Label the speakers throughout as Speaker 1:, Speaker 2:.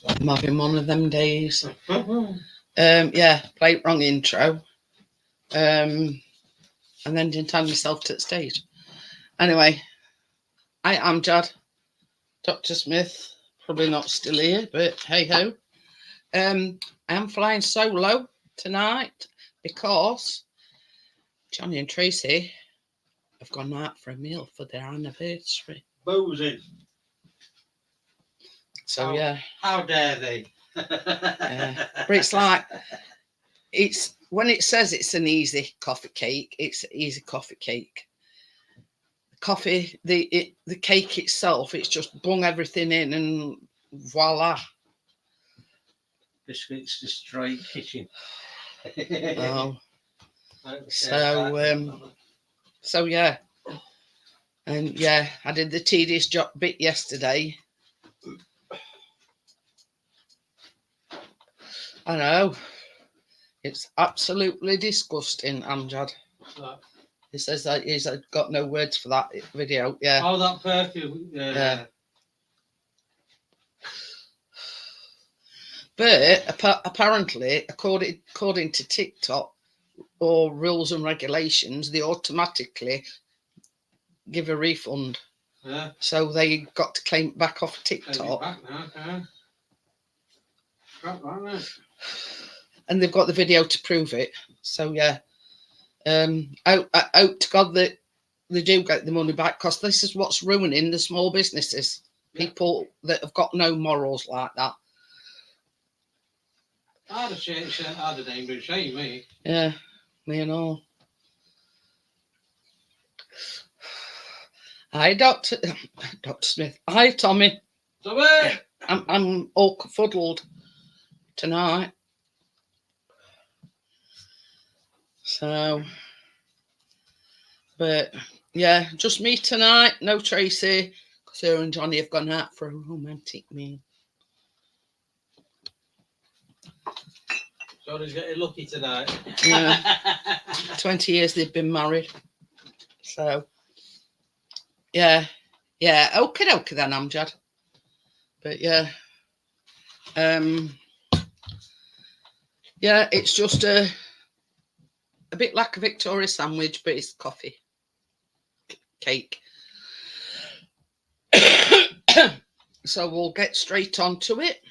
Speaker 1: I'm having one of them days. Yeah, played wrong intro. And then didn't hand myself to the stage. Anyway, I am Jad. Dr. Smith, probably not still here, but hey ho. I am flying solo tonight because Johnny and Tracy have gone out for a meal for their anniversary.
Speaker 2: Boozing.
Speaker 1: So yeah.
Speaker 2: How dare they?
Speaker 1: Yeah. But it's like, it's when it says it's an easy coffee cake, it's an easy coffee cake. Coffee, the cake itself, it's just bung everything in and voila.
Speaker 2: Biscuits to straight kitchen.
Speaker 1: Oh. So yeah. And yeah, I did the tedious job bit yesterday. I know. It's absolutely disgusting, Amjad. He says that he's got no words for that video. Yeah.
Speaker 2: Oh, that perfume. Yeah.
Speaker 1: But apparently, according to TikTok or rules and regulations, they automatically give a refund.
Speaker 2: Yeah.
Speaker 1: So they got to claim it back off TikTok.
Speaker 2: Back now, yeah.
Speaker 1: And they've got the video to prove it. So yeah. I hope to God that they do get the money back, because this is what's ruining the small businesses. People that have got no morals like that.
Speaker 2: I'd have named it shame, me.
Speaker 1: Yeah, you know. Hi, Dr. Smith. Hi, Tommy.
Speaker 2: Tommy!
Speaker 1: I'm all fuddled tonight. So, but yeah, just me tonight. No Tracy, because her and Johnny have gone out for a romantic meal.
Speaker 2: Johnny's getting lucky tonight.
Speaker 1: Yeah. 20 years they've been married. So, yeah. Okay then, Amjad. But yeah. Yeah, it's just a bit like a Victoria sandwich, but it's coffee cake. So we'll get straight on to it.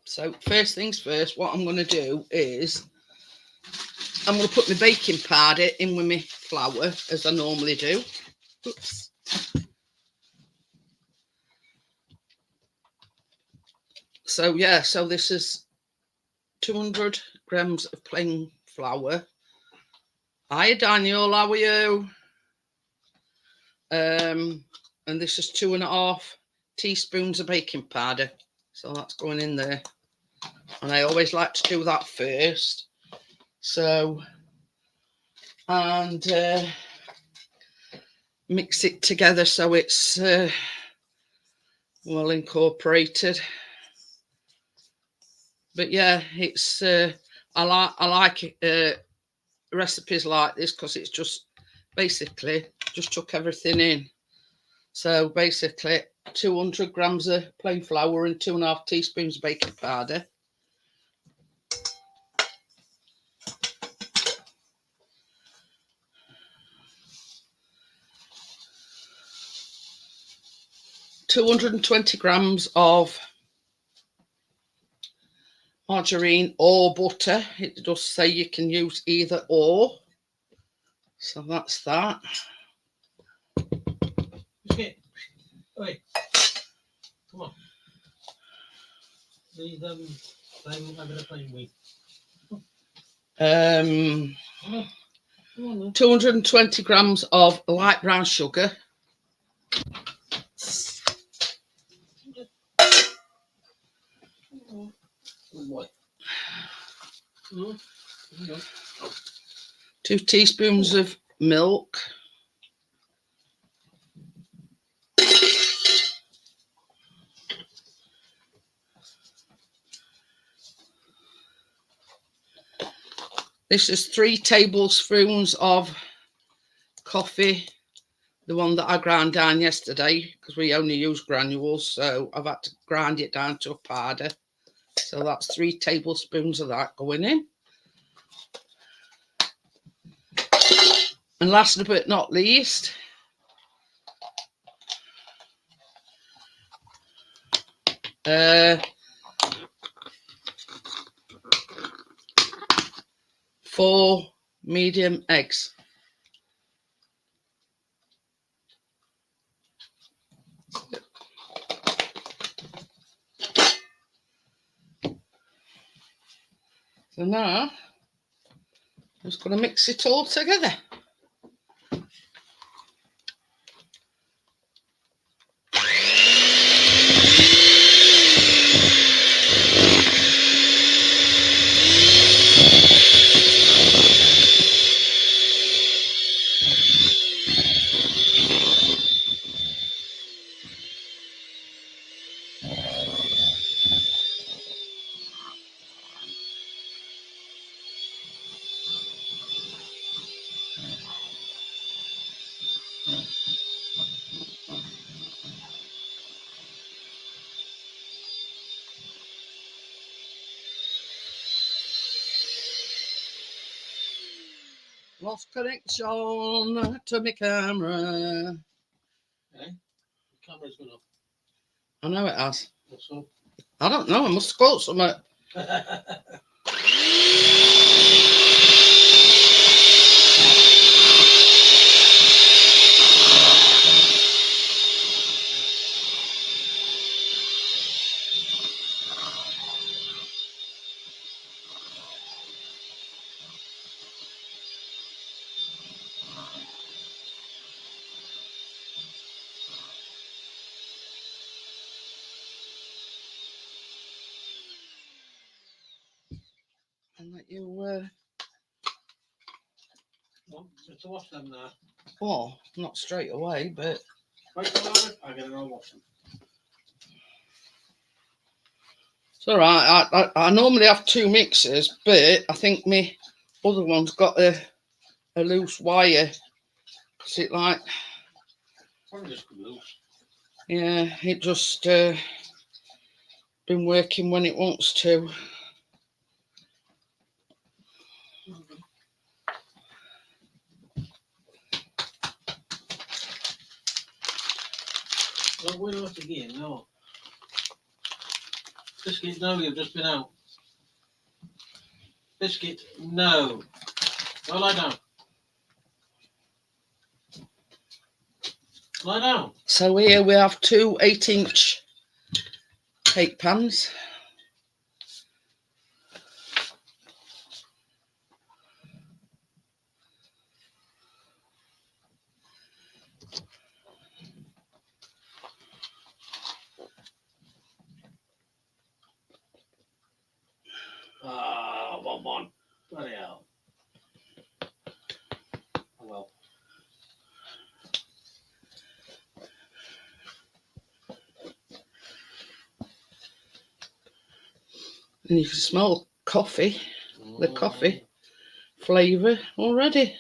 Speaker 1: So first things first, what I'm going to do is I'm going to put my baking powder in with my flour, as I normally do. Oops. So yeah, so this is 200 grams of plain flour. Hi Daniel, how are you? And this is 2.5 teaspoons of baking powder. So that's going in there. And I always like to do that first. So, and mix it together so it's well incorporated. But yeah, it's I like recipes like this because it's just basically just chuck everything in. So basically 200 grams of plain flour and 2.5 teaspoons of baking powder. $220 grams of margarine or butter. It does say you can use either or. So that's that.
Speaker 2: Okay. Wait. Come on. These I'm gonna play with.
Speaker 1: 220 grams of light brown sugar.
Speaker 2: What?
Speaker 1: 2 teaspoons of milk. This is 3 tablespoons of coffee, the one that I ground down yesterday, because we only use granules, so I've had to grind it down to a powder. So that's 3 tablespoons of that going in. And last but not least, four medium eggs. So now, I'm just going to mix it all together. Lost connection to my camera.
Speaker 2: Eh? The camera's gone off.
Speaker 1: I know it has.
Speaker 2: What's up?
Speaker 1: I don't know. I must have caught something. And let you,
Speaker 2: To wash them now.
Speaker 1: well, not straight away, but
Speaker 2: Wait for a moment. I'm going to go wash them.
Speaker 1: it's all right. I normally have 2 mixers, but I think my other one's got a loose wire. Is it like,
Speaker 2: Probably just loose.
Speaker 1: yeah, it just been working when it wants to.
Speaker 2: Well, we're not again, no. Biscuit, no, you've just been out. Biscuit, no. Go lie down. Lie down.
Speaker 1: So here we have 2 8-inch cake pans.
Speaker 2: Ah, one. Bloody hell. Oh well.
Speaker 1: And you can smell coffee, the coffee flavour already.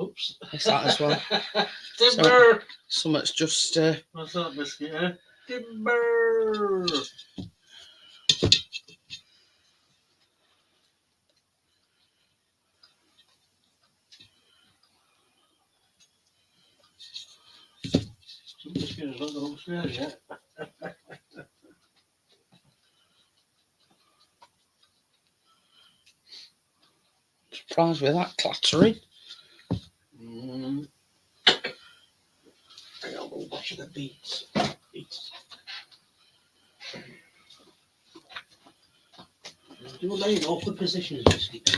Speaker 2: Oops.
Speaker 1: It's that as well.
Speaker 2: Timber.
Speaker 1: So much just
Speaker 2: What's that biscuit, eh? Timber. Some biscuit has not gone upstairs yet.
Speaker 1: surprised with that clattering.
Speaker 2: I'll go watch the beats. Do a laying off the positions, biscuit.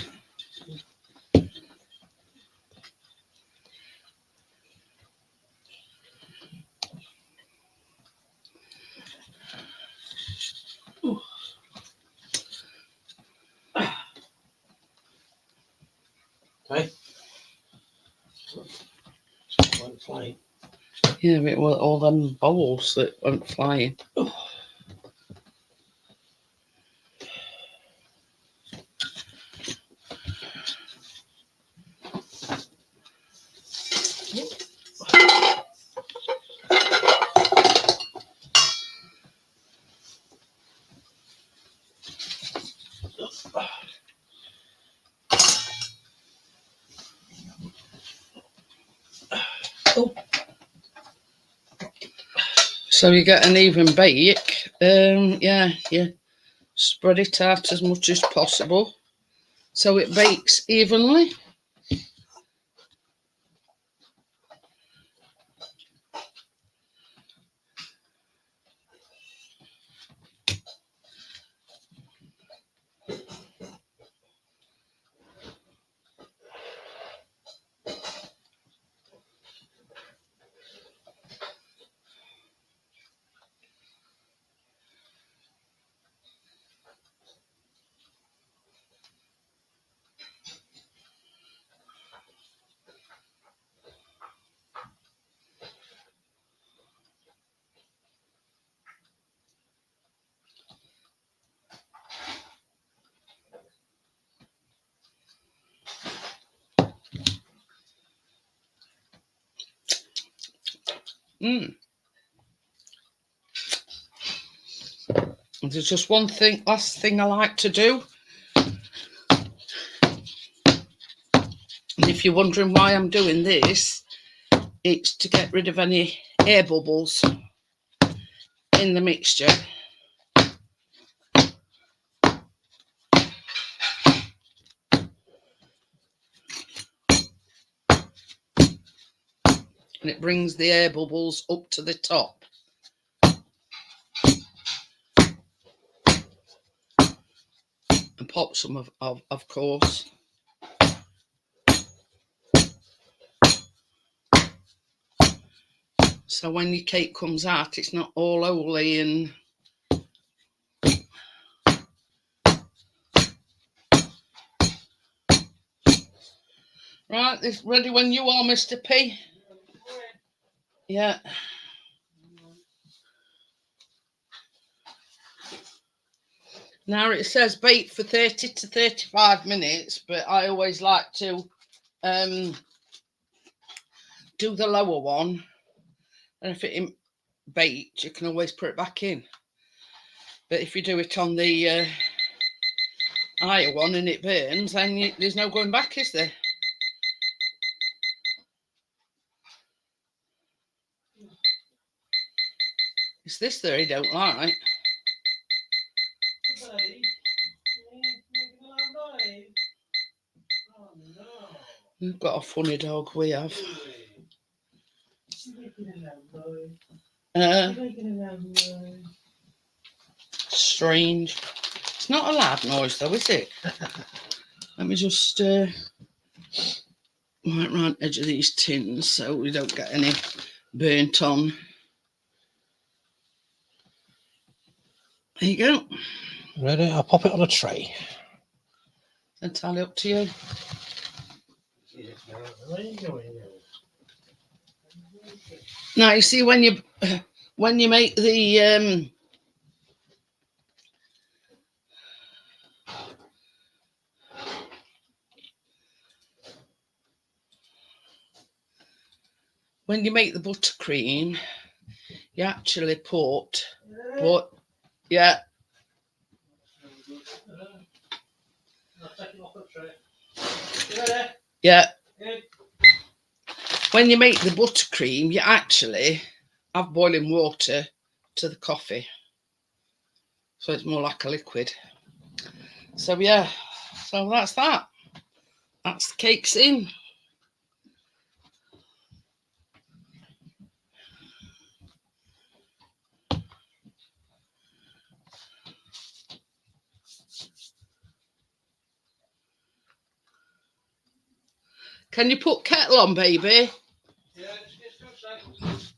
Speaker 2: Okay. Won't fly.
Speaker 1: Yeah, it was all them bowls that went flying.
Speaker 2: Oh.
Speaker 1: So you get an even bake. Yeah, you spread it out as much as possible so it bakes evenly. There's just one last thing I like to do. And if you're wondering why I'm doing this, it's to get rid of any air bubbles in the mixture. And it brings the air bubbles up to the top. And pop some of course. So when your cake comes out, it's not all holy and... Right, this ready when you are, Mr. P? Yeah. Now it says bake for 30 to 35 minutes, but I always like to do the lower one. And if it ain't baked, you can always put it back in. But if you do it on the higher one and it burns, then there's no going back, is there? It's this that I don't like. We've got a funny dog, we have. Strange. It's not a loud noise though, is it? Let me just right round the edge of these tins so we don't get any burnt on. There you go.
Speaker 2: Ready? I'll pop it on a tray.
Speaker 1: Entirely up to you. Now you see when you make the when you make the buttercream, you actually put yeah. Yeah. When you make the buttercream, you actually have boiling water to the coffee. So it's more like a liquid. So yeah, so that's that. That's the cakes in. Can you put kettle on, baby?
Speaker 2: Yeah, it's good seconds.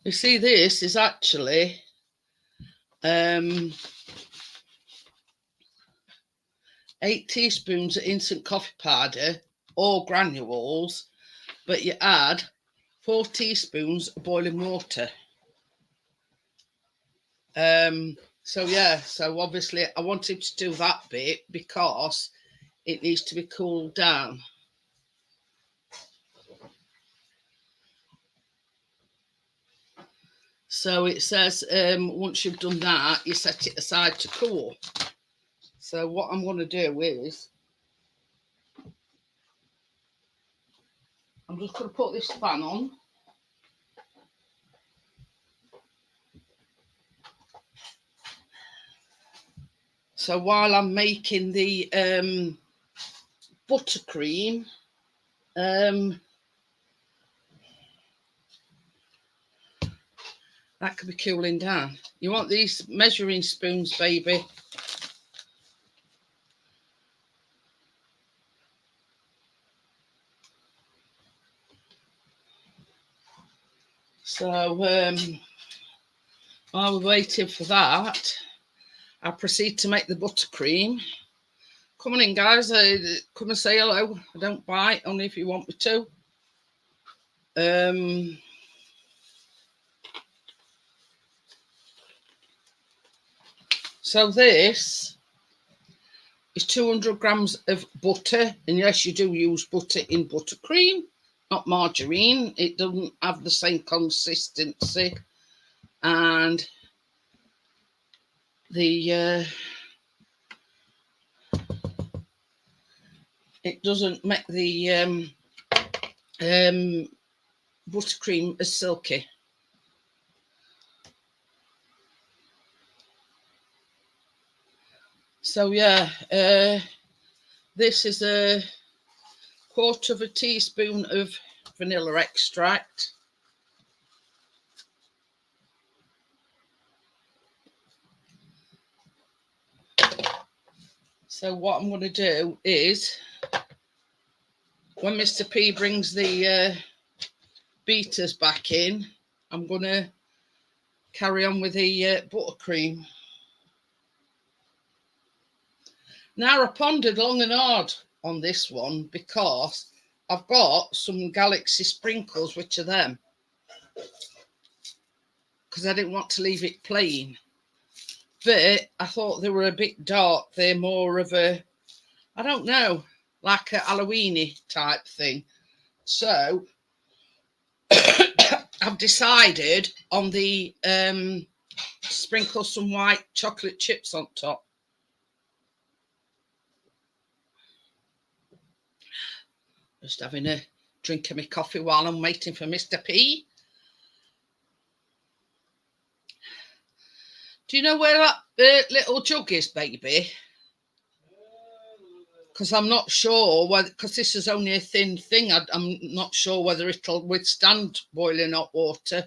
Speaker 1: You see, this is actually 8 teaspoons of instant coffee powder or granules, but you add 4 teaspoons of boiling water. So yeah, so obviously I wanted to do that bit because it needs to be cooled down. So it says once you've done that, you set it aside to cool. So what I'm going to do is I'm just going to put this fan on. So while I'm making the buttercream, that could be cooling down. You want these measuring spoons, baby. So while we're waiting for that, I proceed to make the buttercream. Come on in, guys. Come and say hello. I don't bite, only if you want me to. So this is 200 grams of butter. And yes, you do use butter in buttercream, not margarine. It doesn't have the same consistency. And the it doesn't make the buttercream as silky. So yeah, this is a 1/4 teaspoon of vanilla extract. So what I'm going to do is, when Mr. P brings the beaters back in, I'm going to carry on with the buttercream. Now I pondered long and hard on this one because I've got some Galaxy sprinkles, which are them, because I didn't want to leave it plain. But I thought they were a bit dark. They're more of a, I don't know, like a Halloween-y type thing. So I've decided on the sprinkle some white chocolate chips on top. Just having a drink of my coffee while I'm waiting for Mr. P. Do you know where that little jug is, baby? Because I'm not sure whether, because this is only a thin thing, I'm not sure whether it'll withstand boiling hot water.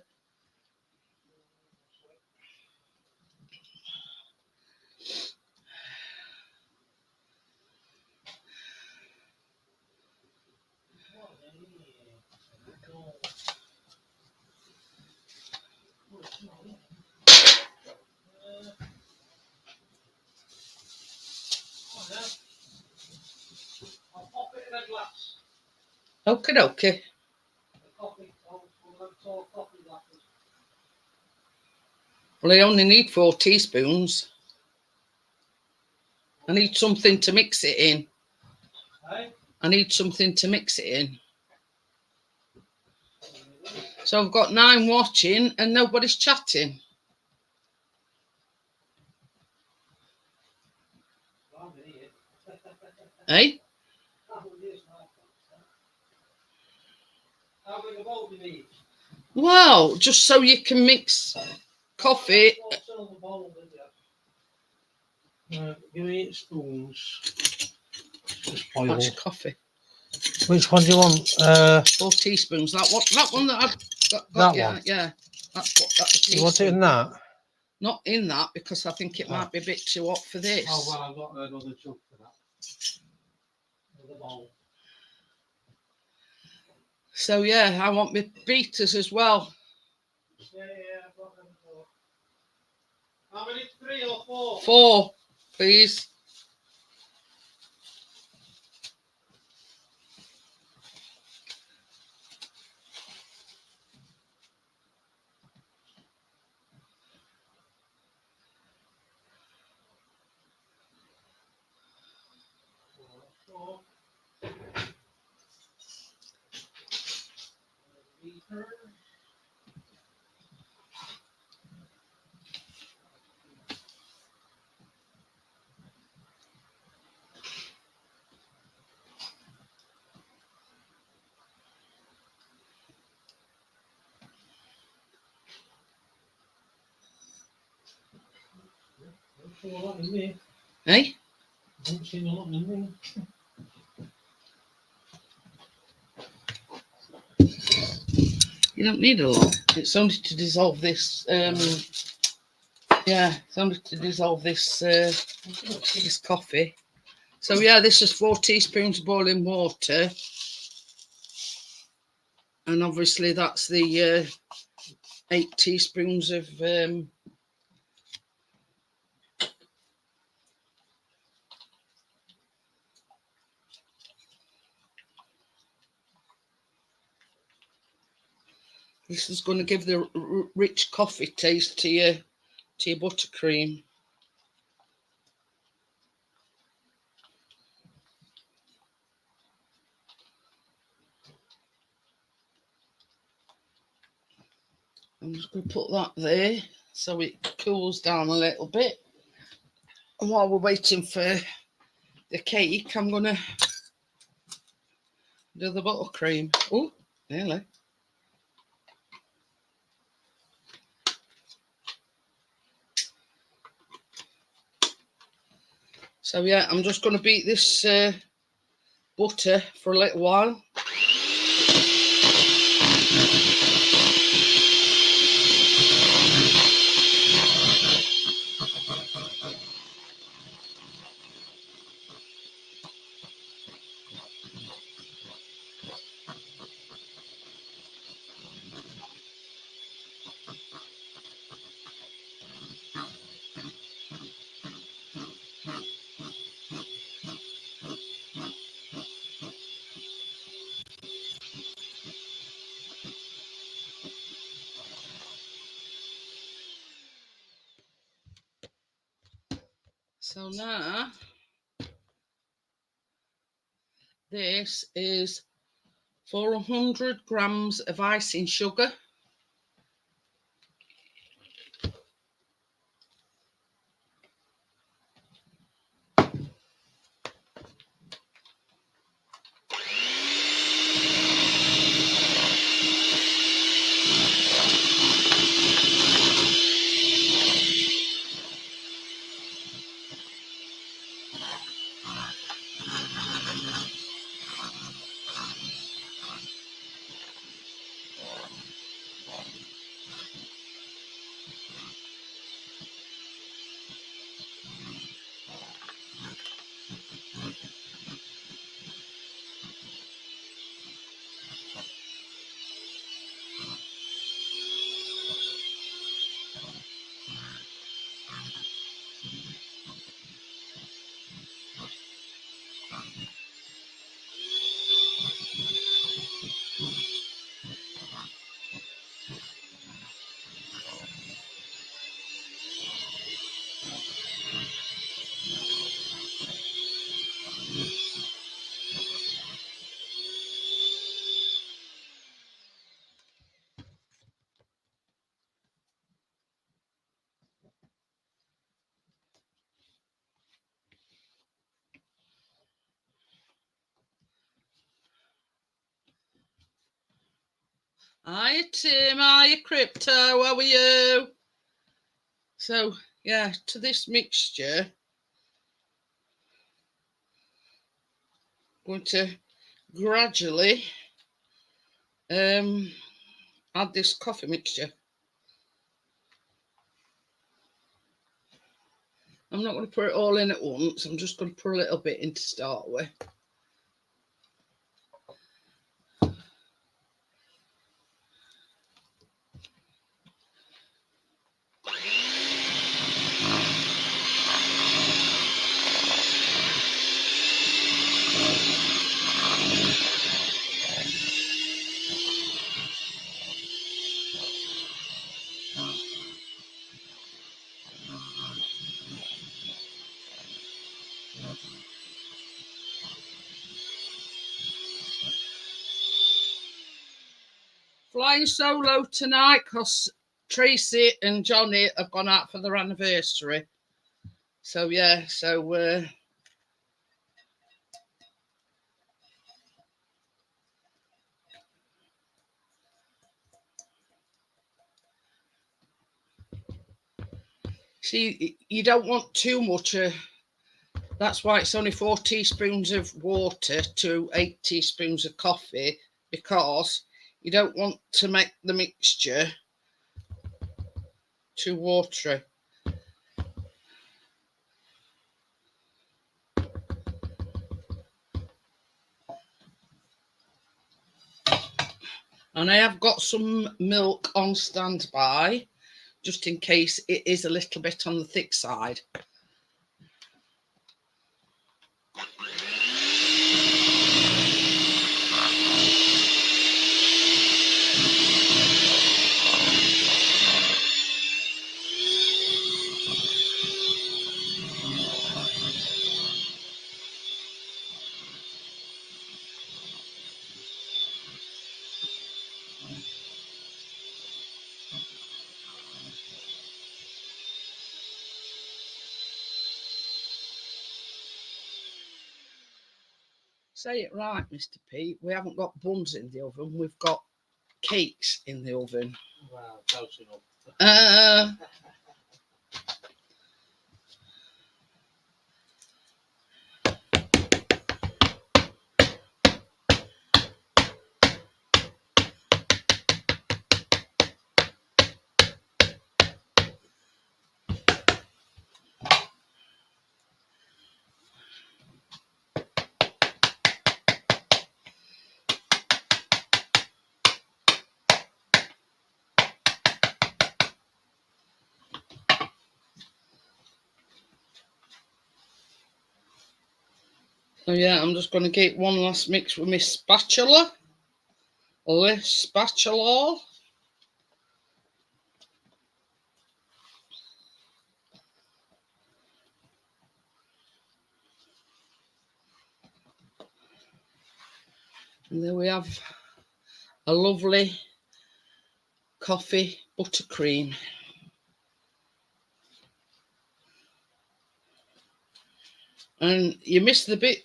Speaker 1: Okie dokie. Well, I only need 4 teaspoons. I need something to mix it in. I need something to mix it in. So I've got 9 watching and nobody's chatting. Hey? Well, just so you can mix coffee.
Speaker 2: Give me 8 spoons.
Speaker 1: That's your coffee.
Speaker 2: Which one do you want?
Speaker 1: 4 teaspoons. That one that I've got
Speaker 2: that
Speaker 1: yeah,
Speaker 2: one?
Speaker 1: Yeah. That's
Speaker 2: You want it in that?
Speaker 1: Not in that, because I think it might be a bit too hot for this.
Speaker 2: Oh, well, I've got another jug for that. Another bowl.
Speaker 1: So yeah, I want my beaters as well.
Speaker 2: Yeah, I've got them four. How many? 3 or 4?
Speaker 1: 4, please.
Speaker 2: Four. Don't see a lot in there.
Speaker 1: Eh?
Speaker 2: Don't see a lot in there.
Speaker 1: You don't need a lot. It's only to dissolve this. Yeah, it's only to dissolve this this coffee. So yeah, this is 4 teaspoons of boiling water, and obviously that's the 8 teaspoons of this is going to give the rich coffee taste to your buttercream. I'm just going to put that there so it cools down a little bit. And while we're waiting for the cake, I'm going to do the buttercream. Oh, nearly. So yeah, I'm just going to beat this butter for a little while. So now this is 400 grams of icing sugar. Hi Tim, hiya Crypto, how are you? So yeah, to this mixture, I'm going to gradually add this coffee mixture. I'm not going to put it all in at once, I'm just going to put a little bit in to start with. flying solo tonight because Tracy and Johnny have gone out for their anniversary. So yeah, so see, you don't want too much. That's why it's only 4 teaspoons of water to 8 teaspoons of coffee, because you don't want to make the mixture too watery. And I have got some milk on standby, just in case it is a little bit on the thick side. Say it right, Mr. Pete. We haven't got buns in the oven. We've got cakes in the oven.
Speaker 2: Wow, close enough.
Speaker 1: So yeah, I'm just going to get one last mix with my spatula. Spatula. And there we have a lovely coffee buttercream. And you missed the bit,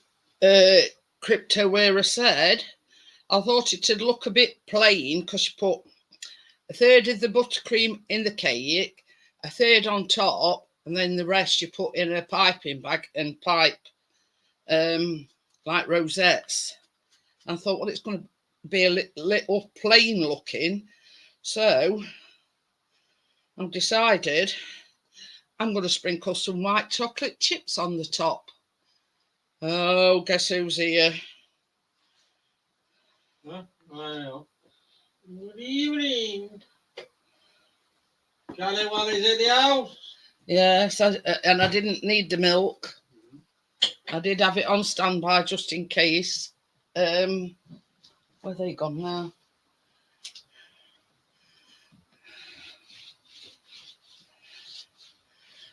Speaker 1: Crypto, where I said I thought it'd look a bit plain because you put a third of the buttercream in the cake, a third on top, and then the rest you put in a piping bag and pipe like rosettes. I thought, well, it's going to be a little plain looking. So I've decided I'm going to sprinkle some white chocolate chips on the top. Oh, guess who's here?
Speaker 2: Huh? Well, good evening. Charlie Wally's in the house.
Speaker 1: Yes, and I didn't need the milk. I did have it on standby just in case. Where are they gone now?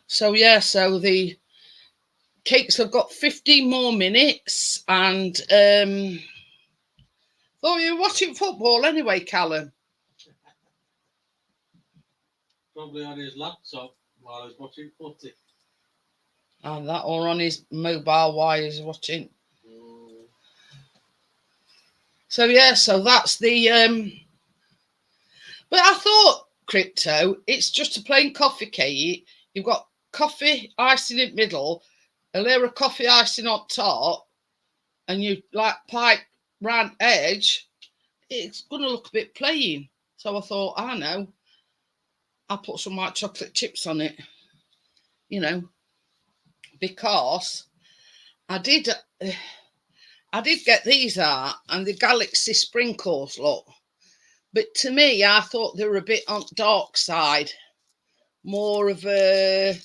Speaker 1: So yeah, so the cakes have got 15 more minutes, and thought you were watching football anyway, Callum.
Speaker 2: Probably on his laptop while he's watching footy.
Speaker 1: And that, or on his mobile while he's watching. So yeah, so that's the but I thought, Crypto, it's just a plain coffee cake. You've got coffee icing in the middle, a layer of coffee icing on top, and you like pipe round edge. It's going to look a bit plain. So I thought, I know, I'll put some white chocolate chips on it, you know, because I did get these out, and the Galaxy sprinkles, look. But to me, I thought they were a bit on dark side, more of a,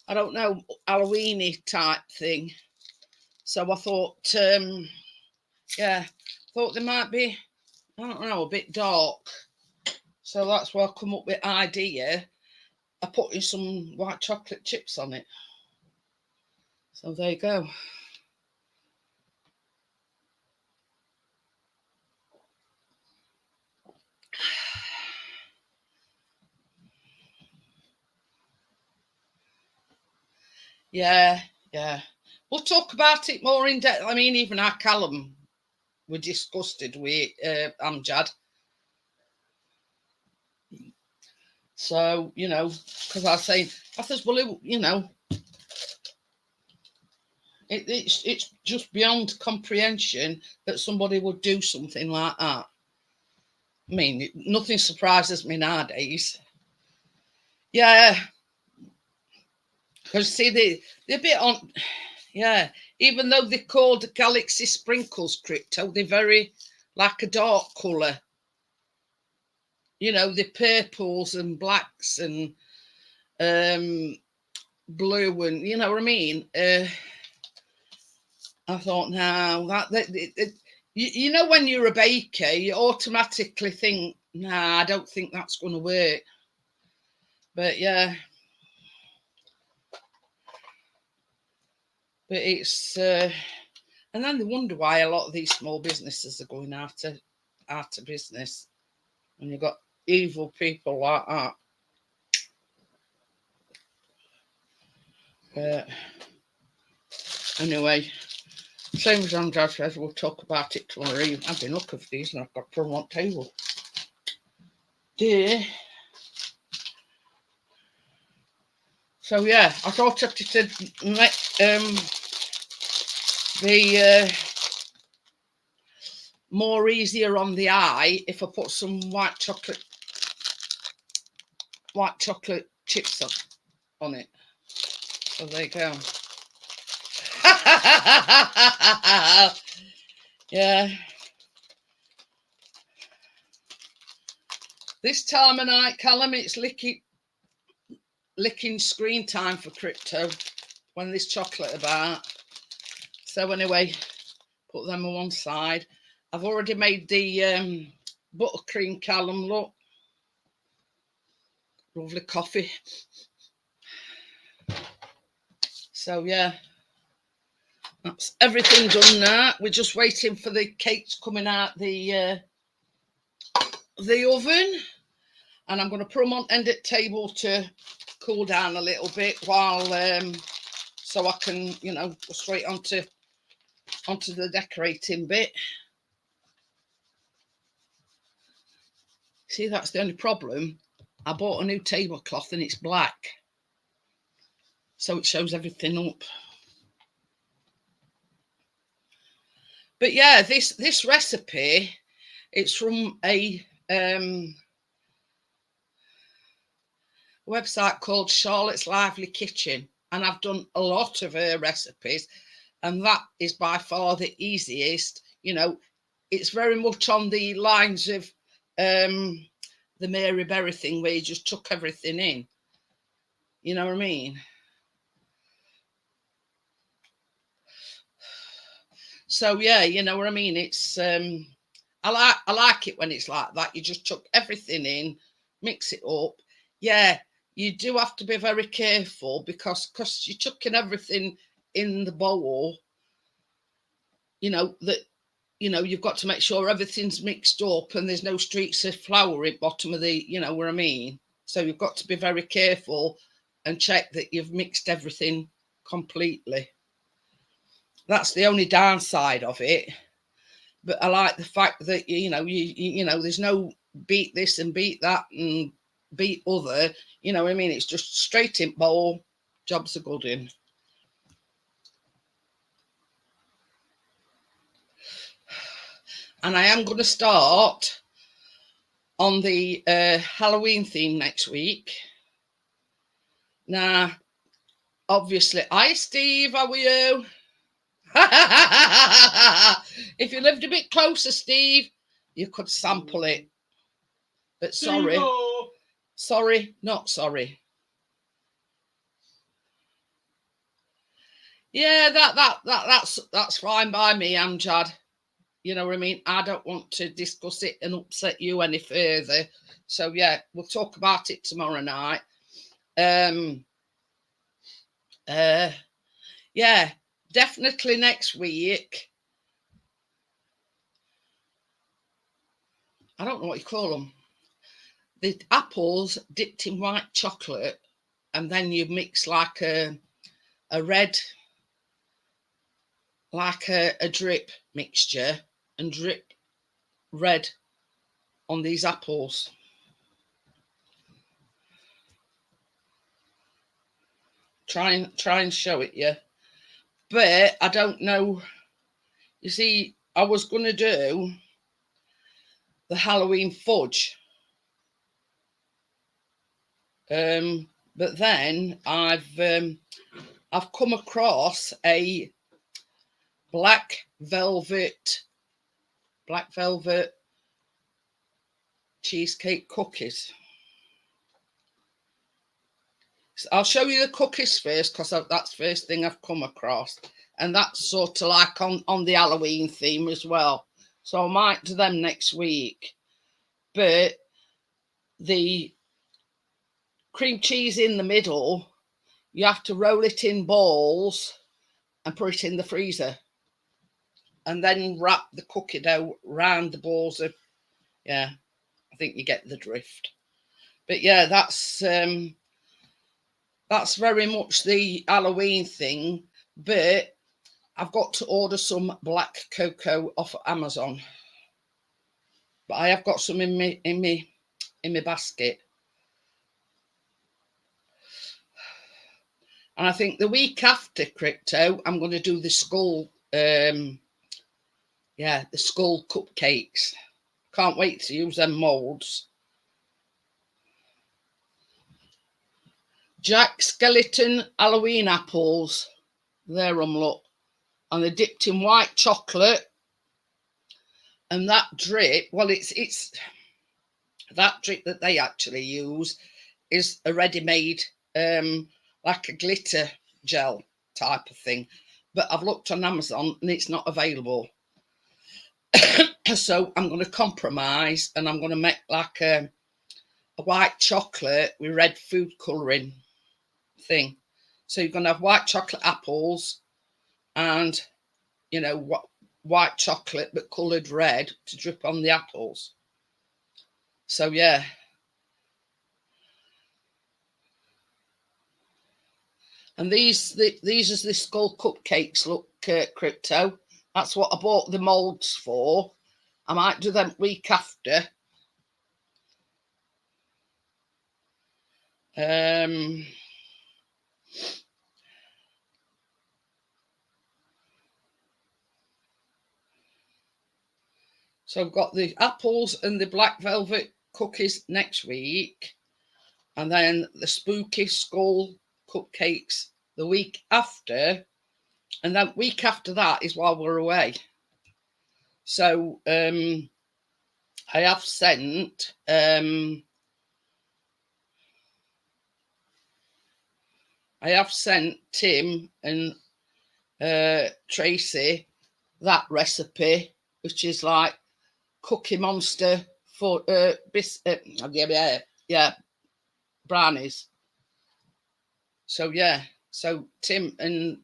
Speaker 1: I don't know, Halloweeny type thing. So I thought, yeah, thought they might be, I don't know, a bit dark. So that's why I come up with the idea of putting some white chocolate chips on it. So there you go. Yeah, yeah. We'll talk about it more in depth. I mean, even our Callum were disgusted with Amjad. So, you know, because I said, well, you know, it's just beyond comprehension that somebody would do something like that. I mean, nothing surprises me nowadays. Yeah, because see, they're a bit on. Yeah, even though they're called Galaxy Sprinkles Crypto, they're very like a dark colour. You know, the purples and blacks and blue, and you know what I mean. I thought, no, you know, when you're a baker, you automatically think, nah, I don't think that's going to work. But yeah, but it's, and then they wonder why a lot of these small businesses are going out of business, and you've got evil people like that. But anyway, same as Dad says, we'll talk about it tomorrow. I've been up of these and I've got from on table. Dear. So yeah, I thought it would be more easier on the eye if I put some white chocolate chips on it. So there you go. Yeah. This time of night, Callum, it's licking screen time for crypto when there's chocolate about. So anyway, put them on one side. I've already made the buttercream, Callum, look. Lovely coffee. So yeah, that's everything done now. We're just waiting for the cakes coming out the oven, and I'm going to put them on end at table to cool down a little bit while so I can, you know, go straight onto the decorating bit. See, that's the only problem. I bought a new tablecloth and it's black, so it shows everything up. But yeah, this recipe, it's from a website called Charlotte's Lively Kitchen, and I've done a lot of her recipes, and that is by far the easiest. You know, it's very much on the lines of the Mary Berry thing, where you just chuck everything in. You know what I mean? So yeah, you know what I mean. It's I like it when it's like that. You just chuck everything in, mix it up. Yeah, you do have to be very careful because you're chucking everything in the bowl. You know that. You know, you've got to make sure everything's mixed up and there's no streaks of flour at bottom of the, you know what I mean? So you've got to be very careful and check that you've mixed everything completely. That's the only downside of it. But I like the fact that, you know, you know, there's no beat this and beat that and beat other, you know what I mean? It's just straight in bowl, jobs are good in. And I am going to start on the Halloween theme next week. Now, obviously, hi Steve, how are you? If you lived a bit closer, Steve, you could sample it. But sorry, sorry, not sorry. Yeah, that's fine by me, Amjad. You know what I mean? I don't want to discuss it and upset you any further. So yeah, we'll talk about it tomorrow night. Yeah, definitely next week. I don't know what you call them. the apples dipped in white chocolate, and then you mix like a red, like a drip mixture, and drip red on these apples. Try and show it you. But I don't know. You see, I was going to do the Halloween fudge. But then I've come across a black velvet cheesecake cookies. So I'll show you the cookies first, because that's the first thing I've come across, and that's sort of like on the Halloween theme as well. So I might do them next week. But the cream cheese in the middle, you have to roll it in balls and put it in the freezer, and then wrap the cookie dough round the balls of, yeah, I think you get the drift. But yeah, that's very much the Halloween thing. But I've got to order some black cocoa off Amazon. But I have got some in my basket. And I think the week after crypto, I'm going to do the skull, the skull cupcakes. Can't wait to use them moulds. Jack Skeleton Halloween apples. There look. And they're dipped in white chocolate. And that drip, well, it's that drip that they actually use is a ready-made, like a glitter gel type of thing. But I've looked on Amazon and it's not available. So I'm going to compromise, and I'm going to make like a white chocolate with red food colouring thing. So you're going to have white chocolate apples and, you know, white chocolate but coloured red to drip on the apples. So yeah. And these are the skull cupcakes. Look, crypto. That's what I bought the moulds for. I might do them week after. So I've got the apples and the black velvet cookies next week, and then the spooky skull cupcakes the week after, and then week after that is while we're away. So I have sent Tim and Tracy that recipe, which is like Cookie Monster for brownies. So yeah, so Tim and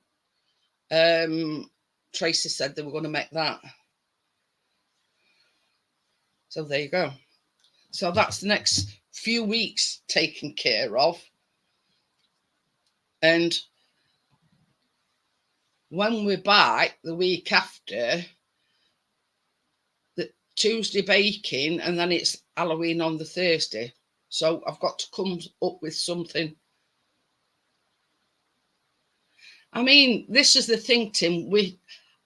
Speaker 1: Tracy said they were going to make that. So there you go. So that's the next few weeks taken care of. And when we're back the week after, the Tuesday baking, and then it's Halloween on the Thursday. So I've got to come up with something. I mean, this is the thing, Tim.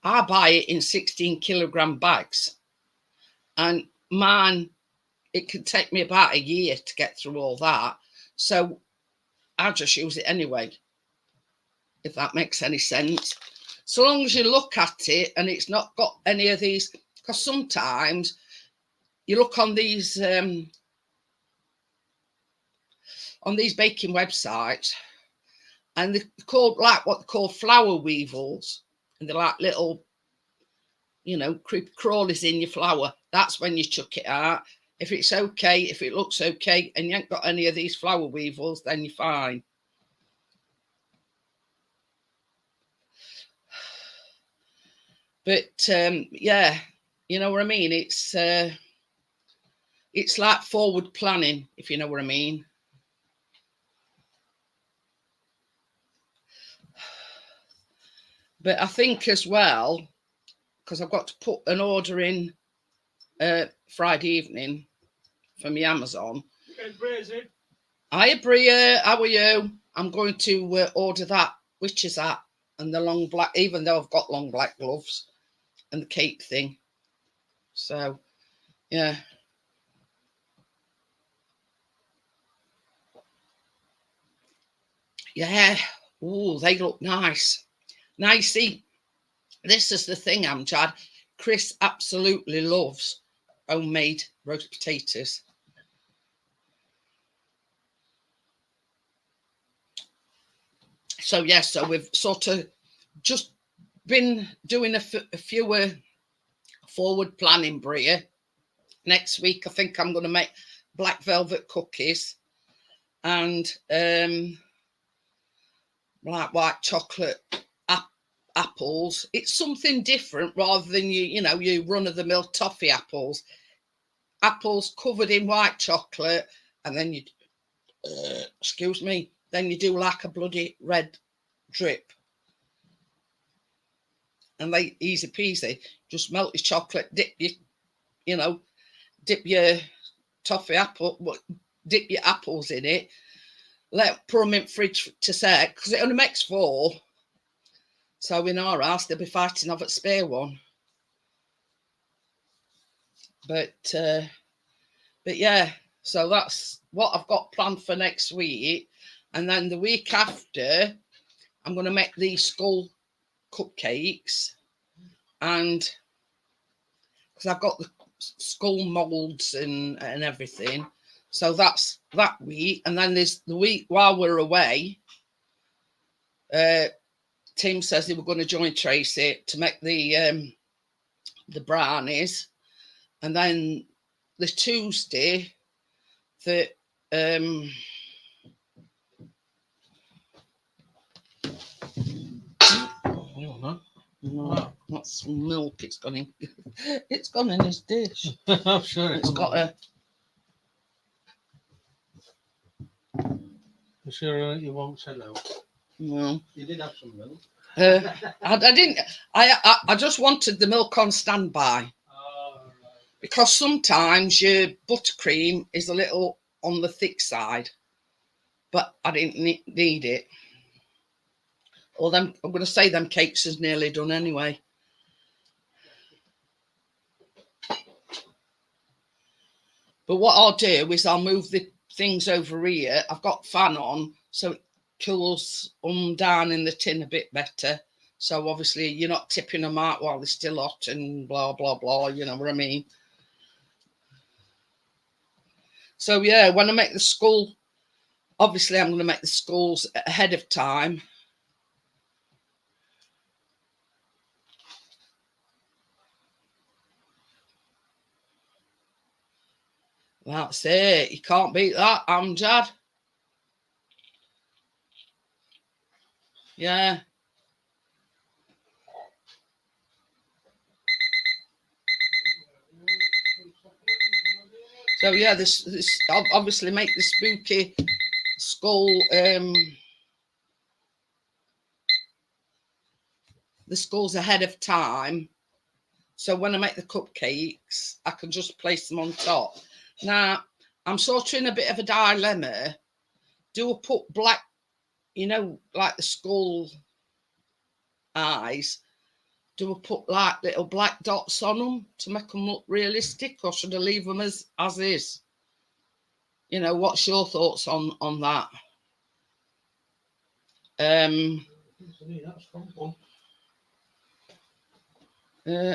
Speaker 1: I buy it in 16 kilogram bags, and mine, it could take me about a year to get through all that. So I just use it anyway, if that makes any sense. So long as you look at it and it's not got any of these, because sometimes you look on these baking websites, and they're called like what they call flour weevils, and they're like little, you know, creepy crawlies in your flour. That's when you chuck it out. If it's okay, if it looks okay, and you ain't got any of these flour weevils, then you're fine. But yeah, you know what I mean? It's it's like forward planning, if you know what I mean. But I think as well, because I've got to put an order in Friday evening for my Amazon. Hiya, Bria, how are you? I'm going to order that, which is that, and the long black, even though I've got long black gloves and the cake thing. So, yeah. Yeah. Oh, they look nice. Nicey. This is the thing, Amjad. Chris absolutely loves homemade roast potatoes. So, yes, yeah, so we've sort of just been doing a few forward planning, Bria. Next week, I think I'm going to make black velvet cookies and like white chocolate apples. It's something different rather than you run-of-the-mill toffee apples. Apples covered in white chocolate, and then you excuse me, then you do like a bloody red drip, and they easy peasy. Just melt your chocolate, dip your toffee apple, dip your apples in it, put them in fridge to set, because it only makes 4. So in our house, they'll be fighting over a spare one. But yeah, so that's what I've got planned for next week. And then the week after, I'm going to make these skull cupcakes. And because I've got the skull molds and everything. So that's that week. And then there's the week while we're away. Tim says they were going to join Tracy to make the brownies. And then the Tuesday that no, that's milk. It's gone in. It's gone in his dish.
Speaker 2: I'm sure
Speaker 1: It's got a.
Speaker 2: I'm sure you won't say no.
Speaker 1: No,
Speaker 2: you did have some milk.
Speaker 1: I didn't. I just wanted the milk on standby.
Speaker 2: Oh, right.
Speaker 1: Because sometimes your buttercream is a little on the thick side, but I didn't need it. Or I'm going to say them cakes is nearly done anyway. But what I'll do is I'll move the things over here. I've got fan on, so it cools them down in the tin a bit better. So obviously you're not tipping them out while they're still hot and blah, blah, blah. You know what I mean? So yeah, when I make the skull, obviously I'm going to make the skulls ahead of time. That's it. You can't beat that, Amjad. Yeah. So yeah, this obviously make the spooky skull the skulls ahead of time. So when I make the cupcakes, I can just place them on top. Now, I'm sort of in a bit of a dilemma. Do I put black, like the skull eyes? Do I put like little black dots on them to make them look realistic, or should I leave them as is? What's your thoughts on that?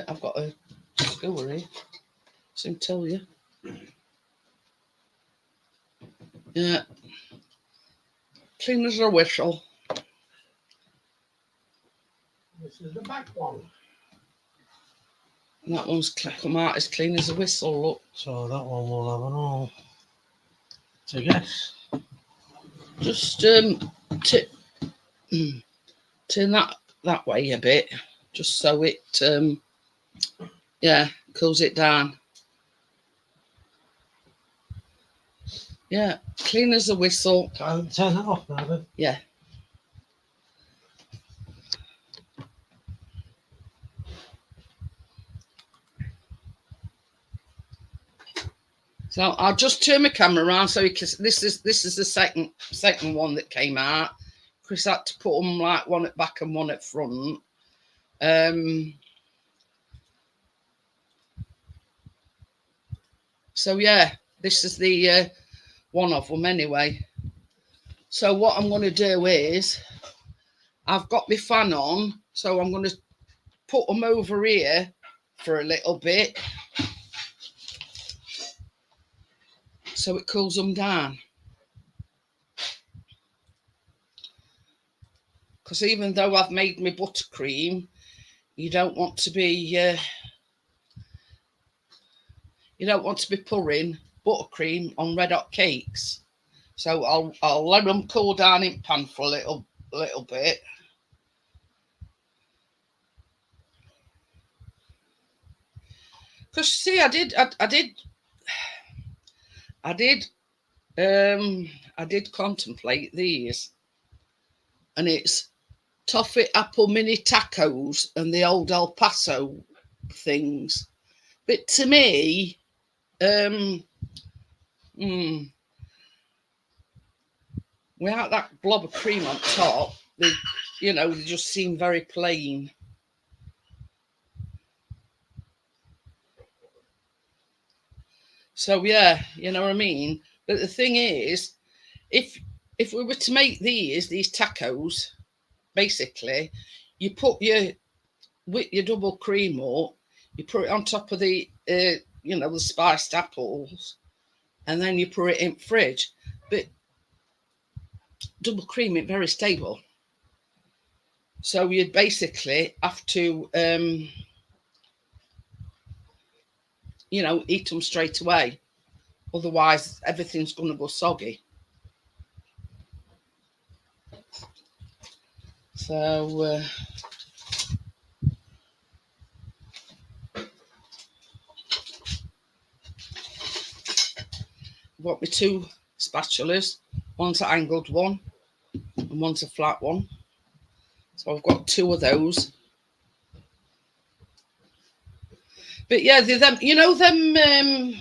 Speaker 1: I've got a skewer here. So tell you. Yeah. Clean as a whistle.
Speaker 2: This is the back one.
Speaker 1: And that one's come out as clean as a whistle, look.
Speaker 2: So that one will have an all to guess.
Speaker 1: Just turn that way a bit, just so it cools it down. Yeah, clean as a whistle.
Speaker 2: Can't turn that off now, then.
Speaker 1: Yeah. So I'll just turn my camera around so you can. This is the second one that came out. Chris had to put them like one at back and one at front. So yeah, this is the one of them anyway. So what I'm going to do is, I've got my fan on, so I'm going to put them over here for a little bit so it cools them down. Because even though I've made my buttercream, you don't want to be pouring buttercream on red hot cakes. So I'll let them cool down in pan for a little bit. Because see, I did contemplate these, and it's toffee apple mini tacos and the old El Paso things. But to me, without that blob of cream on top, they just seem very plain. So yeah, you know what I mean. But the thing is, if we were to make these tacos, basically, you put your double cream up, you put it on top of the the spiced apples, and then you put it in fridge. But double cream is very stable, so you'd basically have to eat them straight away, otherwise everything's going to go soggy. So I've got my two spatulas. One's an angled one and one's a flat one. So I've got two of those. But yeah, them, I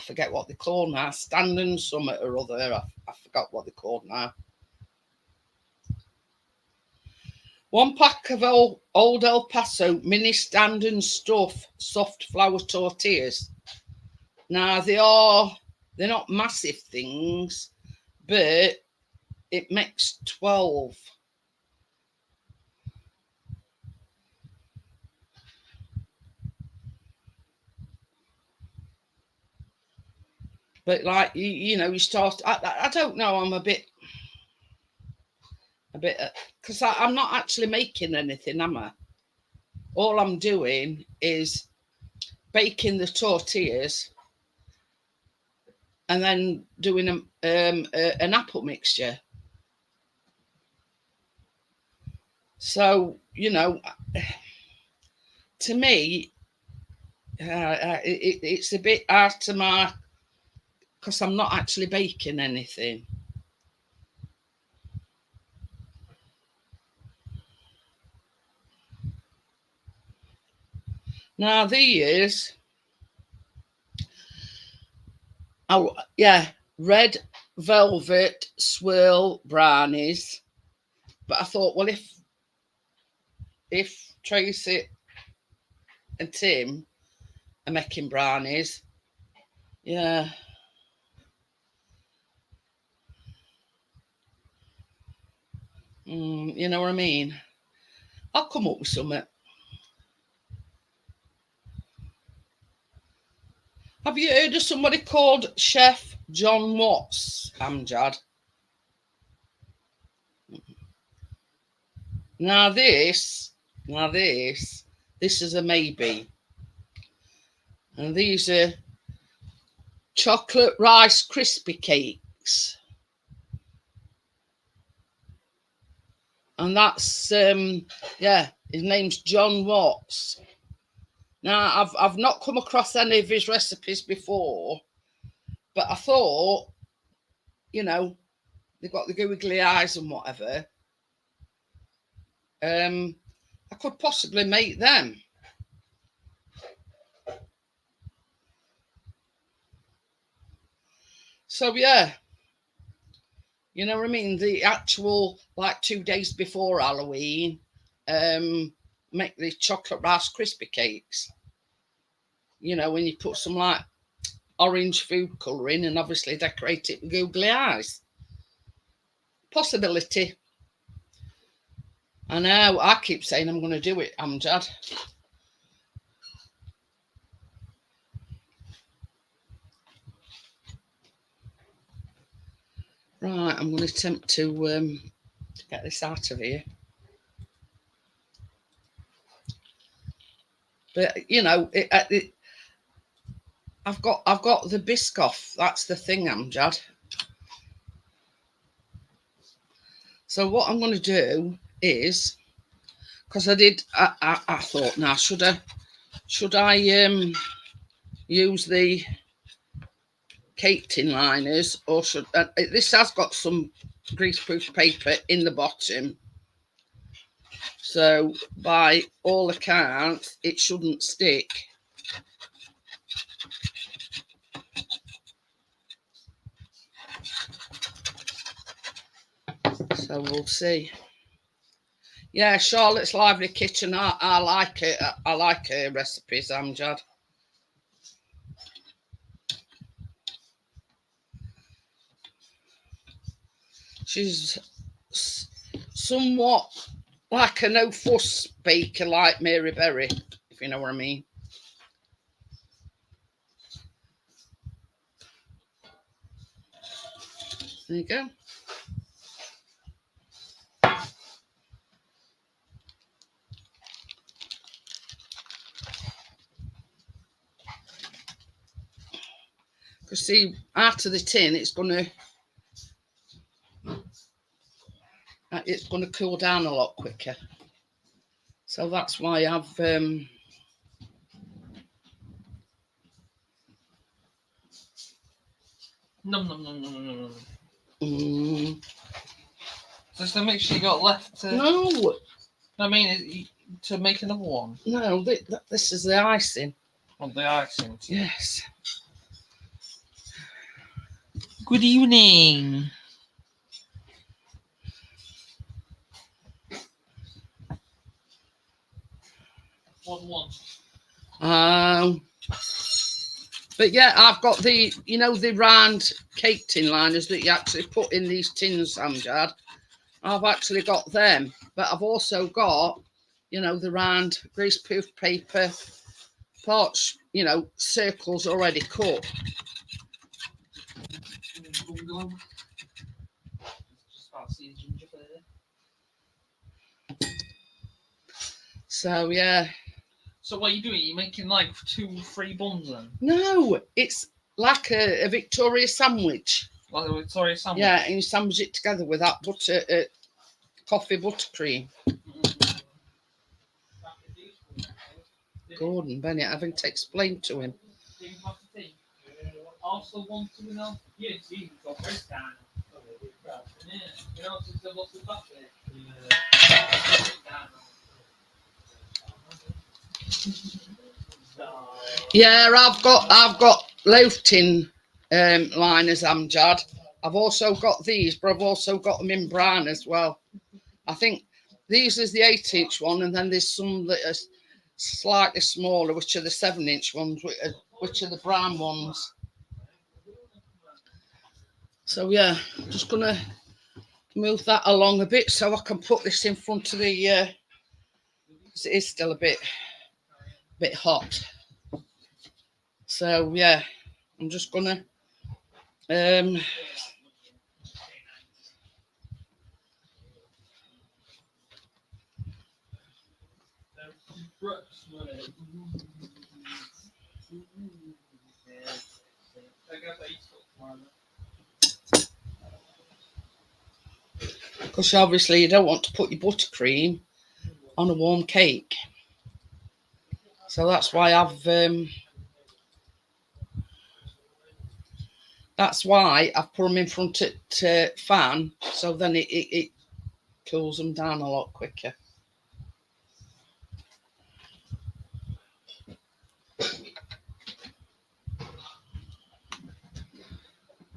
Speaker 1: forget what they're called now. Standing something or other. I forgot what they're called now. 1 pack of old El Paso mini stand and stuff soft flour tortillas. Now they're not massive things, but it makes 12. But like you start. I don't know. I'm a bit because I'm not actually making anything, am I? All I'm doing is baking the tortillas and then doing an apple mixture. So to me, it's a bit hard to mark because I'm not actually baking anything. Now these, red velvet swirl brownies. But I thought, well, if Tracy and Tim are making brownies, yeah. You know what I mean? I'll come up with something. Have you heard of somebody called Chef John Watts, Amjad? Now this is a maybe. And these are chocolate rice crispy cakes. And that's his name's John Watts. Now I've not come across any of his recipes before, But I thought, you know, they've got the googly eyes and whatever. I could possibly make them. So yeah, you know what I mean? The actual, like 2 days before Halloween, make the chocolate Rice Krispie cakes. You know, when you put some like orange food colour in and obviously decorate it with googly eyes. Possibility. I know, I keep saying I'm going to do it, Amjad. Right, I'm going to attempt to get this out of here. But you know, I've got the Biscoff. That's the thing, Amjad. So what I'm going to do is, because I thought, now should I use the cake tin liners, or should this has got some greaseproof paper in the bottom, so by all accounts it shouldn't stick. So we'll see. Yeah, Charlotte's Lively Kitchen. I like it. I like her recipes, Amjad. She's somewhat like a no fuss baker, like Mary Berry, if you know what I mean. There you go. Because see, out of the tin, it's gonna cool down a lot quicker. So that's why I've
Speaker 2: Nom nom nom nom nom nom. Just to make sure you got left to.
Speaker 1: No.
Speaker 2: I mean, to make another one.
Speaker 1: No, this is the icing.
Speaker 2: Oh, the icing.
Speaker 1: Yes.
Speaker 2: Good evening. One.
Speaker 1: But yeah, I've got the, you know, the round cake tin liners that you actually put in these tins, Amjad. I've actually got them, but I've also got, you know, the round greaseproof paper parts, you know, circles already cut. So yeah.
Speaker 2: So what are you doing? You're making like 2-3 buns then?
Speaker 1: No, it's like a Victoria sandwich.
Speaker 2: Like a Victoria sandwich?
Speaker 1: Yeah, and you sandwich it together with that butter, coffee buttercream. Gordon Bennett having to explain to him.
Speaker 2: Also want to know. Yes, you got first time. You know, to double the buffet.
Speaker 1: Yeah, I've got loaf tin liners, Amjad. I've also got these, but I've also got them in brown as well. I think these is the 8-inch one, and then there's some that are slightly smaller, which are the 7-inch ones, which are the brown ones. So yeah, I'm just gonna move that along a bit so I can put this in front of the because it is still a bit hot. So yeah, I'm just gonna because obviously you don't want to put your buttercream on a warm cake. So that's why I've That's why I've put them in front of the fan, so then it cools them down a lot quicker.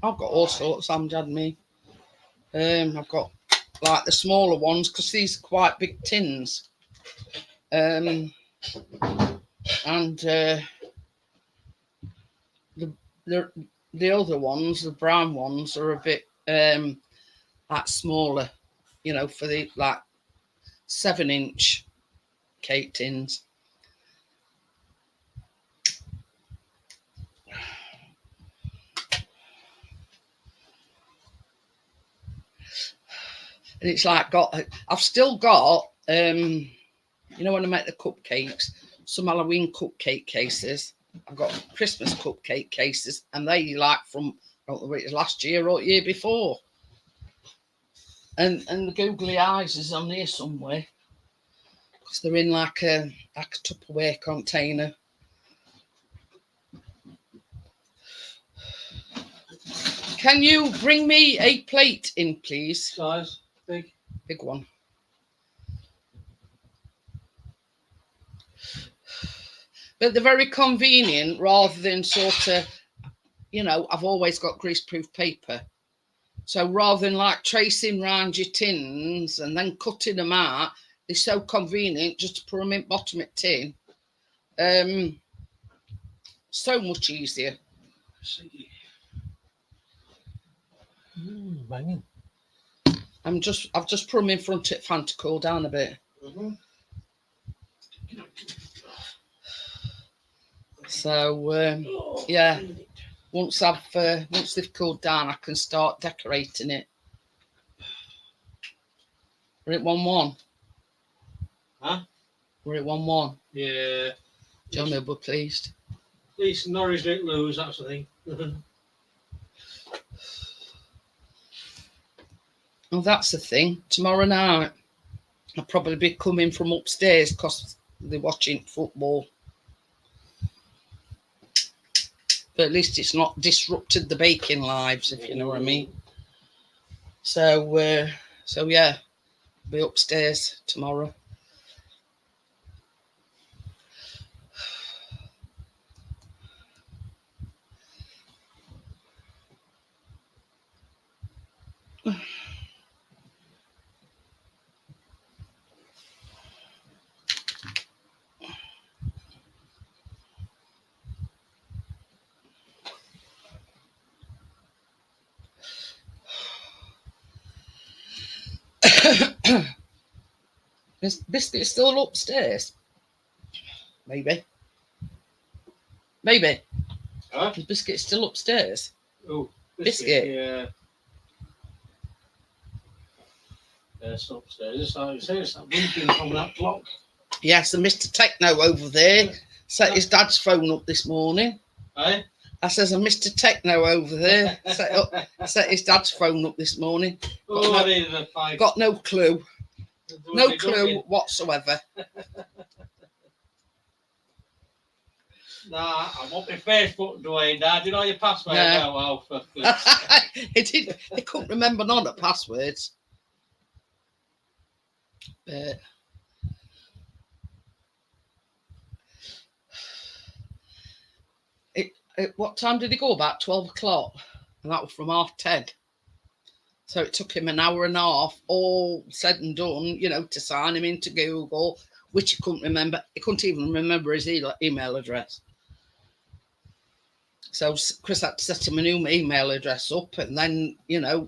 Speaker 1: I've got all sorts, Amjad, me. I've got like the smaller ones because these are quite big tins. And the other ones, the brown ones, are a bit like smaller, you know, for the like 7-inch cake tins. And it's like I've still got you know, when I make the cupcakes, some Halloween cupcake cases. I've got Christmas cupcake cases, and they like from, I don't know whether it was last year or year before. And the googly eyes is on here somewhere because they're in like a Tupperware container. Can you bring me a plate in, please?
Speaker 2: Size? Big?
Speaker 1: Big one. But they're very convenient rather than sort of, you know, I've always got greaseproof paper. So rather than like tracing round your tins and then cutting them out, they're so convenient just to put them in bottom of tin. So much easier.
Speaker 2: Banging.
Speaker 1: I've just put them in front of it fan to cool down a bit. So yeah, once they've cooled down, I can start decorating it. We're at 1-1.
Speaker 2: Huh?
Speaker 1: We're at 1-1.
Speaker 2: Yeah.
Speaker 1: John will be pleased.
Speaker 2: At least Norwich didn't lose, that's the thing.
Speaker 1: Oh, that's the thing. Tomorrow night, I'll probably be coming from upstairs because they're watching football. But at least it's not disrupted the baking lives, if you know what I mean. So yeah, I'll be upstairs tomorrow. Is Biscuit still upstairs? Maybe.
Speaker 2: Huh?
Speaker 1: Is Biscuit still upstairs?
Speaker 2: Oh,
Speaker 1: Biscuit.
Speaker 2: Yeah. It's upstairs. It's like you say, it's that blinking from that clock.
Speaker 1: Yes, and Mr. Techno over there set his dad's phone up this morning.
Speaker 2: Eh?
Speaker 1: I says, and Mr. Techno over there set his dad's phone up this morning. Got no clue. No clue whatsoever.
Speaker 2: Nah, I'm on my Facebook, Dwayne. Dad, do you know your password?
Speaker 1: Yeah.
Speaker 2: Well, for
Speaker 1: He couldn't remember none of the passwords. But what time did he go? About 12 o'clock. And that was from 10:30. So it took him an hour and a half, all said and done, you know, to sign him into Google, which he couldn't remember. He couldn't even remember his email address. So Chris had to set him a new email address up, and then, you know,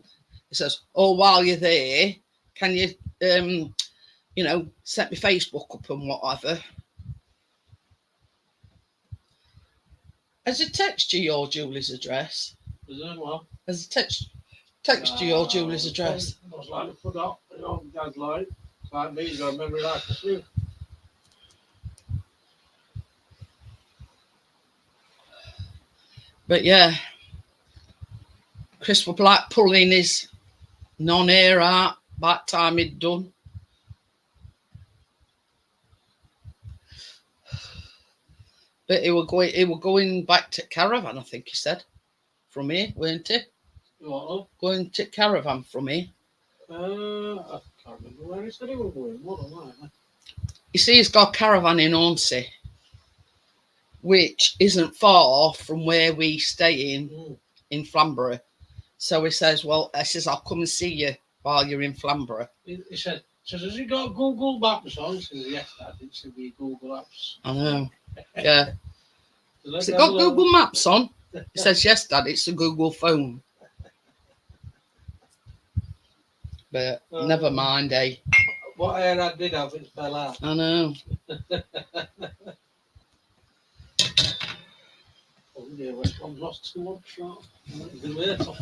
Speaker 1: he says, oh, while you're there, can you, you know, set my Facebook up and whatever. Has it texted you your Julie's address?
Speaker 2: Is it what?
Speaker 1: Has it texted you your Julie's address?
Speaker 2: I was like to put up, you know, Dad's like me, he's got a memory like a sieve.
Speaker 1: But yeah, Chris was like pulling his non-air out by the time he'd done. But he were going back to caravan, I think he said, from here, weren't he?
Speaker 2: What?
Speaker 1: Going to caravan from here.
Speaker 2: I can't remember where he said he was going. What am I?
Speaker 1: You see, he's got a caravan in Hornsey, which isn't far from where we stay in Flamborough. So he says, well, he says, I'll come and see you while you're in Flamborough.
Speaker 2: He said, has he got Google Maps on? He says, yes, Dad. It should be Google Maps.
Speaker 1: I know. Yeah. Has
Speaker 2: So
Speaker 1: it got Google Maps on? He says, yes, Dad, it's a Google phone. But never mind, eh?
Speaker 2: What hair I did have, it fell out.
Speaker 1: I know.
Speaker 2: Oh dear, I've lost too much now. The weight off.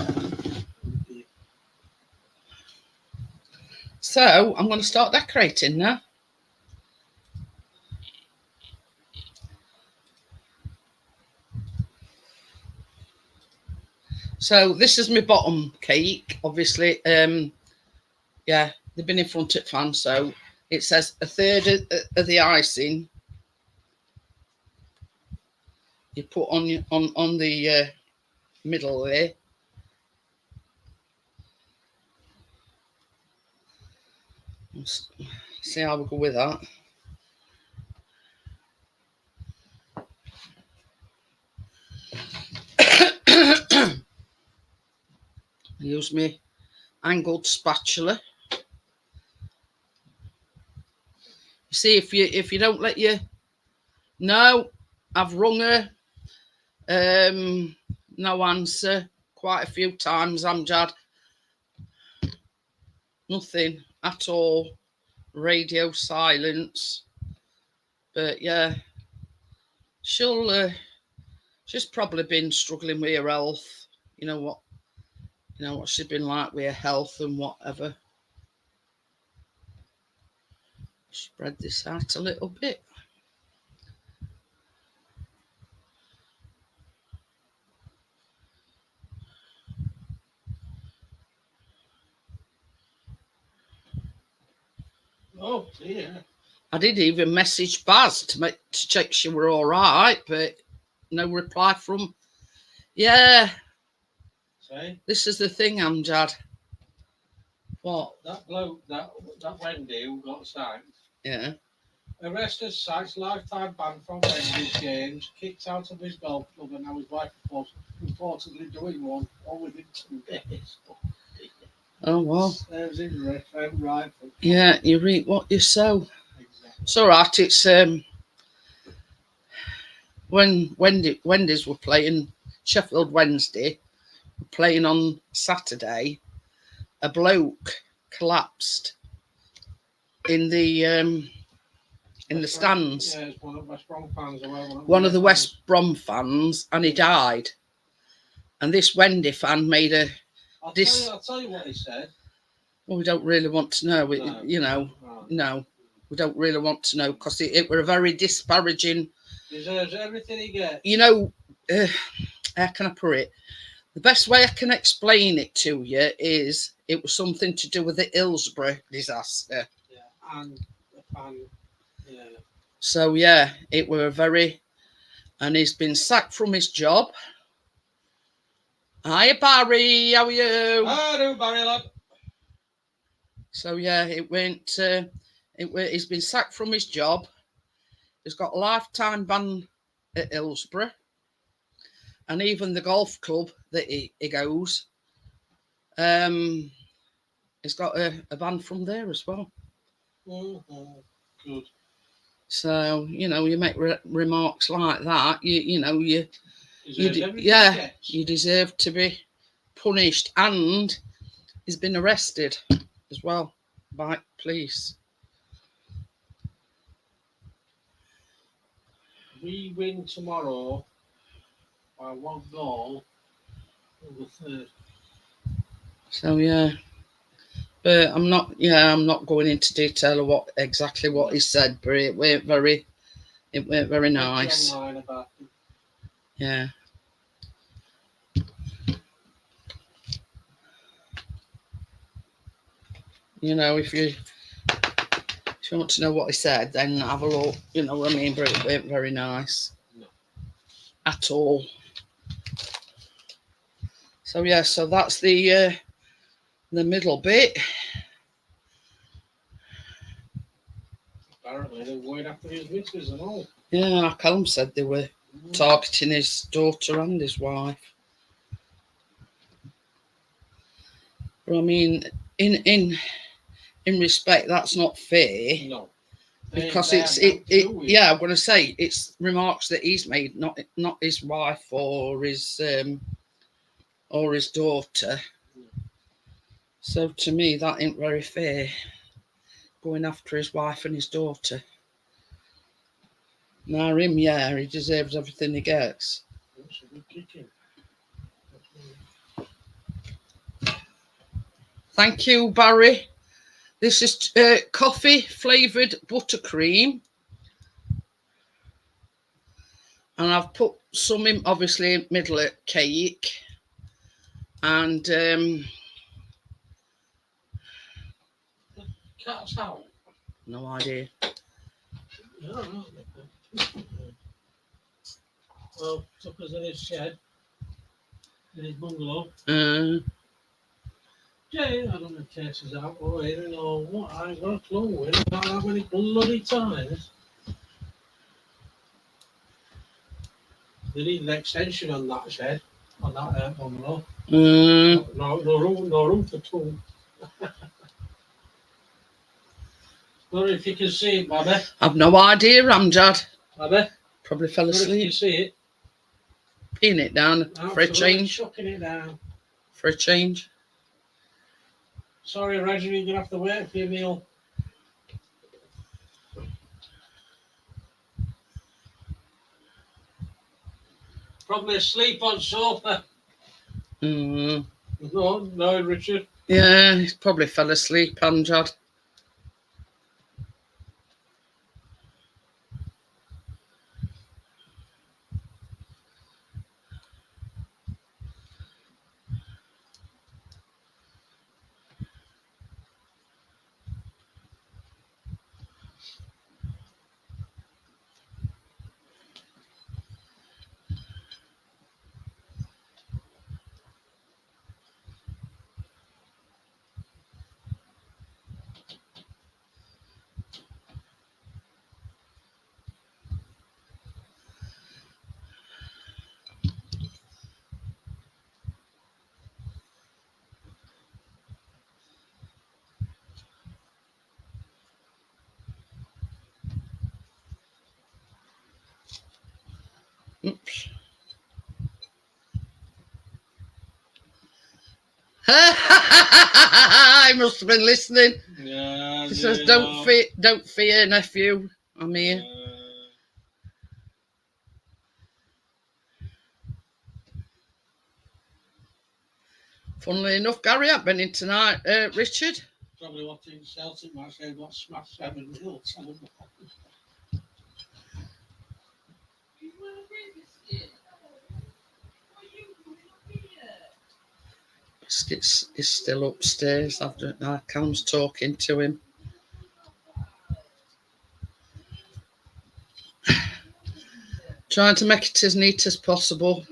Speaker 1: So I'm going to start decorating now. So this is my bottom cake, obviously. Yeah, they've been in front of fan, so it says a third of the icing you put on the middle there. Let's see how we go with that. Use my angled spatula. You see, if you don't let you no, I've rung her. No answer. Quite a few times, Amjad. Nothing at all. Radio silence. But yeah, she's probably been struggling with her health. You know what she's been like with her health and whatever. Spread this out a little bit.
Speaker 2: Oh dear.
Speaker 1: I did even message Baz to check she were all right, but no reply from. Yeah.
Speaker 2: Say?
Speaker 1: This is the thing, Amjad. What?
Speaker 2: That bloke, that Wendy who got sacked.
Speaker 1: Yeah.
Speaker 2: Arrested, sacked, lifetime ban from Wendy's games, kicked out of his golf club, and now his wife was reportedly doing one all within 2 days.
Speaker 1: Oh well.
Speaker 2: Serves him right.
Speaker 1: Yeah, you reap what you sow.
Speaker 2: Exactly.
Speaker 1: It's all right. It's when Wendy's were playing Sheffield Wednesday, were playing on Saturday, a bloke collapsed in the stands.
Speaker 2: Yeah, it's one of the West Brom fans.
Speaker 1: One of the West Brom fans, and he died. And this Wendy fan made a.
Speaker 2: I'll tell you what he said.
Speaker 1: Well, we don't really want to know. No, we don't really want to know because it were a very disparaging.
Speaker 2: Deserves everything he gets.
Speaker 1: How can I put it? The best way I can explain it to you is it was something to do with the Hillsborough disaster.
Speaker 2: Yeah, and the fan. Yeah.
Speaker 1: So yeah, it were and he's been sacked from his job. Hiya, Barry. How are you?
Speaker 2: Hello, Barry, lad.
Speaker 1: So yeah, he's been sacked from his job. He's got a lifetime ban at Hillsborough, and even the golf club that he goes, he's got a ban from there as well.
Speaker 2: Mm-hmm. Good.
Speaker 1: So you make remarks like that. You deserve to be punished, and he's been arrested as well by police.
Speaker 2: We win tomorrow by 1 goal in the third.
Speaker 1: So yeah, but I'm not going into detail of what he said, but it went very nice.
Speaker 2: Online about it.
Speaker 1: Yeah. If you want to know what he said, then have a look. You know what I mean? But it weren't very nice.
Speaker 2: No.
Speaker 1: At all. So yeah, so that's the middle bit.
Speaker 2: Apparently they're going after his missus and all.
Speaker 1: Yeah, Callum said they were targeting his daughter and his wife. But I mean, in respect, that's not fair.
Speaker 2: No.
Speaker 1: Because
Speaker 2: They
Speaker 1: it's
Speaker 2: had nothing to do with it.
Speaker 1: yeah, I'm going to say it's remarks that he's made, not his wife or his daughter. So to me, that ain't very fair. Going after his wife and his daughter. Now him, yeah, he deserves everything he gets.
Speaker 2: That's a good kicking.
Speaker 1: Thank you, Barry. This is coffee flavoured buttercream. And I've put some in, obviously, in the middle of cake. And
Speaker 2: Cat's out.
Speaker 1: no idea.
Speaker 2: Well, took us in his shed, in his bungalow. Yeah, I don't know if Tess is out or in or what. I ain't got a clue. We don't know how many bloody times. They need an extension on that shed, on that bungalow. No room for two. Sorry if you can see it, Bobby.
Speaker 1: I've no idea, Ramjad.
Speaker 2: Bobby?
Speaker 1: Probably fell
Speaker 2: Sorry if you
Speaker 1: asleep.
Speaker 2: see it.
Speaker 1: Peeing it down for a change.
Speaker 2: Chucking it down.
Speaker 1: For a change.
Speaker 2: Sorry, Roger, you're going to have to wait for your meal. Probably asleep on sofa. No, Richard.
Speaker 1: Yeah, he probably fell asleep, Amjad. Oops. I must have been listening.
Speaker 2: Yeah,
Speaker 1: He says, don't fear, nephew. I'm here. Funnily enough, Gary ain't been in tonight, Richard.
Speaker 2: Probably watching Celtic match. They've got smashed 7-0.
Speaker 1: Biscuits is still upstairs. Cam's talking to him. Trying to make it as neat as possible.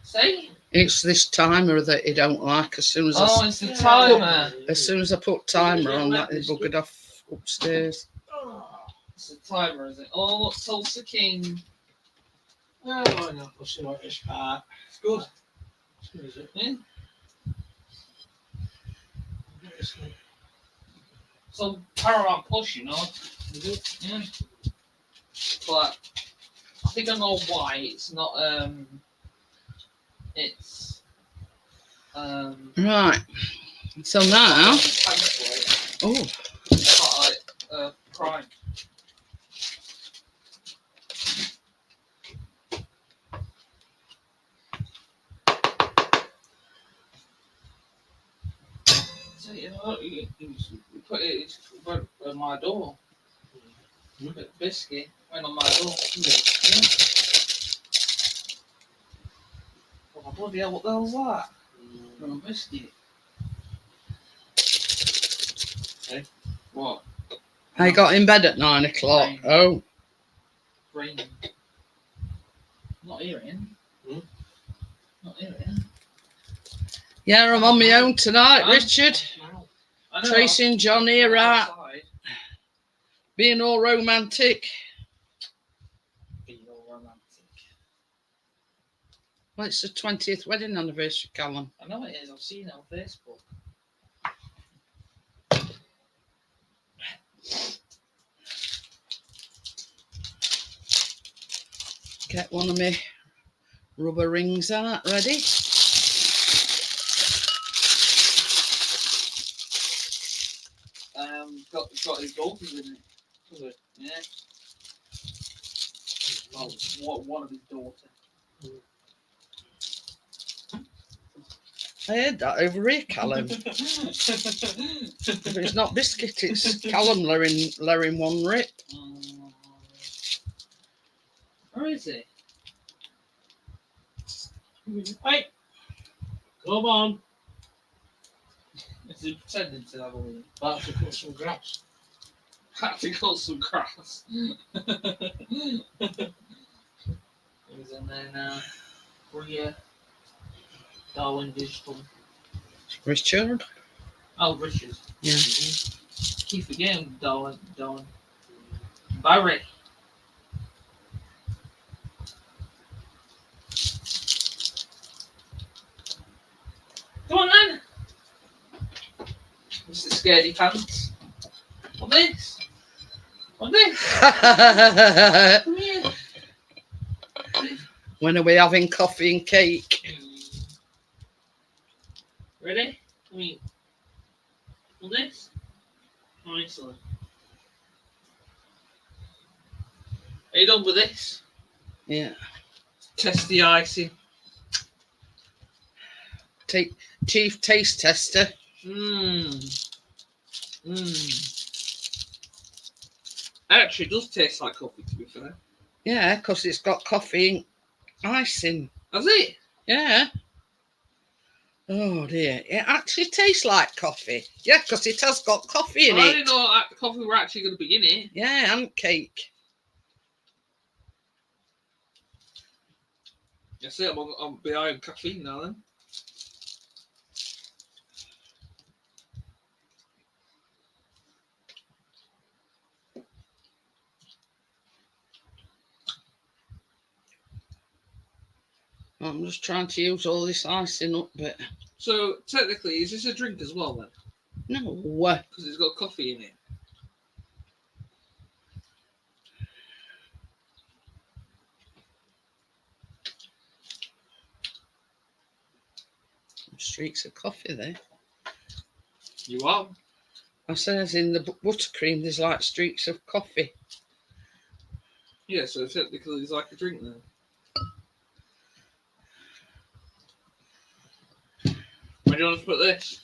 Speaker 3: See?
Speaker 1: It's this timer that he don't like. As soon as
Speaker 3: it's the timer.
Speaker 1: As soon as I put timer on, that he buggered off upstairs.
Speaker 3: It's the timer, is it? Oh, what's Tulsa King?
Speaker 2: Oh, no, we'll see what it's part. It's good. It's good, is it?
Speaker 3: Yeah. Some Paramount Plus, you know.
Speaker 2: Is it?
Speaker 3: Yeah. But I think I know why it's not. It's.
Speaker 1: Right. So now. Oh.
Speaker 3: It's not like Prime. So, you know, you put it by my door. Biscuit went on my door. Oh, bloody hell, what the hell's that? A biscuit. Hey, what?
Speaker 1: I got in bed at 9 o'clock.
Speaker 3: Rain.
Speaker 1: Oh,
Speaker 3: Raining. Not hearing. Not hearing.
Speaker 1: yeah, I'm on my own tonight,
Speaker 3: Huh?
Speaker 1: Richard.
Speaker 3: I know.
Speaker 1: Tracy and John here out,
Speaker 3: Outside.
Speaker 1: being all romantic.
Speaker 3: Being all romantic.
Speaker 1: Well, it's the 20th wedding anniversary, Callum.
Speaker 3: I know it is. I've seen it on Facebook.
Speaker 1: Get one of my rubber rings out ready.
Speaker 3: Got his daughters in it. Was it? Yeah. Well, one of his daughters.
Speaker 1: I heard that over here, Callum. If it's not biscuit, it's Callum letting one rip.
Speaker 3: Where is he?
Speaker 2: Hey, come on.
Speaker 3: Is he pretending to have a wee?
Speaker 2: About to cut some grass.
Speaker 3: Had to cut some grass. He's in there now. Bria. Darwin Digital.
Speaker 1: Richard?
Speaker 3: Oh, Richard.
Speaker 1: Yeah.
Speaker 3: Keep forgetting Darwin. Barry. Come on then. Mr. Scaredy Pants. What this? What this? Come here.
Speaker 1: When are we having coffee and cake?
Speaker 3: Ready? I mean, what this? Oh, excellent. Are you done with this?
Speaker 1: Yeah.
Speaker 3: Test the icing.
Speaker 1: Chief taste tester.
Speaker 3: Actually, it does taste like coffee, to be fair.
Speaker 1: Yeah, because it's got coffee and icing.
Speaker 3: Has it?
Speaker 1: Yeah. Oh dear. It actually tastes like coffee. Yeah, because it has got coffee in
Speaker 3: I
Speaker 1: it.
Speaker 3: didn't know that the coffee were actually going to be in it.
Speaker 1: Yeah, and cake.
Speaker 3: I see I'm behind caffeine now then.
Speaker 1: I'm just trying to use all this icing up, but
Speaker 3: So, technically, is this a drink as well then?
Speaker 1: no.
Speaker 3: Because it's got coffee in it.
Speaker 1: Streaks of coffee there.
Speaker 3: You are?
Speaker 1: I says in the buttercream there's like streaks of coffee.
Speaker 3: Yeah, so technically it's like a drink then. Where do you want to put this?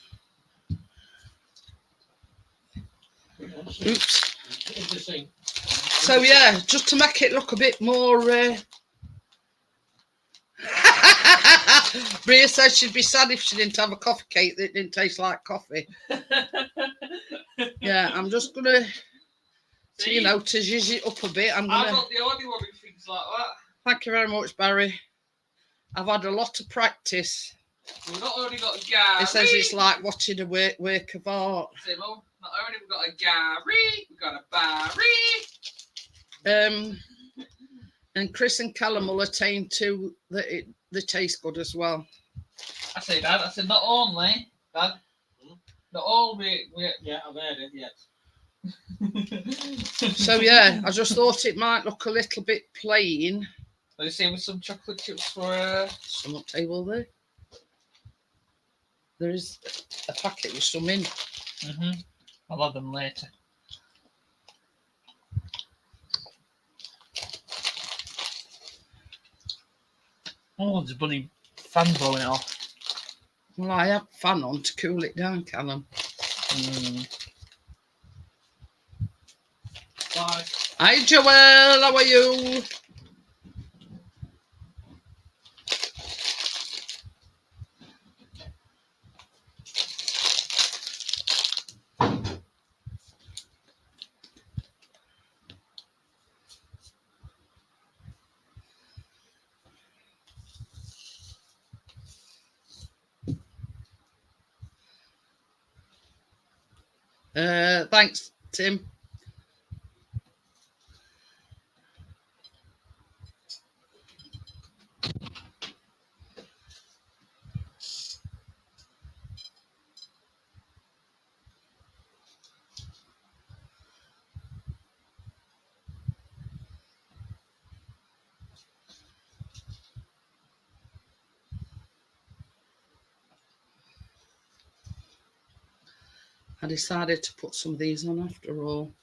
Speaker 1: Oops.
Speaker 2: Interesting.
Speaker 1: So yeah, just to make it look a bit more. Bria said she'd be sad if she didn't have a coffee cake that didn't taste like coffee. Yeah, I'm just gonna,
Speaker 3: See?
Speaker 1: you know, to zhuzh it up a bit. I'm
Speaker 3: I'm
Speaker 1: gonna.
Speaker 3: not the only one who thinks like that.
Speaker 1: Thank you very much, Barry. I've had a lot of practice.
Speaker 3: We've not only got a Gary.
Speaker 1: It says it's like watching a work of art.
Speaker 3: Say, Mum, not only have we got a Gary, we've got a Barry.
Speaker 1: And Chris and Callum will attain to that they taste good as well.
Speaker 3: I say, Dad. I said, not only, Dad. Not only
Speaker 2: Yeah, I've heard it, yes.
Speaker 1: So yeah, I just thought it might look a little bit plain.
Speaker 3: Are you saying with some chocolate chips for
Speaker 1: Some up table there. There is a packet with some in.
Speaker 3: I'll have them later. Oh, there's a bloody fan blowing it off.
Speaker 1: Well, I have fan on to cool it down, Callum.
Speaker 3: Bye.
Speaker 1: Hi, Joelle. How are you? Thanks, Tim. I decided to put some of these on after all.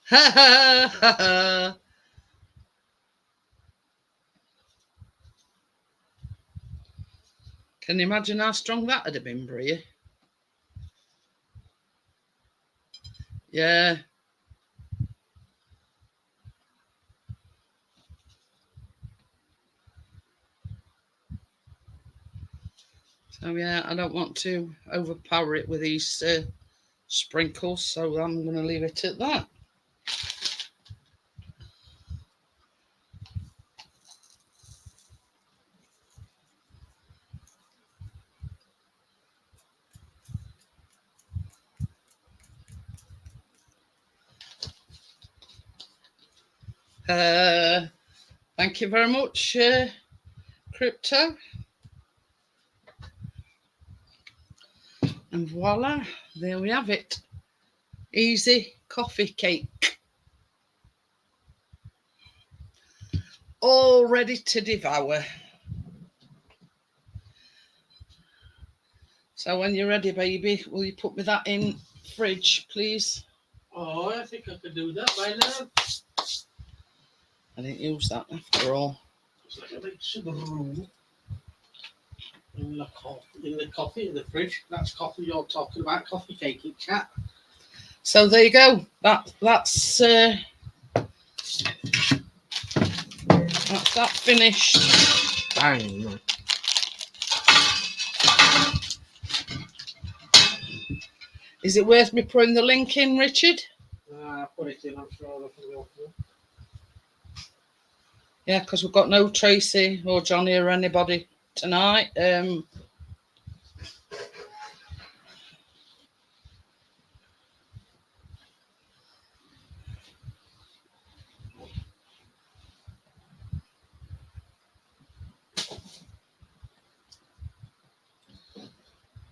Speaker 1: Ha ha ha ha. Can you imagine how strong that would have been, Bria? Yeah. So yeah, I don't want to overpower it with these sprinkles, so I'm going to leave it at that. Thank you very much, Crypto. And voila, there we have it. Easy coffee cake. All ready to devour. So when you're ready, baby, will you put me that in fridge, please?
Speaker 2: Oh, I think I could do that by now.
Speaker 1: I didn't use that after all.
Speaker 2: It's like a big sugar room in the coffee in the fridge. That's coffee you're talking about, coffee cake, chat.
Speaker 1: So there you go. That's that finished.
Speaker 2: Bang.
Speaker 1: Is it worth me putting the link in, Richard?
Speaker 2: Put it in, I'm sure nothing will do.
Speaker 1: Yeah, because we've got no Tracy or Johnny or anybody tonight.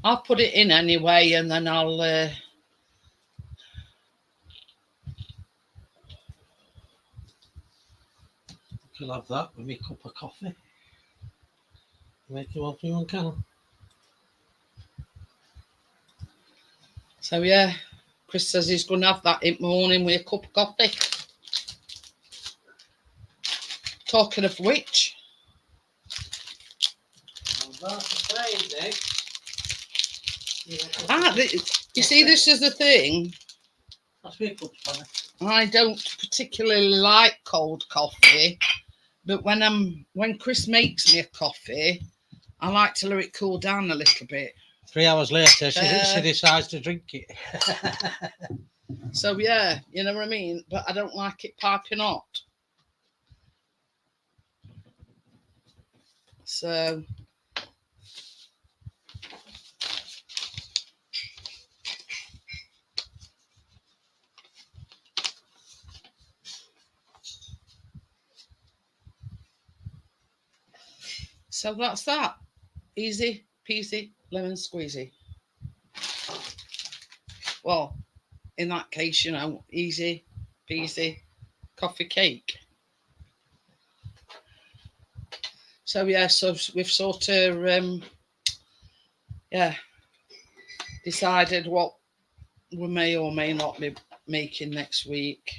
Speaker 1: I'll put it in anyway, and then I'll.
Speaker 2: You'll have that with me cup of coffee. Make you what you can.
Speaker 1: So yeah, Chris says he's going to have that in the morning with a cup of coffee. Talking of which, you see, this is the thing.
Speaker 2: That's me cup, Spanish.
Speaker 1: I don't particularly like cold coffee, but when Chris makes me a coffee, I like to let it cool down a little bit.
Speaker 2: 3 hours later, she decides to drink it.
Speaker 1: So yeah, you know what I mean? But I don't like it piping hot. So that's that. Easy peasy lemon squeezy. Well, in that case, easy peasy coffee cake. So yeah, so we've sort of yeah, decided what we may or may not be making next week.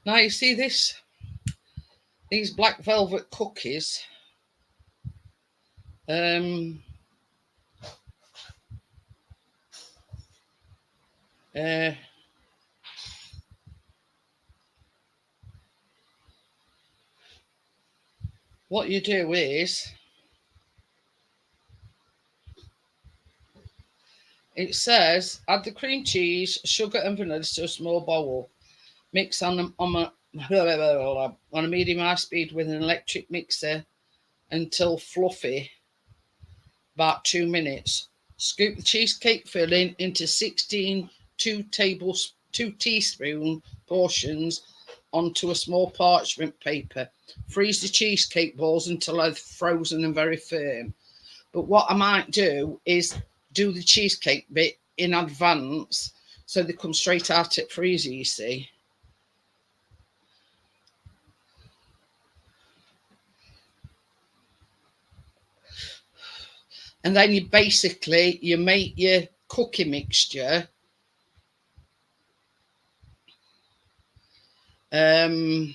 Speaker 1: Now you see these black velvet cookies. Uh, what you do is, it says add the cream cheese, sugar, and vanilla to a small bowl. Mix on a medium high speed with an electric mixer until fluffy, about 2 minutes. Scoop the cheesecake filling into 16 2 teaspoon portions onto a small parchment paper. Freeze the cheesecake balls until they're frozen and very firm. But what I might do is do the cheesecake bit in advance so they come straight out at freezer, you see. And then you make your cookie mixture. You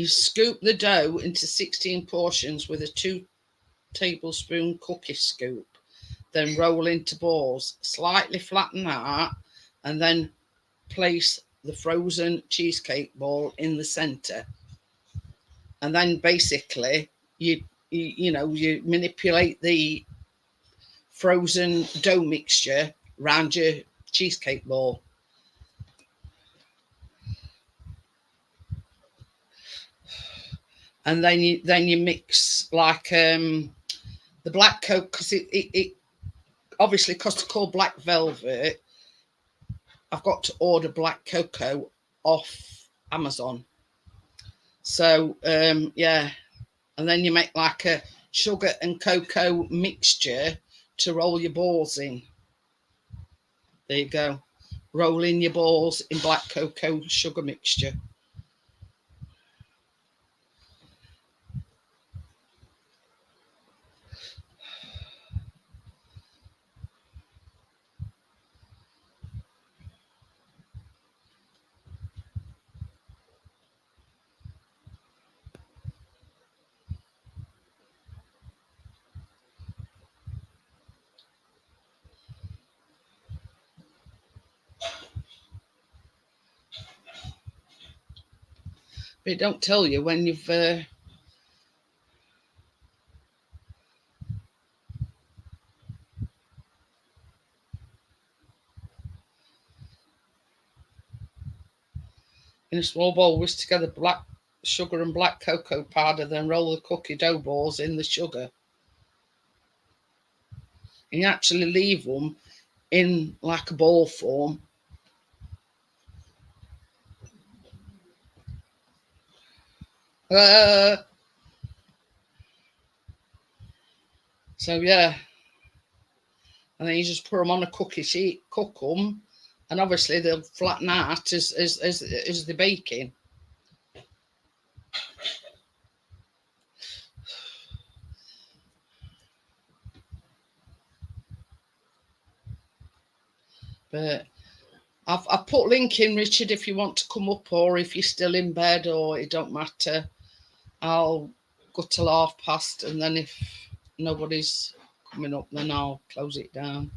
Speaker 1: scoop the dough into 16 portions with a 2 tablespoon cookie scoop. Then roll into balls. Slightly flatten out and then place the frozen cheesecake ball in the center. And then basically you manipulate the frozen dough mixture around your cheesecake ball. And then you mix like the black cocoa, because it obviously, because it's called black velvet, I've got to order black cocoa off Amazon. So yeah, and then you make like a sugar and cocoa mixture to roll your balls in. There you go. Roll in your balls in black cocoa sugar mixture. But it don't tell you when you've in a small bowl, whisk together black sugar and black cocoa powder, then roll the cookie dough balls in the sugar. And you actually leave them in like a ball form. So yeah, and then you just put them on a cookie sheet, cook them, and obviously they'll flatten out as they're baking. But I've put link in, Richard, if you want to come up, or if you're still in bed, or it don't matter. I'll go till past, and then if nobody's coming up, then I'll close it down.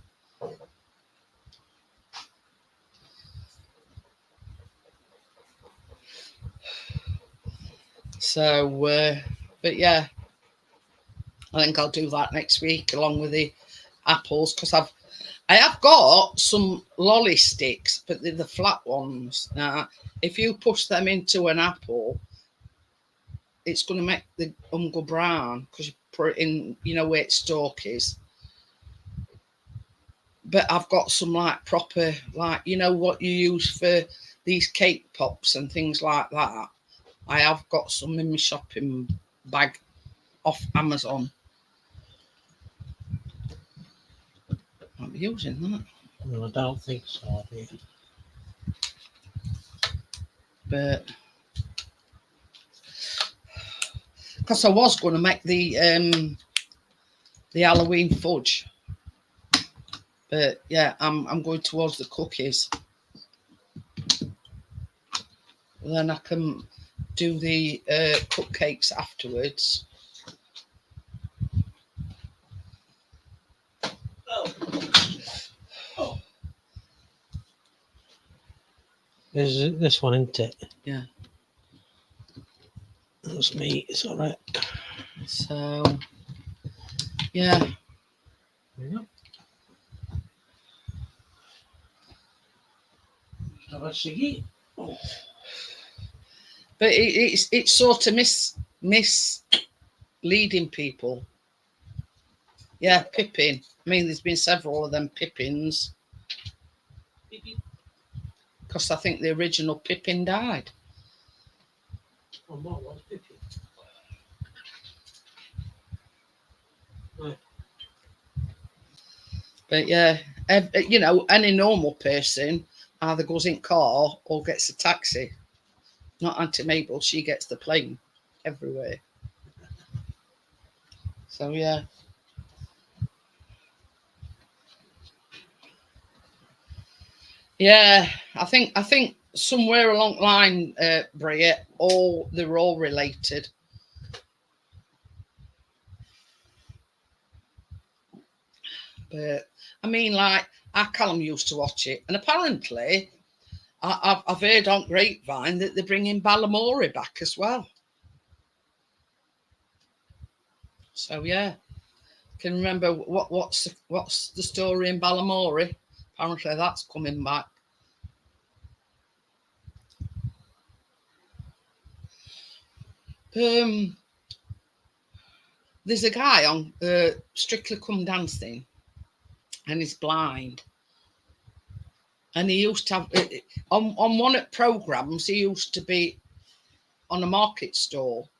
Speaker 1: So, but yeah, I think I'll do that next week along with the apples, because I have got some lolly sticks, but they're the flat ones. Now, if you push them into an apple, it's going to make the go brown, because you put it in, where its stalk is. but I've got some like proper, like, you know what you use for these cake pops and things like that. I have got some in my shopping bag off Amazon. I'll be using that.
Speaker 2: No, I don't think so, dear.
Speaker 1: But because I was going to make the Halloween fudge, but yeah, I'm going towards the cookies. Then I can do the cupcakes afterwards.
Speaker 2: There's this one, isn't it?
Speaker 1: Yeah.
Speaker 2: That's me. It's all right.
Speaker 1: So, yeah.
Speaker 2: Yeah. Have a ciggy. Oh.
Speaker 1: But it's sort of misleading people. Yeah, Pippin. I mean, there's been several of them Pippins. Because I think the original Pippin died.
Speaker 2: Oh, what was Pippin? Right.
Speaker 1: But yeah, you know, any normal person either goes in car or gets a taxi. Not Auntie Mabel, she gets the plane everywhere. So yeah. Yeah, I think somewhere along the line, Bria, they're all related. But I mean, like, our Callum used to watch it, and apparently, I've heard on grapevine that they're bringing Balamori back as well. So yeah, can remember what's the story in Balamori? Apparently, that's coming back. There's a guy on Strictly Come Dancing, and he's blind. And he used to have on one of the programs. He used to be on a market stall.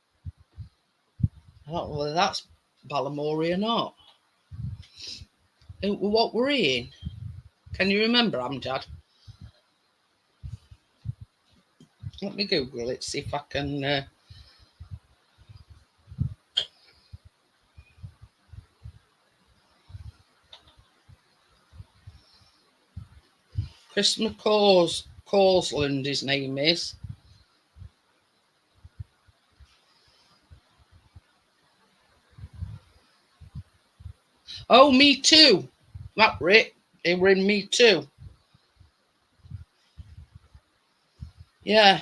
Speaker 1: I don't know whether that's Balamori or not. What were he in? Can you remember, Amjad? Let me Google it, see if I can. Chris McCausland, his name is. Oh, Me Too. That Rick. They were in Me Too. Yeah.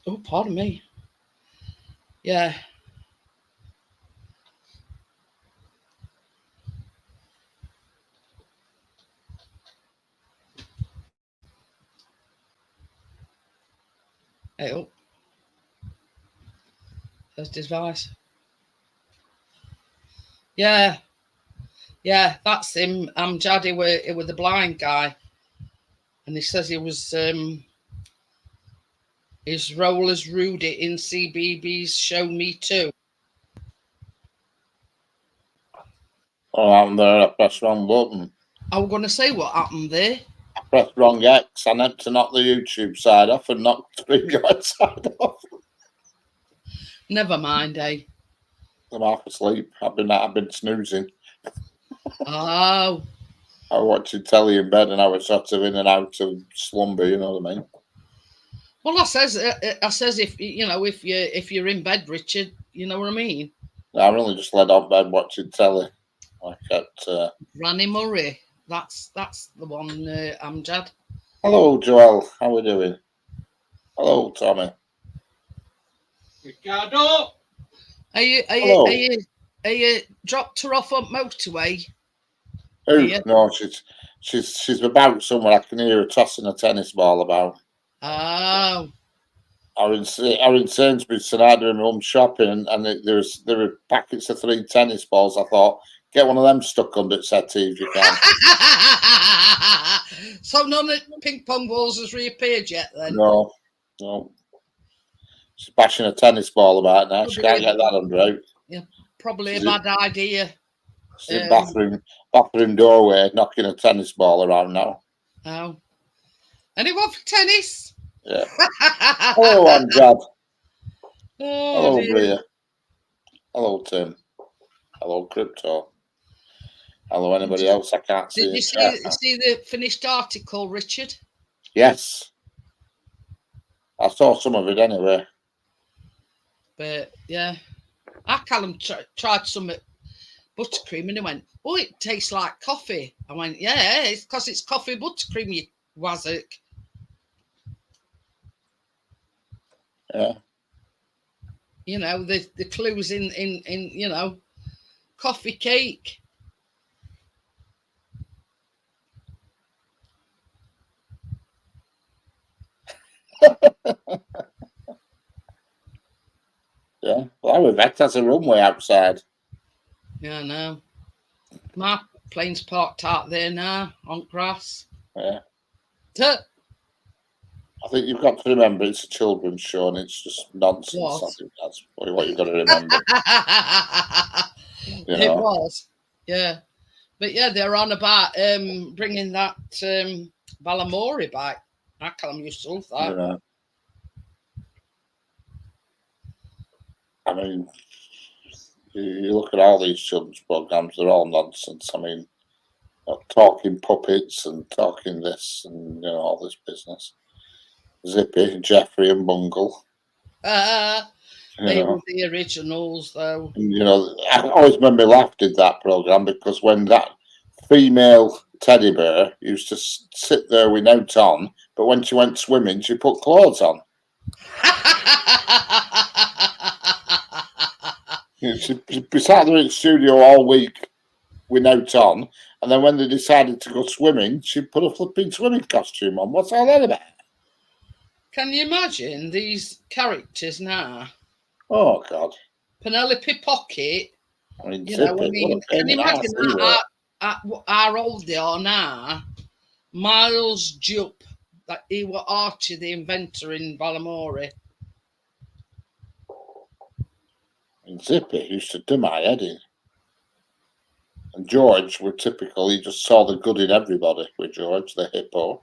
Speaker 1: Oh, pardon me. Yeah. Hey, oh. There's his device. Yeah. Yeah, that's him. Amjad, he were the blind guy. And he says he was his role as Rudy in CBB's show Me Too.
Speaker 4: Oh, I'm there. I pressed wrong button.
Speaker 1: I was going to say what happened there.
Speaker 4: I pressed wrong X. I meant to knock the YouTube side off and knock the StreamYard side off.
Speaker 1: Never mind, eh?
Speaker 4: I'm half asleep. I've been snoozing.
Speaker 1: Oh.
Speaker 4: I was watching telly in bed and I was sort of in and out of slumber. You know what I mean?
Speaker 1: Well, I says if you know if you're in bed, Richard, you know what I mean.
Speaker 4: I really just laid on bed watching telly. Like at
Speaker 1: Granny Murray. That's the one. Amjad.
Speaker 4: Hello, Joel. How are we doing? Hello, Tommy.
Speaker 2: Ricardo.
Speaker 1: Are you dropped her off on motorway?
Speaker 4: Who? No, she's about somewhere. I can hear her tossing a tennis ball about.
Speaker 1: Oh.
Speaker 4: I was in Sainsbury's tonight doing my mum shopping, and there were packets of 3 tennis balls. I thought, Get one of them stuck under its settee if you can.
Speaker 1: So none of the ping pong balls has reappeared yet then?
Speaker 4: No. She's bashing a tennis ball about now. She can't get that under out.
Speaker 1: Probably a bad idea.
Speaker 4: She's in bathroom doorway knocking a tennis ball around now.
Speaker 1: Oh. Anyone for tennis?
Speaker 4: Yeah. Hello, Amjad.
Speaker 1: Oh,
Speaker 4: Hello,
Speaker 1: dear.
Speaker 4: Bria. Hello, Tim. Hello, Crypto. Hello, anybody else I can't see.
Speaker 1: Did you see the finished article, Richard?
Speaker 4: Yes. I saw some of it anyway.
Speaker 1: But yeah, I Callum tried some buttercream and he went, "Oh, it tastes like coffee." I went, "Yeah, it's because it's coffee buttercream, you wazzock."
Speaker 4: Yeah.
Speaker 1: You know, the clues in you know, coffee cake.
Speaker 4: Yeah. Well, I bet that's a runway outside.
Speaker 1: Yeah, I know. My plane's parked out there now on grass.
Speaker 4: Yeah.
Speaker 1: Tuh.
Speaker 4: I think you've got to remember it's a children's show and it's just nonsense.
Speaker 1: What?
Speaker 4: I think that's what you've got to remember. You
Speaker 1: It
Speaker 4: know?
Speaker 1: was, yeah. But yeah, they're on about bringing that Balamori back. I can't used to love that.
Speaker 4: You know? I mean, you look at all these children's programs; they're all nonsense. I mean, talking puppets and talking this and all this business. Zippy, Jeffrey, and Bungle.
Speaker 1: They were the originals, though.
Speaker 4: And, I always remember laughed at that program because when that female teddy bear used to sit there with no on, but when she went swimming, she put clothes on. She sat there in the studio all week with no on, and then when they decided to go swimming, she put a flipping swimming costume on. What's all that about?
Speaker 1: Can you imagine these characters now?
Speaker 4: Oh, God.
Speaker 1: Penelope Pocket.
Speaker 4: I mean,
Speaker 1: can you imagine how old they are now? Miles Jupp, that he was Archie, the inventor in Balamori.
Speaker 4: And Zippy used to do my head in. And George were typical. He just saw the good in everybody with George, the hippo.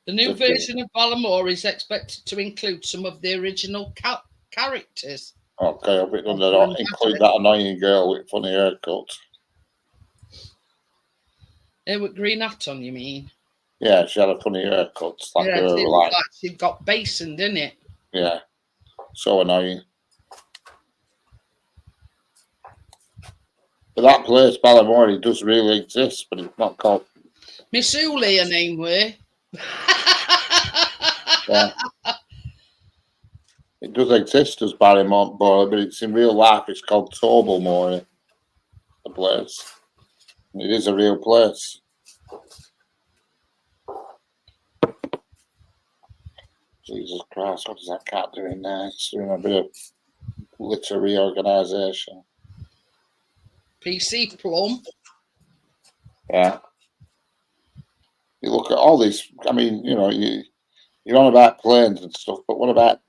Speaker 1: The new version of Balamori is expected to include some of the original characters.
Speaker 4: Okay, I bet they'll include that annoying girl with funny haircut.
Speaker 1: With green hat on, you mean?
Speaker 4: Yeah, she had a funny haircut. Like
Speaker 1: yeah, it like she'd got basin, didn't it?
Speaker 4: Yeah, so annoying. But that place, Balamori, does really exist, but it's not called.
Speaker 1: Miss Uli, her name were.
Speaker 4: Yeah. It does exist as Balamori, but it's in real life. It's called Tobalmori, the place. It is a real place. Jesus Christ, what is that cat doing now? It's doing a bit of litter reorganisation.
Speaker 1: PC Plum.
Speaker 4: Yeah. You look at all these, I mean, you're on about planes and stuff, but what about,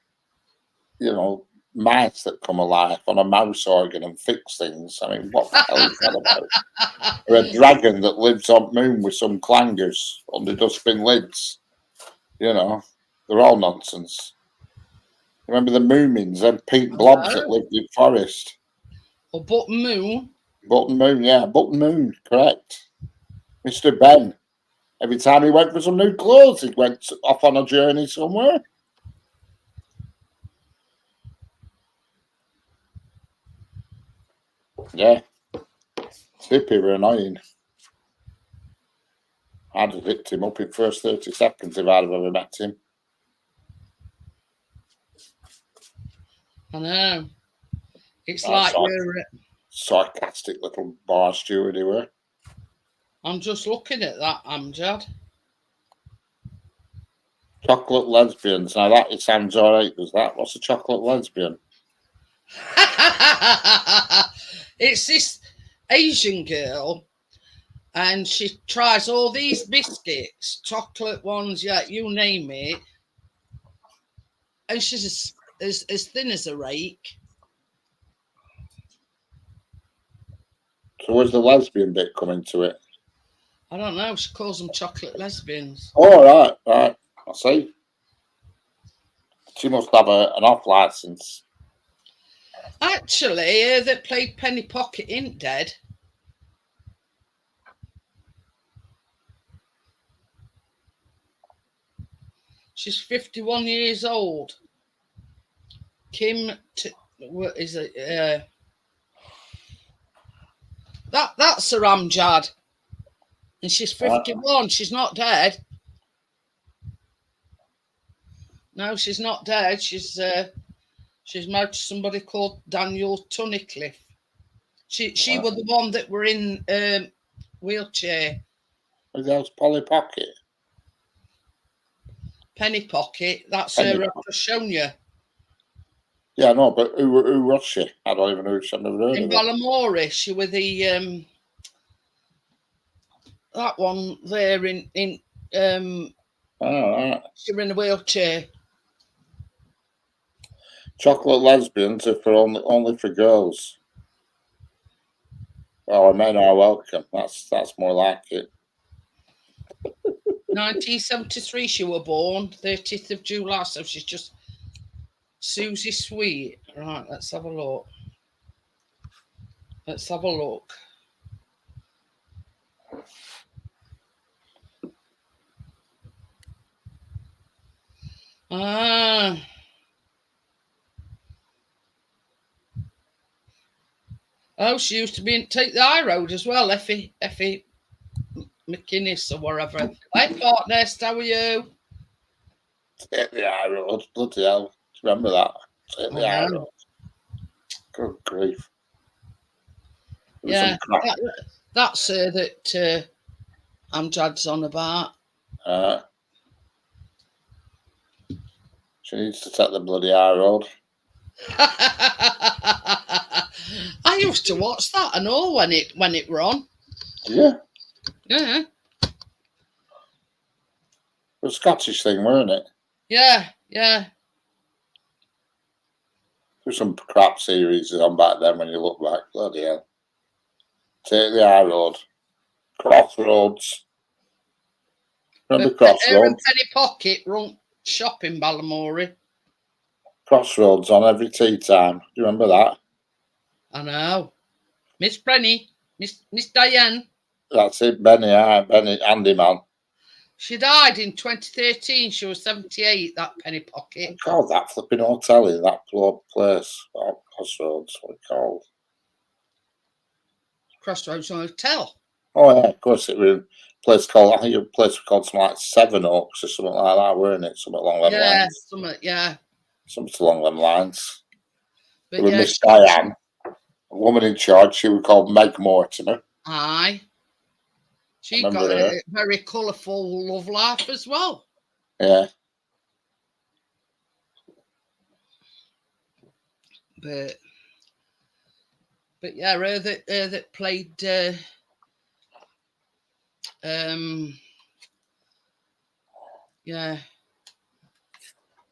Speaker 4: mice that come alive on a mouse organ and fix things? I mean, what the hell is that about? Or a dragon that lives on moon with some clangers under dustbin lids. They're all nonsense. Remember the Moomins, them pink blobs that lived in forest?
Speaker 1: Or Button Moon.
Speaker 4: Button Moon, yeah, Button Moon, correct. Mr. Ben. Every time he went for some new clothes, he went off on a journey somewhere. Yeah. Zippy were annoying. I'd have licked him up in first 30 seconds if I'd have ever met him.
Speaker 1: I know. It's like you're...
Speaker 4: sarcastic little bar steward he were.
Speaker 1: I'm just looking at that, Amjad.
Speaker 4: Chocolate lesbians. Now that it sounds all right, does that? What's a chocolate lesbian?
Speaker 1: It's this Asian girl, and she tries all these biscuits, chocolate ones, yeah, you name it. And she's as thin as a rake.
Speaker 4: So where's the lesbian bit coming to it?
Speaker 1: I don't know. She calls them chocolate lesbians.
Speaker 4: Oh, right. I see. She must have an off license.
Speaker 1: Actually, that played Penny Pocket ain't dead. She's 51 years old. What is it? That's Sir Amjad, and she's 51. She's not dead. No, she's not dead. She's married to somebody called Daniel Tunnicliffe. She was the one that were in wheelchair.
Speaker 4: That's Polly Pocket.
Speaker 1: Penny Pocket. That's
Speaker 4: Penny
Speaker 1: her. I've
Speaker 4: Pocket.
Speaker 1: just shown you.
Speaker 4: Yeah, no, but who was she? I don't even know. I've never heard
Speaker 1: In
Speaker 4: of her.
Speaker 1: Ballamore, she was the that one there in
Speaker 4: Oh, right.
Speaker 1: she was in a wheelchair.
Speaker 4: Chocolate lesbians are for only for girls. Well, men are welcome. That's more like it.
Speaker 1: 1973 she was born, 30th of July, so she's just Susie Sweet. Right, let's have a look. Ah. Oh, she used to be in Take the High Road as well, Effie McInnes or whatever. Hi, partners, how are you?
Speaker 4: Take the high road. Bloody hell. Remember that? Take the high road. Good grief.
Speaker 1: Yeah, that's her that Amjad's on about.
Speaker 4: She needs to take the bloody high road.
Speaker 1: I used to watch that and all when it were on.
Speaker 4: Yeah.
Speaker 1: Yeah.
Speaker 4: It was a Scottish thing, weren't it?
Speaker 1: Yeah.
Speaker 4: There's some crap series on back then when you look back. Bloody hell. Take the high road. Crossroads. Remember Crossroads?
Speaker 1: Penny Pocket run shop in Ballamore.
Speaker 4: Crossroads on every tea time. Do you remember that?
Speaker 1: I know. Miss Brenny, Miss Diane.
Speaker 4: That's it, Benny, Handyman.
Speaker 1: She died in 2013. She was 78, that Penny Pocket.
Speaker 4: What called that flipping hotel in that place? Oh, Crossroads, what it called?
Speaker 1: Crossroads Hotel.
Speaker 4: Oh, yeah, of course it was a place called, I think a place called something like Seven Oaks or something like that, weren't it? Something along them lines. Something along them lines.
Speaker 1: But
Speaker 4: with Miss Diane, a woman in charge, she was called Meg Mortimer.
Speaker 1: Aye. She got a very colourful love life as well.
Speaker 4: Yeah.
Speaker 1: But yeah, her that played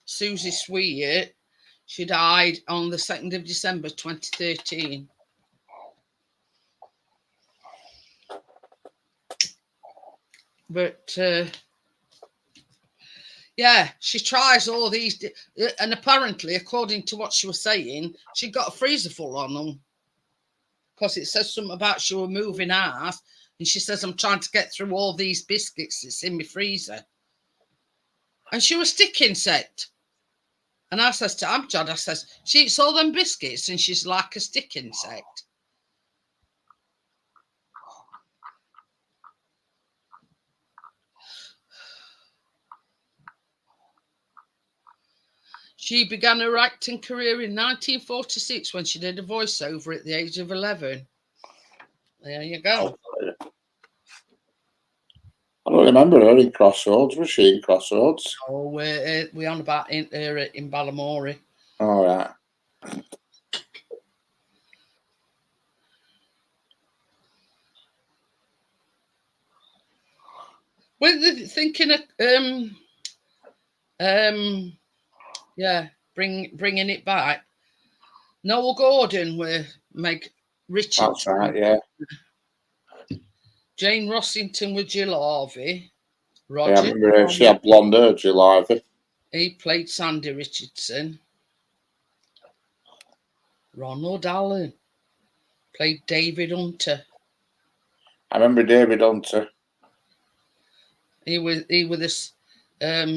Speaker 1: Susie Sweet, she died on the 2nd of December 2013. But yeah, she tries all these, and apparently, according to what she was saying, she got a freezer full on them because it says something about she was moving out, and she says, "I'm trying to get through all these biscuits that's in my freezer," and she was stick insect. And I says to Amjad, I says, "She eats all them biscuits, and she's like a stick insect." She began her acting career in 1946 when she did a voiceover at the age of 11. There you go.
Speaker 4: I don't remember her in Crossroads. Was she in Crossroads?
Speaker 1: Oh, we're on about in Ballamore.
Speaker 4: All right.
Speaker 1: We're thinking of yeah, bringing it back. Noel Gordon with Meg Richardson.
Speaker 4: That's right, yeah.
Speaker 1: Jane Rossington with Jill Harvey.
Speaker 4: Yeah, I
Speaker 1: Roger.
Speaker 4: remember her. She had blonde hair, Jill Harvey.
Speaker 1: He played Sandy Richardson. Ronald Allen played David Hunter.
Speaker 4: I remember David Hunter.
Speaker 1: He was this let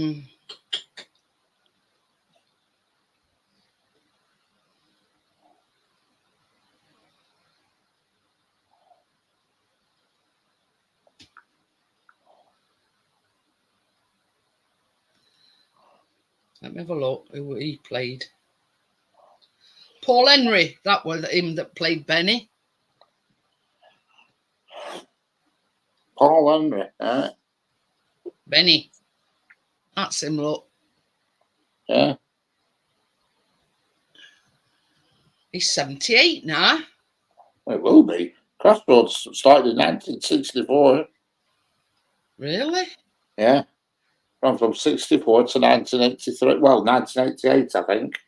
Speaker 1: me have a look who he played. Paul Henry, that was him that played Benny.
Speaker 4: Paul Henry,
Speaker 1: Benny. That's him, look.
Speaker 4: yeah.
Speaker 1: He's 78 now.
Speaker 4: It will be. Crossroads started in 1964.
Speaker 1: Really?
Speaker 4: Yeah. From 64 to 1983. Well, 1988, I think.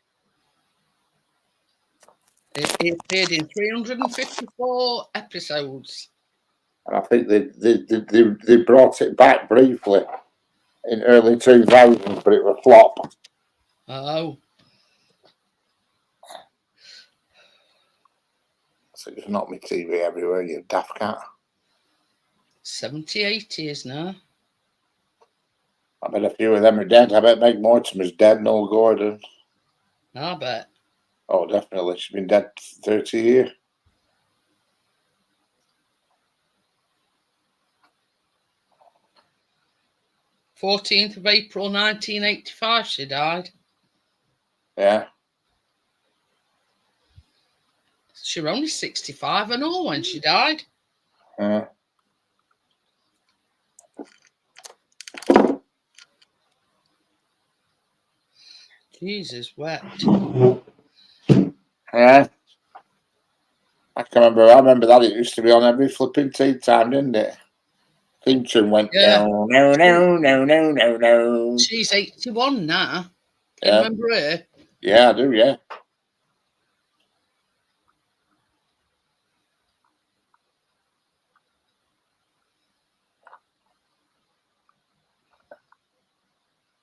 Speaker 1: He appeared in 354 episodes.
Speaker 4: And I think they brought it back briefly in early 2000s, but it was a flop.
Speaker 1: Oh.
Speaker 4: So it's not my TV everywhere, you daft cat.
Speaker 1: 78 he is now.
Speaker 4: I bet a few of them are dead. I bet Meg Mortimer's dead, Noel Gordon.
Speaker 1: I bet.
Speaker 4: Oh, definitely. She's been dead 30 years.
Speaker 1: April 14th, 1985 she died.
Speaker 4: Yeah.
Speaker 1: She was only 65 and all when she died.
Speaker 4: Yeah.
Speaker 1: Jesus wept.
Speaker 4: Yeah. I remember that it used to be on every flipping tea time, didn't it? Theme tune went no.
Speaker 1: She's 81 now.
Speaker 4: Yeah.
Speaker 1: You remember her?
Speaker 4: Yeah, I do, yeah.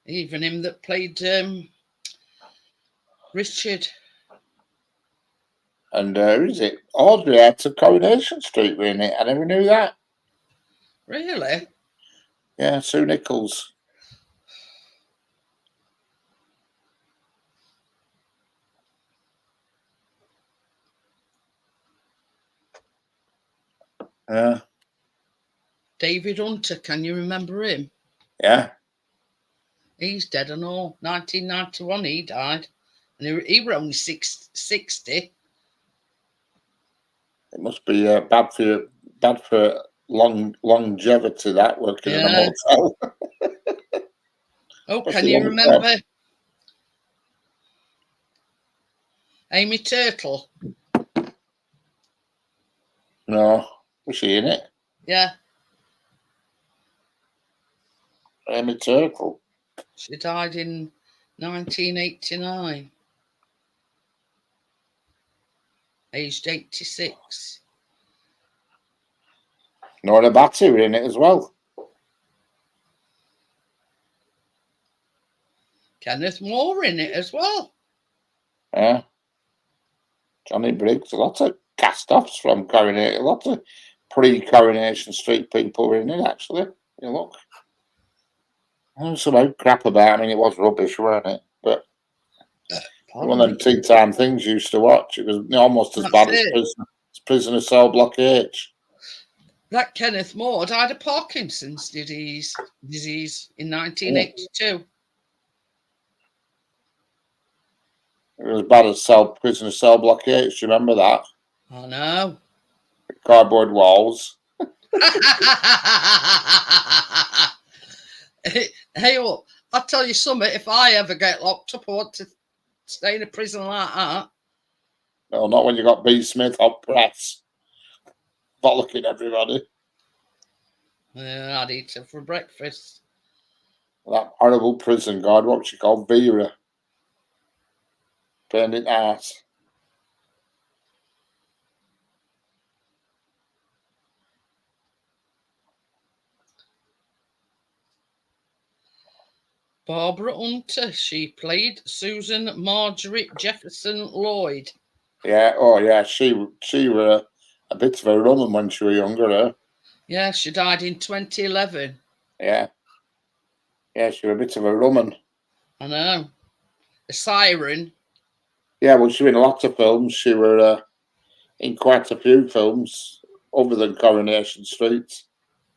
Speaker 1: Even him that played Richard.
Speaker 4: And who is it? Audrey had to Coronation Street in it. I never knew that.
Speaker 1: Really?
Speaker 4: Yeah, Sue Nichols. Yeah.
Speaker 1: David Hunter, can you remember him?
Speaker 4: Yeah.
Speaker 1: He's dead and all. 1991 he died. And he was only 60.
Speaker 4: It must be bad for longevity, that, working in a motel.
Speaker 1: Oh, can you remember Amy Turtle?
Speaker 4: No. Was she in it?
Speaker 1: Yeah.
Speaker 4: Amy Turtle.
Speaker 1: She died in 1989. Aged 86.
Speaker 4: Nora Batty were in it as well.
Speaker 1: Kenneth Moore in it as well.
Speaker 4: Yeah. Johnny Briggs. A lot of cast-offs from Coronation. A lot of pre-Coronation Street people were in it, actually. You look. There's some crap about. I mean, it was rubbish, weren't it? But one of them tea time things you used to watch. It was almost as bad as Prisoner Cell Block H.
Speaker 1: That Kenneth Moore died of Parkinson's disease in 1982.
Speaker 4: It was as bad as Prisoner Cell Block H. Do you remember that?
Speaker 1: I know.
Speaker 4: The cardboard walls.
Speaker 1: Hey, well, I'll tell you something. If I ever get locked up, I want to stay in a prison like that.
Speaker 4: No, not when you got B. Smith on press. Bollocking everybody.
Speaker 1: I'd eat her for breakfast.
Speaker 4: That horrible prison guard, what's she called? Vera. Turned it out.
Speaker 1: Barbara Hunter, she played Susan Marjorie Jefferson Lloyd.
Speaker 4: Yeah, oh yeah, she were a bit of a woman when she was younger, eh?
Speaker 1: Yeah, she died in 2011.
Speaker 4: Yeah. Yeah, she was a bit of a woman.
Speaker 1: I know. A siren.
Speaker 4: Yeah, well, she was in a lot of films. She were in quite a few films, other than Coronation Street.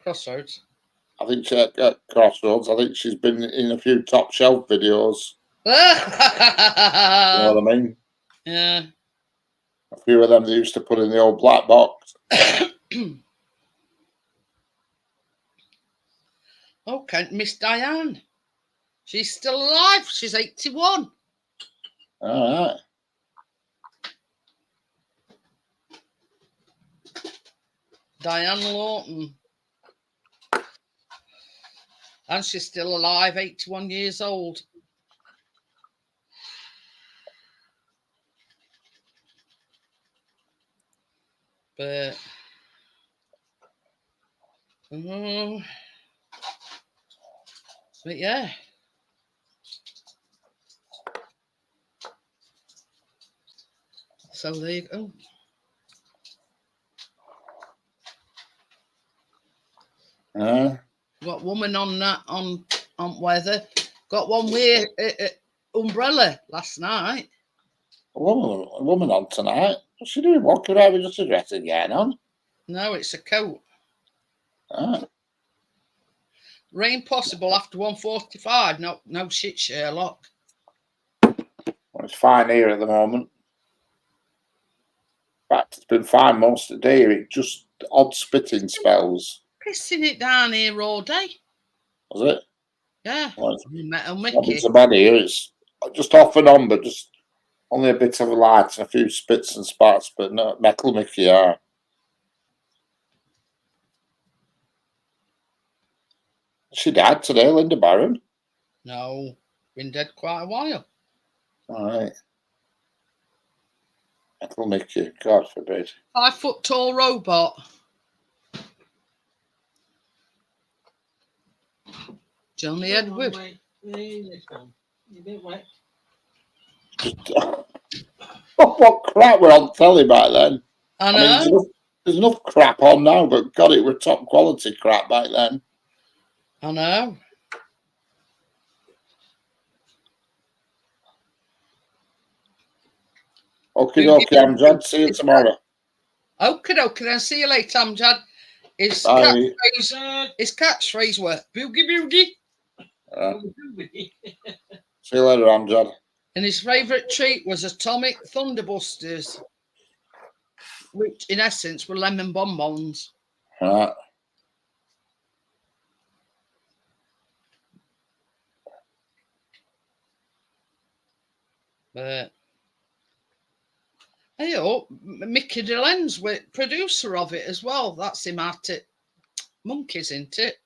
Speaker 1: Crossroads.
Speaker 4: I think she at Crossroads. I think she's been in a few top shelf videos. You know what I mean?
Speaker 1: Yeah.
Speaker 4: A few of them they used to put in the old black box.
Speaker 1: Okay, Miss Diane. She's still alive. She's 81.
Speaker 4: All right.
Speaker 1: Diane Lawton. And she's still alive, 81 years old. But yeah. So there you go. Got woman on that on weather. Got one with umbrella last night.
Speaker 4: A woman on tonight. What's she doing? Walking around with just a dress again on?
Speaker 1: No, it's a coat.
Speaker 4: Ah.
Speaker 1: Rain possible after 1:45. No shit, Sherlock.
Speaker 4: Well, it's fine here at the moment. In fact, it's been fine most of the day. It just odd spitting spells.
Speaker 1: Pissing it down here all day.
Speaker 4: Was it?
Speaker 1: Yeah.
Speaker 4: Well,
Speaker 1: Metal
Speaker 4: not
Speaker 1: Mickey.
Speaker 4: so bad here. It's just off and on, but just only a bit of a light and a few spits and sparks, but no Metal Mickey, yeah. She died today, Linda Barron.
Speaker 1: No, been dead quite a while.
Speaker 4: All right. Metal Mickey, God forbid.
Speaker 1: 5 foot tall robot. Johnny Edward.
Speaker 4: What crap were on telly back then?
Speaker 1: I know.
Speaker 4: I mean, there's enough crap on now, but God, it were top quality crap back then.
Speaker 1: I know.
Speaker 4: Okay, Amjad. See you tomorrow.
Speaker 1: Okay, then see you later, Amjad. His
Speaker 4: Bye.
Speaker 1: catchphrase were boogie boogie.
Speaker 4: See you later, Amjad.
Speaker 1: And his favourite treat was Atomic Thunderbusters, which in essence were lemon bonbons.
Speaker 4: Right.
Speaker 1: But hey, Mickey DeLenz, producer of it as well. That's him at it. Monkeys, isn't it?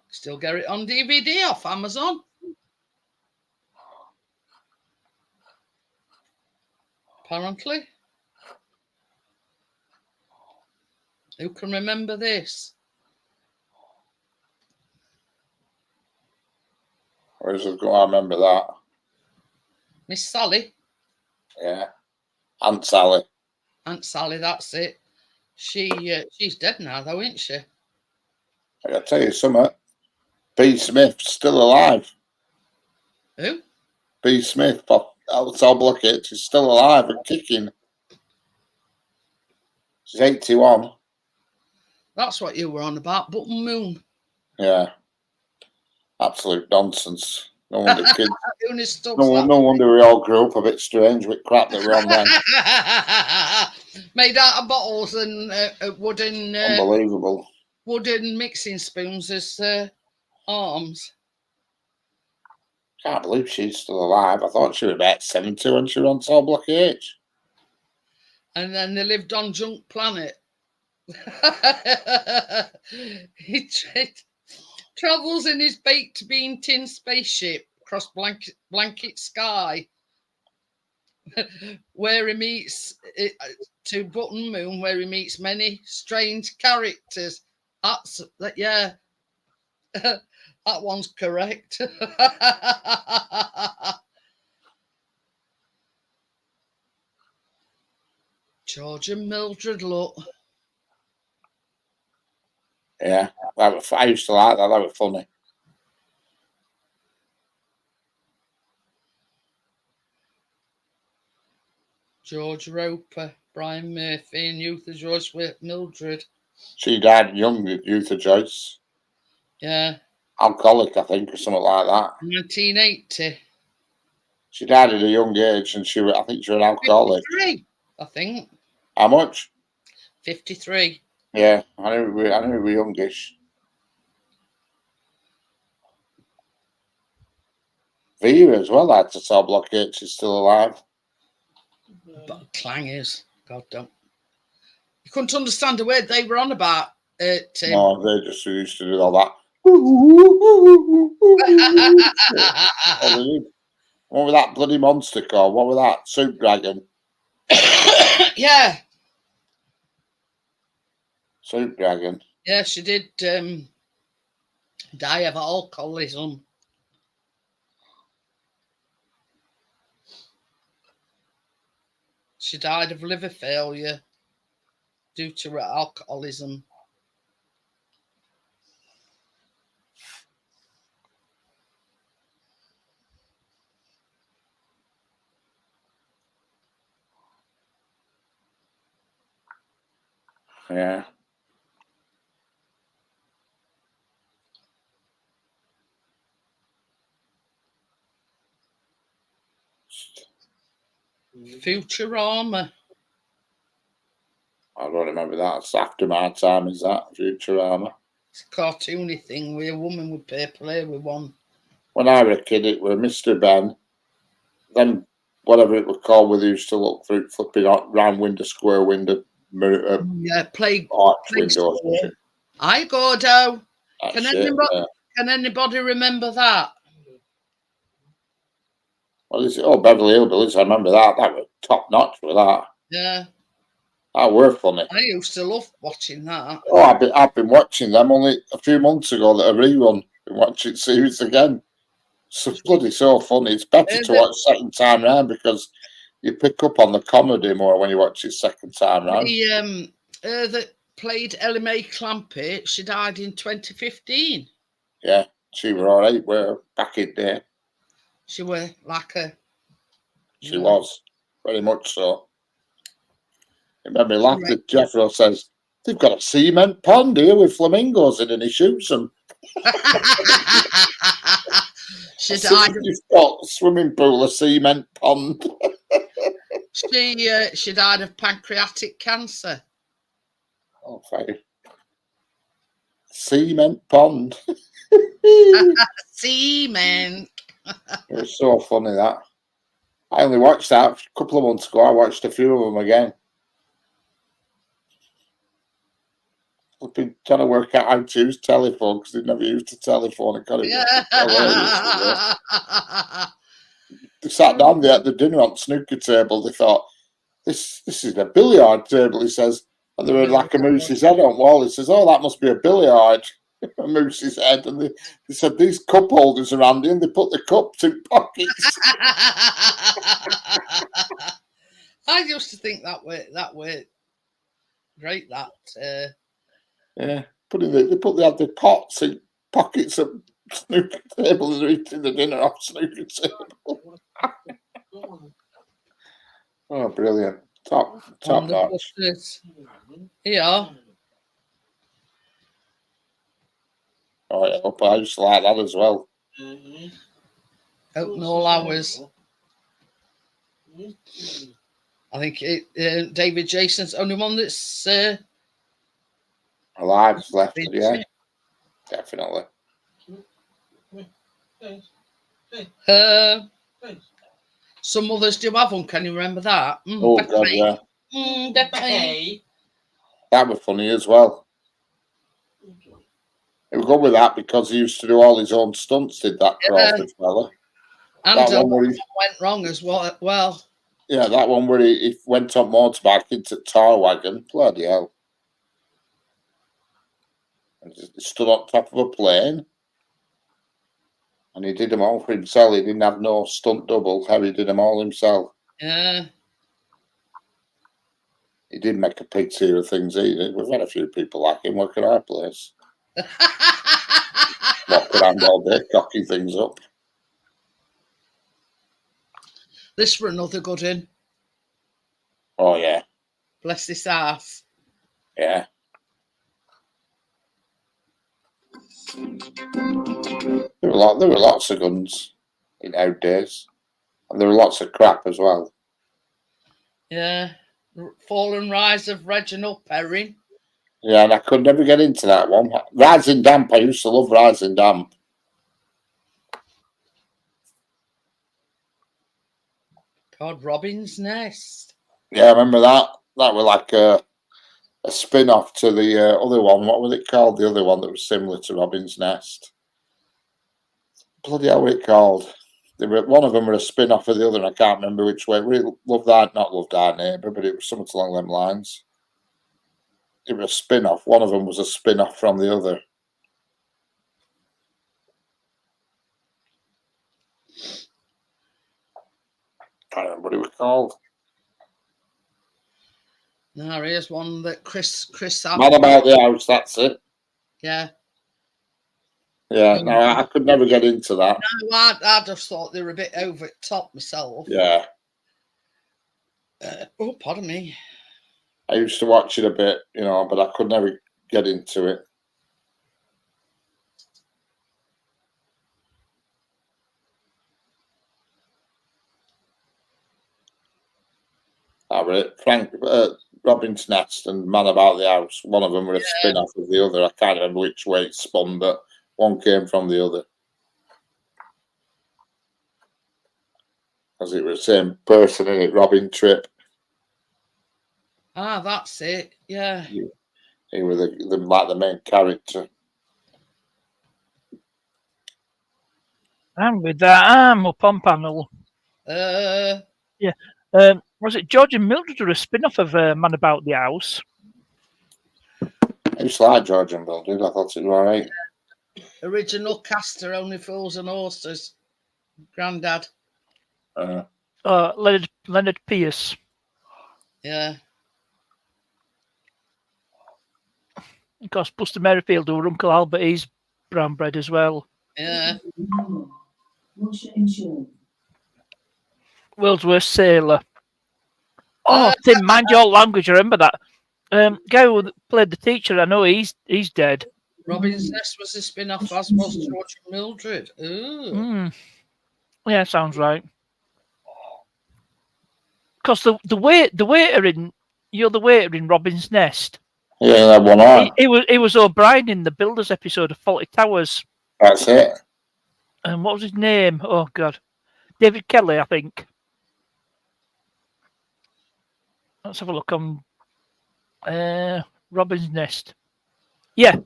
Speaker 1: Still get it on DVD off Amazon. Apparently. Who can remember this?
Speaker 4: Where's it going? I remember that.
Speaker 1: Miss Sally.
Speaker 4: Yeah. Aunt Sally.
Speaker 1: Aunt Sally, that's it. She's dead now, though, isn't she?
Speaker 4: I gotta tell you something. B. Smith's still alive.
Speaker 1: Who?
Speaker 4: B. Smith, outside Blockett, she's still alive and kicking. She's 81.
Speaker 1: That's what you were on about, Button Moon.
Speaker 4: Yeah. Absolute nonsense. No wonder kids.
Speaker 1: No
Speaker 4: wonder we all grew up a bit strange with crap that we're on then.
Speaker 1: Made out of bottles and wooden.
Speaker 4: Unbelievable.
Speaker 1: Wooden mixing spoons as arms.
Speaker 4: Can't believe she's still alive. I thought she was about 70 when she was on Cell Block H.
Speaker 1: And then they lived on Junk Planet. He travels in his baked bean tin spaceship across blanket sky, where he meets to Button Moon, where he meets many strange characters. Yeah, that one's correct. George and Mildred, look.
Speaker 4: Yeah, I used to like that. That was funny.
Speaker 1: George Roper, Brian Murphy, and Luther Joyce with Mildred.
Speaker 4: She died young, Luther Joyce.
Speaker 1: Yeah.
Speaker 4: Alcoholic, I think, or something like that.
Speaker 1: 1980.
Speaker 4: She died at a young age, and I think she was an alcoholic.
Speaker 1: 53, I think.
Speaker 4: How much?
Speaker 1: 53.
Speaker 4: Yeah, I knew we were youngish. Vera as well had to top blockade. She's still alive.
Speaker 1: But clangers, God don't. You couldn't understand the word they were on about.
Speaker 4: No, they just used to do all that. Oh, they did. What was that bloody monster called? What was that? Soup Dragon.
Speaker 1: Yeah.
Speaker 4: Soup Dragon.
Speaker 1: Yeah, she did die of alcoholism. She died of liver failure due to her alcoholism.
Speaker 4: Yeah.
Speaker 1: Futurama.
Speaker 4: I don't remember that. It's after my time, is that? Futurama.
Speaker 1: It's a cartoony thing where a woman with purple hair with one.
Speaker 4: When I was a kid, it was Mr. Ben. Then whatever it was called, where they used to look through flipping round window, square window, mirror,
Speaker 1: Yeah, plague
Speaker 4: arch
Speaker 1: Plague
Speaker 4: windows.
Speaker 1: Squall. Hi, Gordo.
Speaker 4: Can
Speaker 1: Anybody remember that?
Speaker 4: What is it? Oh, Beverly Hillbillies. I remember that. That was top notch with that.
Speaker 1: Yeah.
Speaker 4: That were funny.
Speaker 1: I used to love watching that.
Speaker 4: Oh, I've been watching them only a few months ago. That a rerun. Been watching series again. So bloody so funny. It's better to watch second time round because you pick up on the comedy more when you watch it second time round.
Speaker 1: That played Ellie Mae Clampett, she died in 2015.
Speaker 4: Yeah, she were all right. We're back in there.
Speaker 1: She were like a.
Speaker 4: She was very much so. It made me laugh that Jeffro says they've got a cement pond here with flamingos in, and he shoots them.
Speaker 1: She died.
Speaker 4: You've got a swimming pool, a cement pond.
Speaker 1: She died of pancreatic cancer.
Speaker 4: Oh, fine. Cement pond.
Speaker 1: Cement.
Speaker 4: It was so funny that. I only watched that a couple of months ago. I watched a few of them again. I've been trying to work out how to use telephone because they'd never used a telephone. I got it. Yeah. They sat down there at the dinner on the snooker table. They thought, this is a billiard table, he says. And there was like a moose's head on wall. He says, oh, that must be a billiard. A moose's head. And they said, these cup holders are handy, and they put the cups in pockets.
Speaker 1: I used to think that way great, that.
Speaker 4: Yeah, they had the pots in pockets of snooker table and they're eating the dinner off snooker table. Oh, brilliant. Top notch.
Speaker 1: Yeah.
Speaker 4: Oh, yeah, I used to like that as well.
Speaker 1: Open all hours. I think David Jason's the only one that's
Speaker 4: alive left. Yeah, definitely.
Speaker 1: Some others do have them. Can you remember that?
Speaker 4: Oh, God, yeah.
Speaker 1: Definitely.
Speaker 4: That was funny as well. It was good with that because he used to do all his own stunts, did that Crawford fella.
Speaker 1: And
Speaker 4: That
Speaker 1: a
Speaker 4: one where
Speaker 1: lot
Speaker 4: he,
Speaker 1: went wrong as well.
Speaker 4: yeah, that one where he went on motorbike into tar wagon. Bloody hell. And he stood on top of a plane. And he did them all for himself. He didn't have no stunt double. Harry did them all himself.
Speaker 1: Yeah.
Speaker 4: He did make a pig tier of things either. We've had a few people like him work at our place. Walk around all day, cocking things up.
Speaker 1: This for another good one.
Speaker 4: Oh, yeah.
Speaker 1: Bless this ass.
Speaker 4: Yeah. There were lots of guns in our days. And there were lots of crap as well.
Speaker 1: Yeah. Fall and Rise of Reginald Perrin.
Speaker 4: Yeah, and I could never get into that one. Rising Damp, I used to love Rising Damp.
Speaker 1: God, Robin's Nest.
Speaker 4: Yeah, I remember that. That was like a spin-off to the other one. What was it called? The other one that was similar to Robin's Nest. Bloody hell, what it called? One of them were a spin-off of the other, and I can't remember which way. Really Loved Our Neighbour, but it was something along them lines. It was a spin-off. One of them was a spin-off from the other. Can't remember what it was called.
Speaker 1: Now here's one that Chris
Speaker 4: Man About the House, that's it.
Speaker 1: Yeah.
Speaker 4: Yeah, no, I could never get into that.
Speaker 1: No, I just thought they were a bit over the top myself.
Speaker 4: Yeah.
Speaker 1: Oh, pardon me.
Speaker 4: I used to watch it a bit, but I could never get into it. Robin's Nest and Man About the House. One of them were a spin-off of the other. I can't remember which way it spun, but one came from the other. Because it was the same person in it, Robin Tripp.
Speaker 1: Ah, that's it. Yeah.
Speaker 4: He was the main character.
Speaker 5: And with that, I'm up on panel.
Speaker 1: Yeah.
Speaker 5: Was it George and Mildred or a spin-off of Man About the House?
Speaker 4: I used to like George and Mildred. I thought it was all right.
Speaker 1: Original caster, Only Fools and Horses. Grandad.
Speaker 5: Leonard Pierce.
Speaker 1: Yeah.
Speaker 5: Of course, Buster Merrifield or Uncle Albert, he's brown bread as well.
Speaker 1: Yeah.
Speaker 5: World's Worst Sailor. Oh, Tim, mind your language. I remember that. Guy who played the teacher, I know he's dead.
Speaker 1: Robin's Nest was a spin-off, as was George and Mildred. Ooh.
Speaker 5: Yeah, sounds right. Because the waiter in Robin's Nest.
Speaker 4: Yeah, that one on.
Speaker 5: He was O'Brien in the Builders episode of Fawlty Towers.
Speaker 4: That's it.
Speaker 5: And what was his name? Oh God, David Kelly, I think. Let's have a look on Robin's Nest. Yeah,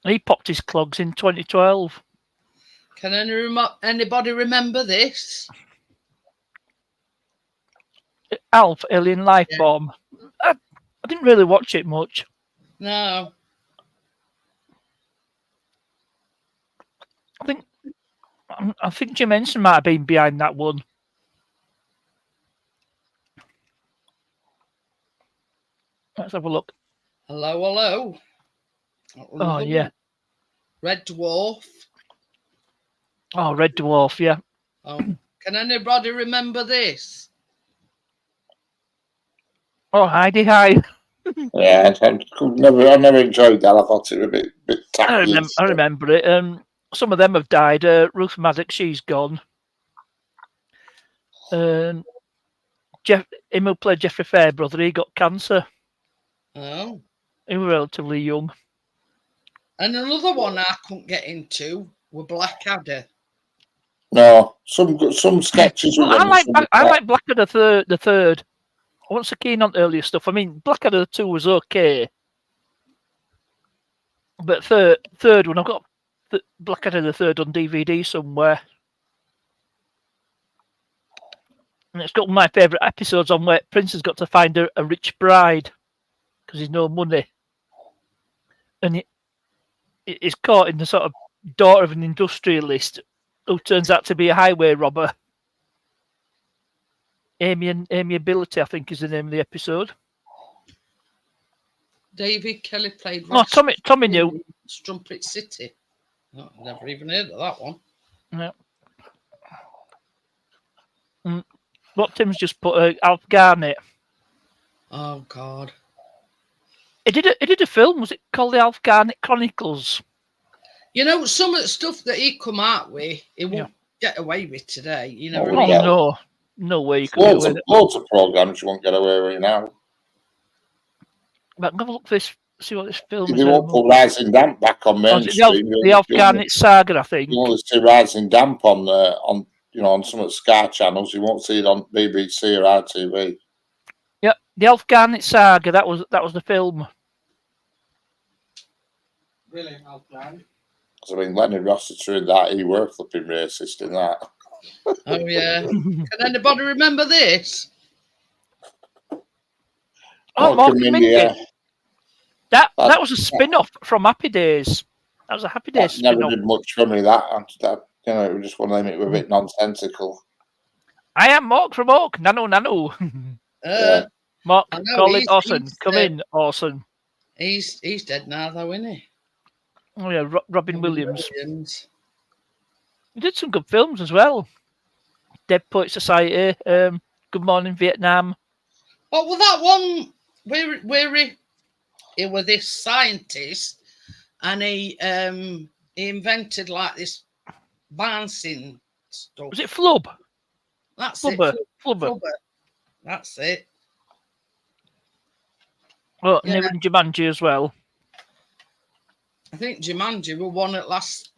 Speaker 5: he popped his clogs in 2012.
Speaker 1: Can anybody remember this?
Speaker 5: Alf, Alien Life Form. I didn't really watch it much.
Speaker 1: No.
Speaker 5: I think Jim Henson might have been behind that one. Let's have a look.
Speaker 1: Hello.
Speaker 5: Oh, yeah.
Speaker 1: Red Dwarf.
Speaker 5: Oh, Red Dwarf, yeah.
Speaker 1: Oh, can anybody remember this?
Speaker 5: Oh, Heidi Hi.
Speaker 4: Yeah, I never enjoyed that. I thought it was a bit tacky.
Speaker 5: I remember it. Some of them have died. Ruth Maddox, she's gone. Him who played Jeffrey Fairbrother, he got cancer.
Speaker 1: Oh.
Speaker 5: He was relatively young.
Speaker 1: And another one I couldn't get into were Blackadder.
Speaker 4: No, some sketches.
Speaker 5: Well, I like Blackadder the third. I wasn't so keen on earlier stuff. I mean, Blackadder 2 was okay. But third one, I've got Blackadder the third on DVD somewhere. And it's got one of my favourite episodes on where Prince has got to find a rich bride because he's no money. And he's caught in the sort of daughter of an industrialist who turns out to be a highway robber. Amiability, I think, is the name of the episode.
Speaker 1: David Kelly played.
Speaker 5: Oh, Tommy knew.
Speaker 1: Strumpet City. Oh, I've never even heard of that one.
Speaker 5: Yeah. What Tim's just put, Alf Garnett.
Speaker 1: Oh God.
Speaker 5: He did a film. Was it called the Alf Garnett Chronicles?
Speaker 1: You know, some of the stuff that he come out with, he won't get away with today. You know.
Speaker 4: Oh, yeah.
Speaker 5: No way you could get away with it.
Speaker 4: Loads of programs you won't get away with now.
Speaker 5: But have a look for this. See what this film is.
Speaker 4: They won't put Rising Damp back on mainstream.
Speaker 5: The Alf Garnett saga, I think.
Speaker 4: You won't see Rising Damp on some of the Sky channels. You won't see it on BBC or RTV.
Speaker 5: Yeah, the Alf Garnett saga. That was the film.
Speaker 2: Brilliant, Alf Garnett.
Speaker 4: I mean, Lenny Rossiter in that, he were flipping racist in that.
Speaker 1: Oh yeah. Can anybody remember this?
Speaker 5: Mark Mindy. That was a spin-off from Happy Days. That was a Happy Days spin-off.
Speaker 4: Never did much for me, that. You know, it was just one of them, it was a bit nonsensical.
Speaker 5: I am Mark from Oak. Nano. Mark, call it Orson. Come in, Orson.
Speaker 1: He's dead now, though, isn't he?
Speaker 5: Oh yeah, Robin Williams. He did some good films as well. Dead Poet Society, Good Morning Vietnam.
Speaker 1: What was that one where he was this scientist and he invented like this bouncing stuff.
Speaker 5: Was it Flub?
Speaker 1: That's
Speaker 5: Flubber.
Speaker 1: it.
Speaker 5: Flubber.
Speaker 1: That's it.
Speaker 5: Well, and they were in Jumanji as well.
Speaker 1: I think Jumanji were one at last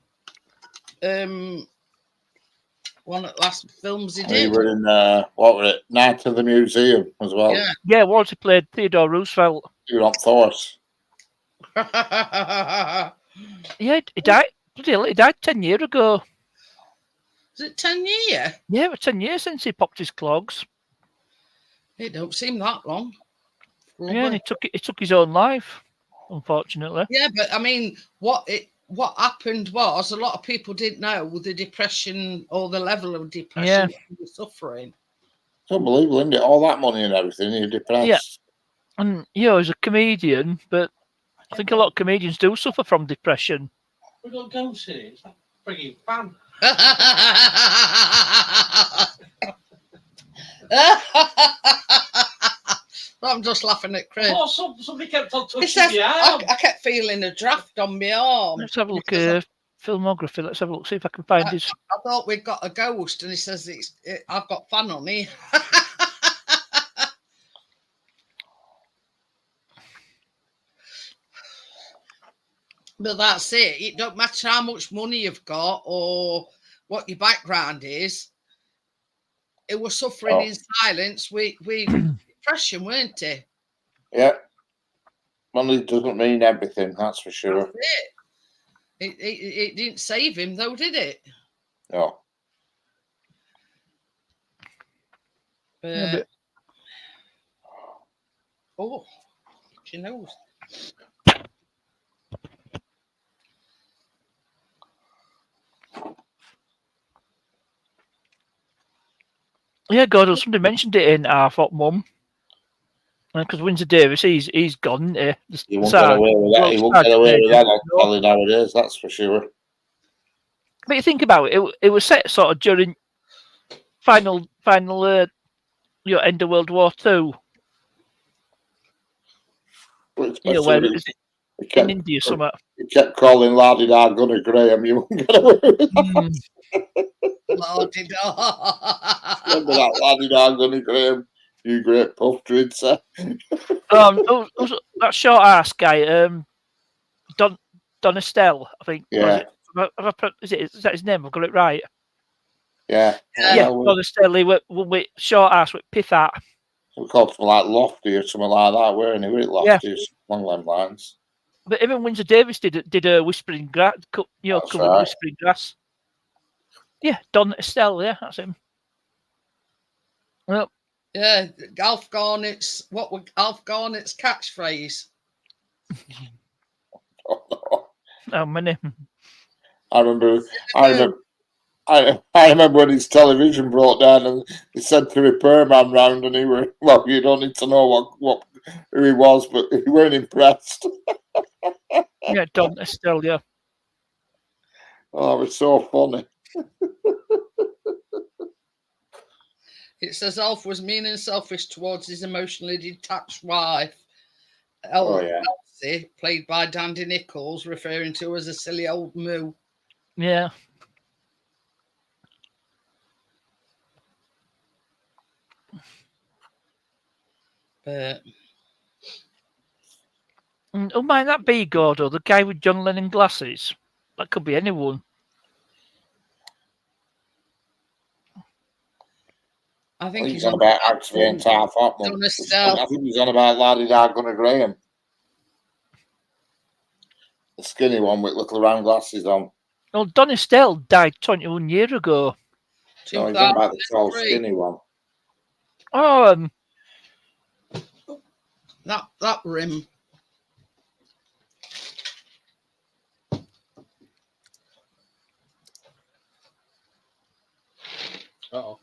Speaker 1: films he did.
Speaker 4: We were in what was it? Night of the Museum as well.
Speaker 5: Yeah, Walter played Theodore Roosevelt.
Speaker 4: You were on Force.
Speaker 5: Yeah, he died. Bloody hell, he died 10 years ago.
Speaker 1: Is it 10 years?
Speaker 5: Yeah, it was 10 years since he popped his clogs.
Speaker 1: It don't seem that long.
Speaker 5: Yeah, and he took his own life, unfortunately.
Speaker 1: Yeah, but I mean, what happened was a lot of people didn't know the depression or the level of depression he was suffering.
Speaker 4: It's unbelievable, isn't it? All that money and everything, you're depressed.
Speaker 5: Yeah. And, he's a comedian, but I think a lot of comedians do suffer from depression.
Speaker 2: We got go see it. It's like frigging fun.
Speaker 1: I'm just laughing at Chris.
Speaker 2: Oh, somebody kept on touching me arm.
Speaker 1: I kept feeling a draft on my arm.
Speaker 5: Let's have a look at filmography. Let's have a look, see if I can find his.
Speaker 1: I thought we'd got a ghost, and he says I've got fun on here. But that's it. It don't matter how much money you've got or what your background is. It was suffering in silence with depression, weren't it?
Speaker 4: Yeah. Money doesn't mean everything, that's for sure.
Speaker 1: That's it. It didn't save him, though, did it?
Speaker 4: No.
Speaker 1: Oh, she knows.
Speaker 5: Yeah, God, somebody mentioned it in our thought, Mum. Because Windsor Davis, he's gone.
Speaker 4: He won't get away with that. He won't get away with that on telly nowadays, that's for sure.
Speaker 5: But you think about it, it was set sort of during final end of World War II. Where is it? In India, somewhere.
Speaker 4: He kept calling La-di-da Gunner Graham. You won't get away with that.
Speaker 1: La-di-da.
Speaker 4: Remember that La-di-da Gunner Graham? You great puff drinker.
Speaker 5: That short ass guy, Don Estelle, I think.
Speaker 4: Yeah.
Speaker 5: Is that his name? I've got it right.
Speaker 4: Yeah.
Speaker 5: Yeah, Don Estelle with short ass with pith hat.
Speaker 4: We called something like Lofty or something like that, weren't he? We're at
Speaker 5: Yeah.
Speaker 4: Lofty, along them lines.
Speaker 5: But even Windsor Davis did a whispering grass,
Speaker 4: That's
Speaker 5: covered
Speaker 4: right.
Speaker 5: whispering grass. Yeah, Don Estelle, yeah, that's him. Well,
Speaker 1: Yeah, Alf Garnett's catchphrase?
Speaker 5: how many?
Speaker 4: I remember when his television broke down and he sent the repairman round and he were, well, you don't need to know who he was, but he weren't impressed.
Speaker 5: Yeah, Don Estelle, yeah.
Speaker 4: Oh, it was so funny.
Speaker 1: It says Alf was mean and selfish towards his emotionally detached wife,
Speaker 4: Oh, yeah.
Speaker 1: Elsie, played by Dandy Nichols, referring to her as a silly old moo.
Speaker 5: Yeah.
Speaker 1: But
Speaker 5: Who might that be, Gordo? The guy with John Lennon glasses? That could be anyone.
Speaker 1: I think
Speaker 4: He's on about accident half up.
Speaker 1: Don Estelle.
Speaker 4: I think he's on about Laddie Gunnar Graham. The skinny one with little round glasses on.
Speaker 5: Well, Don Estelle died 21 years ago.
Speaker 4: No, he's on about the tall,
Speaker 1: 2003.
Speaker 4: skinny one.
Speaker 5: Oh,
Speaker 1: That rim.
Speaker 2: Uh-oh.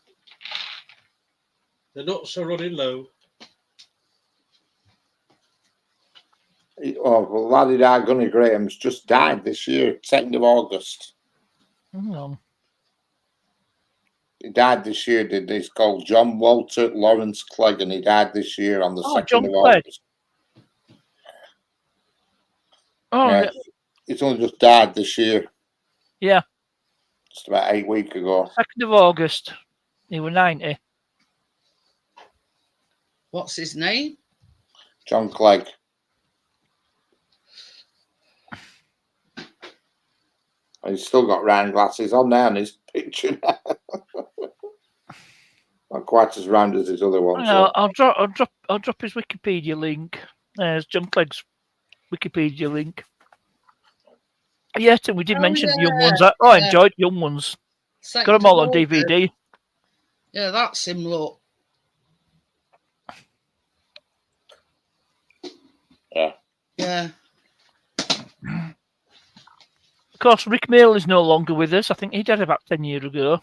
Speaker 2: The nuts are running low.
Speaker 4: Oh, well, Laddie Gunnar Graham's just died this year, 2nd of August.
Speaker 5: hang on.
Speaker 4: He died this year. He's called John Walter Lawrence Clegg, and he died this year on the 2nd
Speaker 5: John
Speaker 4: of
Speaker 5: Clegg.
Speaker 4: August.
Speaker 5: Oh,
Speaker 4: Yeah, he's only just died this year.
Speaker 5: Yeah.
Speaker 4: Just about 8 weeks ago.
Speaker 5: 2nd of August. He was 90.
Speaker 1: What's his name?
Speaker 4: John Clegg. And he's still got round glasses on now in his picture. Not quite as round as his other ones.
Speaker 5: I'll drop his Wikipedia link. There's John Clegg's Wikipedia link. Yes, and we did mention Young Ones. I enjoyed Young Ones. Got them all on DVD.
Speaker 1: Yeah, that's him, look.
Speaker 4: Yeah.
Speaker 1: Yeah.
Speaker 5: Of course, Rick Mail is no longer with us. I think he died about 10 years ago.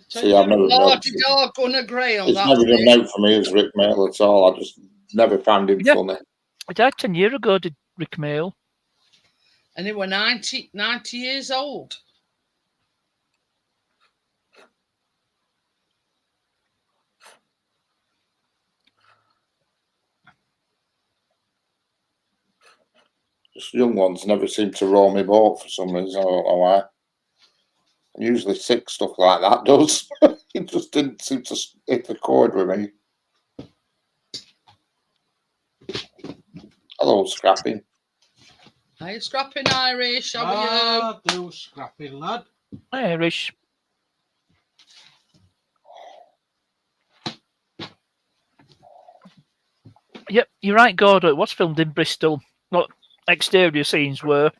Speaker 4: See, I've never
Speaker 1: Gunnar Graham.
Speaker 4: It's never been out for me as Rick Mail at all. I just never found him funny.
Speaker 5: He died 10 years ago, did Rick Mail.
Speaker 1: And he was 90 years old.
Speaker 4: Just Young Ones never seem to roll me boat for some reason. I don't know why. Usually sick stuff like that does. It just didn't seem to hit the chord with me. Hello, Scrappy.
Speaker 1: Hey, Scrapping Irish, how are you?
Speaker 2: Do scrapping, lad.
Speaker 5: Irish. Yep, you're right, Gordo. It was filmed in Bristol. What exterior scenes were.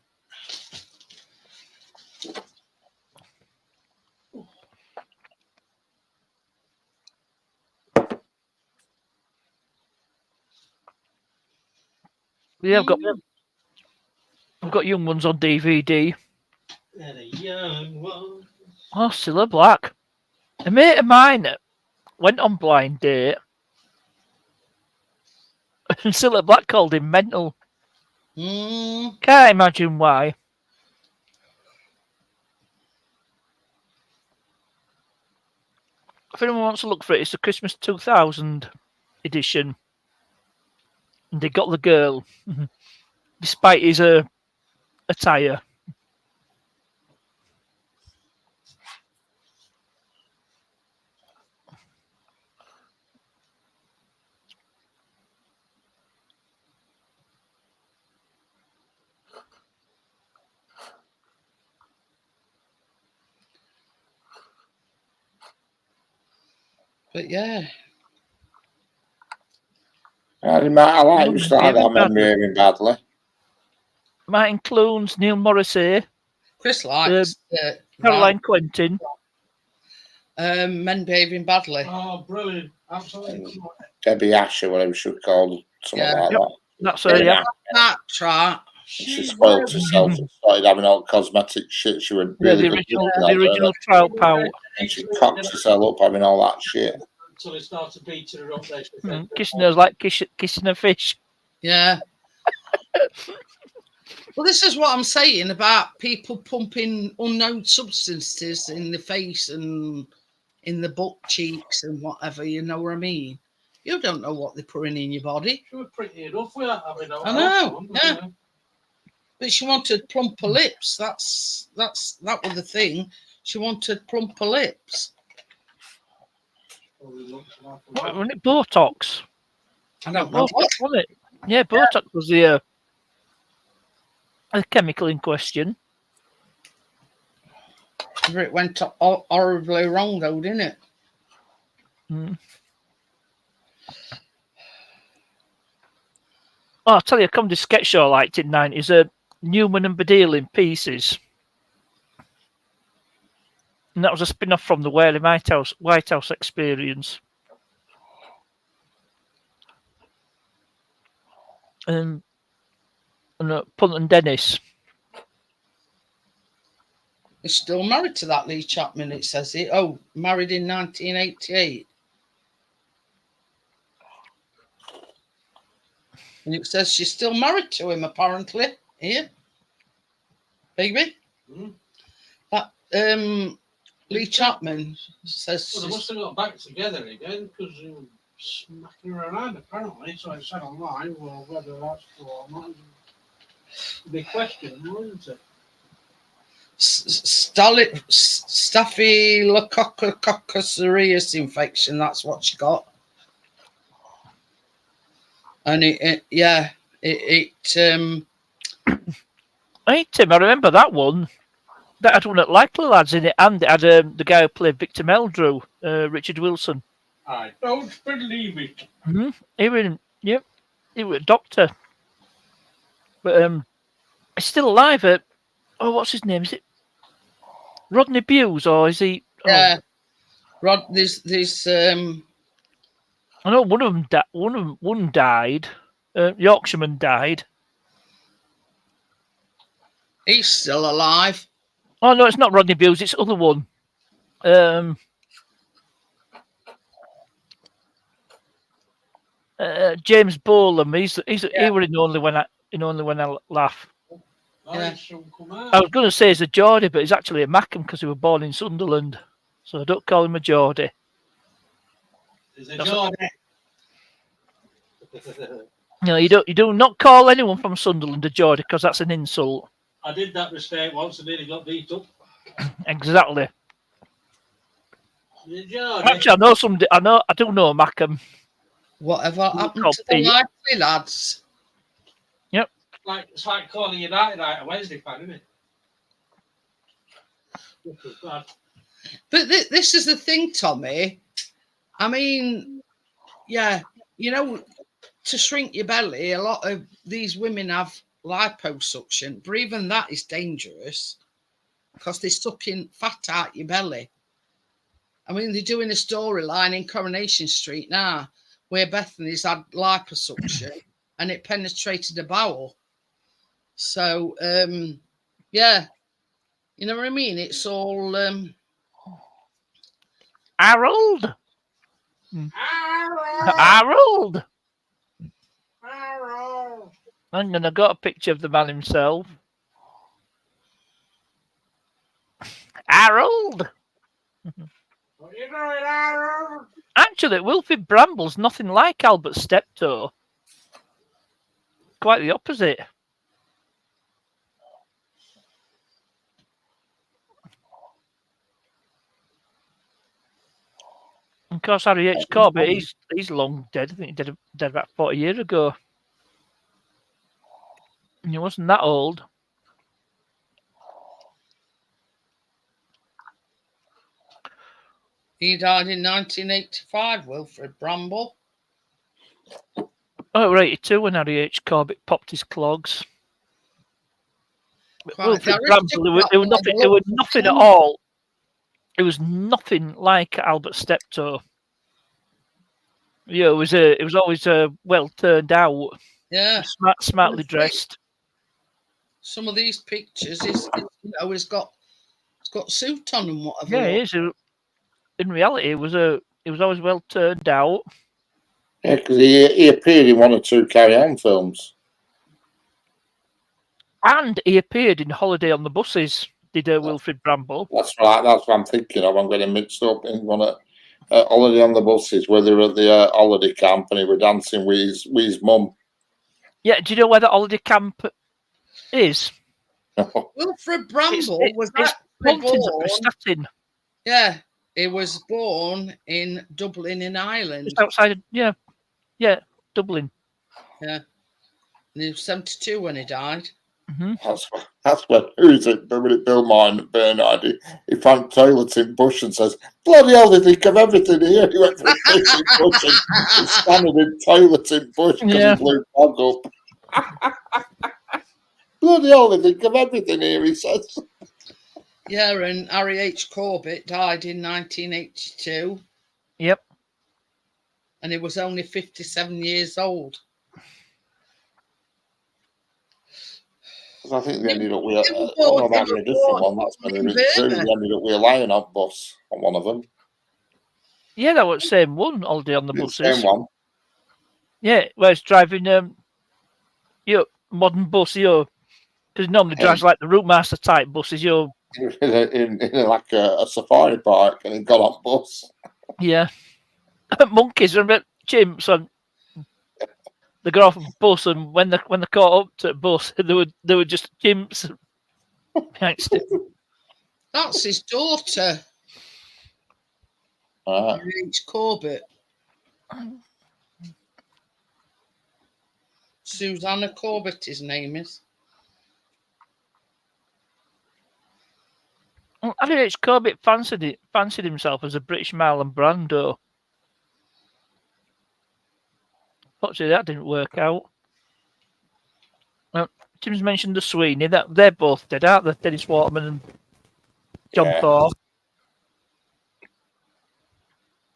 Speaker 5: Yeah, I've got Young Ones on DVD.
Speaker 2: They're the young ones.
Speaker 5: Oh, Cilla Black. A mate of mine went on blind date. And Cilla Black called him mental. Can't imagine why. If anyone wants to look for it, it's the Christmas 2000 edition. And they got the girl, despite his attire.
Speaker 1: But yeah.
Speaker 4: I used to like that man behaving badly.
Speaker 5: Martin Clunes, Neil Morrissey,
Speaker 1: Chris likes
Speaker 5: Caroline Quentin.
Speaker 1: Men behaving badly.
Speaker 2: Oh, brilliant. Absolutely.
Speaker 4: Debbie Asher, whatever she was called, something like that.
Speaker 5: That's her, yeah.
Speaker 1: That's right.
Speaker 4: She spoiled herself and started having all cosmetic shit. She was
Speaker 5: Yeah,
Speaker 4: really
Speaker 5: the original trial power.
Speaker 4: and she cocked herself up having all that shit.
Speaker 2: Until he started beating her up there.
Speaker 5: Kissing her like kissing a fish.
Speaker 1: Yeah. Well, this is what I'm saying about people pumping unknown substances in the face and in the butt cheeks and whatever, you know what I mean? You don't know what they're putting in your body.
Speaker 2: She was pretty enough with that.
Speaker 1: I know, yeah. But she wanted plumper lips. That was the thing. She wanted plumper lips.
Speaker 5: Wasn't it Botox?
Speaker 1: I don't know.
Speaker 5: Botox, wasn't it? Yeah, Botox was the chemical in question.
Speaker 1: It went horribly wrong, though, didn't it?
Speaker 5: Mm. Oh, I'll tell you, a comedy sketch show I liked in the 90s, Newman and Baddiel in Pieces. And that was a spin-off from the Whaley White House Experience. And Punt and Dennis.
Speaker 1: He's still married to that Lee Chapman, it says it. Oh, married in 1988. And it says she's still married to him, apparently. Here. Baby.
Speaker 2: Hmm?
Speaker 1: That Lee Chapman says...
Speaker 2: Well, they must have got back together again because he was smacking her around, apparently. So it said online. Well, whether that's true or not is a big question, isn't it?
Speaker 1: Staphylococcus infection, that's what she got. And
Speaker 5: Hey, Tim, I remember that one. That had one at Likely Lads in it, and it had the guy who played Victor Meldrew, Richard Wilson.
Speaker 2: I don't believe it.
Speaker 5: Mm-hmm. He was a doctor. But he's still alive. What's his name? Is it Rodney Bewes, or is he?
Speaker 1: Yeah. There's
Speaker 5: I know one of them. One died. Yorkshireman died.
Speaker 1: he's still alive.
Speaker 5: Oh no, it's not Rodney Bewes. It's the other one. James Bolam. He was in Only When I Laugh.
Speaker 1: Yeah.
Speaker 5: I was going to say he's a Geordie, but he's actually a Mackem because he was born in Sunderland. So I don't call him a Geordie.
Speaker 2: He's a Geordie.
Speaker 5: No, you do not call anyone from Sunderland a Geordie because that's an insult.
Speaker 2: I did that mistake once and nearly got beat up.
Speaker 5: Exactly.
Speaker 2: He's a Geordie.
Speaker 5: Actually, I do know Mackem.
Speaker 1: Whatever happened to the Likely Lads?
Speaker 5: Yep.
Speaker 2: It's like calling United out a Wednesday fan, isn't it?
Speaker 1: But this is the thing, Tommy. I mean, yeah, you know, to shrink your belly, a lot of these women have liposuction, but even that is dangerous because they're sucking fat out your belly. I mean, they're doing a storyline in Coronation Street now where Bethany's had liposuction and it penetrated a bowel. So, yeah, you know what I mean? It's all...
Speaker 5: Harold! Harold! And then I got a picture of the man himself. Harold!
Speaker 2: What you doing, Harold?
Speaker 5: Actually, Wilfrid Bramble's nothing like Albert Steptoe. Quite the opposite. Of course, Harry H. Corbett, he's long dead. I think he dead about 40 years ago. And he wasn't that old.
Speaker 1: He died in 1985, Wilfrid Bramble.
Speaker 5: Oh, right, 82 when Harry H. Corbett popped his clogs.
Speaker 1: Quite
Speaker 5: Wilfred
Speaker 1: a
Speaker 5: Bramble, it was nothing. It was nothing at all. It was nothing like Albert Steptoe. Yeah, it was always well turned out.
Speaker 1: Yeah.
Speaker 5: Smartly dressed.
Speaker 1: Some of these pictures is it's got suit on and whatever.
Speaker 5: Yeah, it is. In reality, it was always well turned out.
Speaker 4: Yeah, because he appeared in 1 or 2 Carry On films.
Speaker 5: And he appeared in Holiday on the Buses, did Wilfred Bramble.
Speaker 4: That's right, that's what I'm thinking of. I'm getting mixed up in one of Holiday on the Buses, where they were at the holiday camp and he were dancing with his mum.
Speaker 5: Yeah, do you know where the holiday camp is?
Speaker 1: Wilfred Bramble was
Speaker 5: born.
Speaker 1: Yeah, he was born in Dublin in Ireland.
Speaker 5: Just outside, yeah, Dublin.
Speaker 1: Yeah, and he was 72 when he died.
Speaker 5: Mm-hmm.
Speaker 4: That's when Bill Bernard, he found toilets in bush and says, "Bloody hell, they think of everything here." He went for a piss in bush and he's standing in toilets in bush because he blew fog up. Bloody hell, they think of everything here, he says.
Speaker 1: Yeah, and Harry H. Corbett died in 1982.
Speaker 5: Yep.
Speaker 1: And he was only 57 years old.
Speaker 4: I think they ended up with a different one. That's when they ended up with a lion on bus on one of them.
Speaker 5: Yeah, that was the same one, Holiday on the Buses.
Speaker 4: Same one.
Speaker 5: Yeah, where it's driving modern bus, because it normally drives like the Route Master type buses,
Speaker 4: in like a safari park, and he got on bus.
Speaker 5: Yeah. Monkeys, remember chimps, and they got off a bus, and when they caught up to the bus, they were just chimps.
Speaker 1: That's his daughter. H. Corbett. Susanna Corbett, his name is.
Speaker 5: Harry H. Corbett fancied himself as a British Marlon Brando. Fortunately, that didn't work out. Tim's mentioned the Sweeney. That they're both dead, aren't they? Dennis Waterman and John Thor.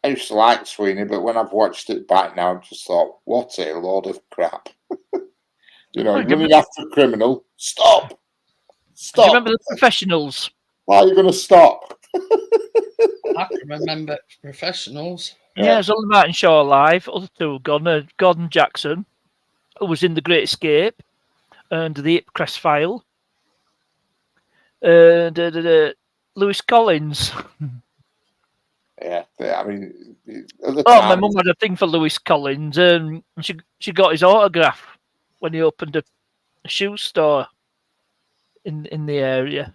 Speaker 4: I used to like Sweeney, but when I've watched it back now, I've just thought, what a load of crap. Running after a criminal. Stop.
Speaker 5: Do you remember The Professionals?
Speaker 4: Why are you going to stop?
Speaker 1: I can remember Professionals.
Speaker 5: Yeah, there's only Martin Shaw alive. Other two have gone. Gordon Jackson, who was in The Great Escape and The Ipcrest File. And Lewis Collins.
Speaker 4: Yeah, I mean,
Speaker 5: my mum had a thing for Lewis Collins, and she got his autograph when he opened a shoe store in the area.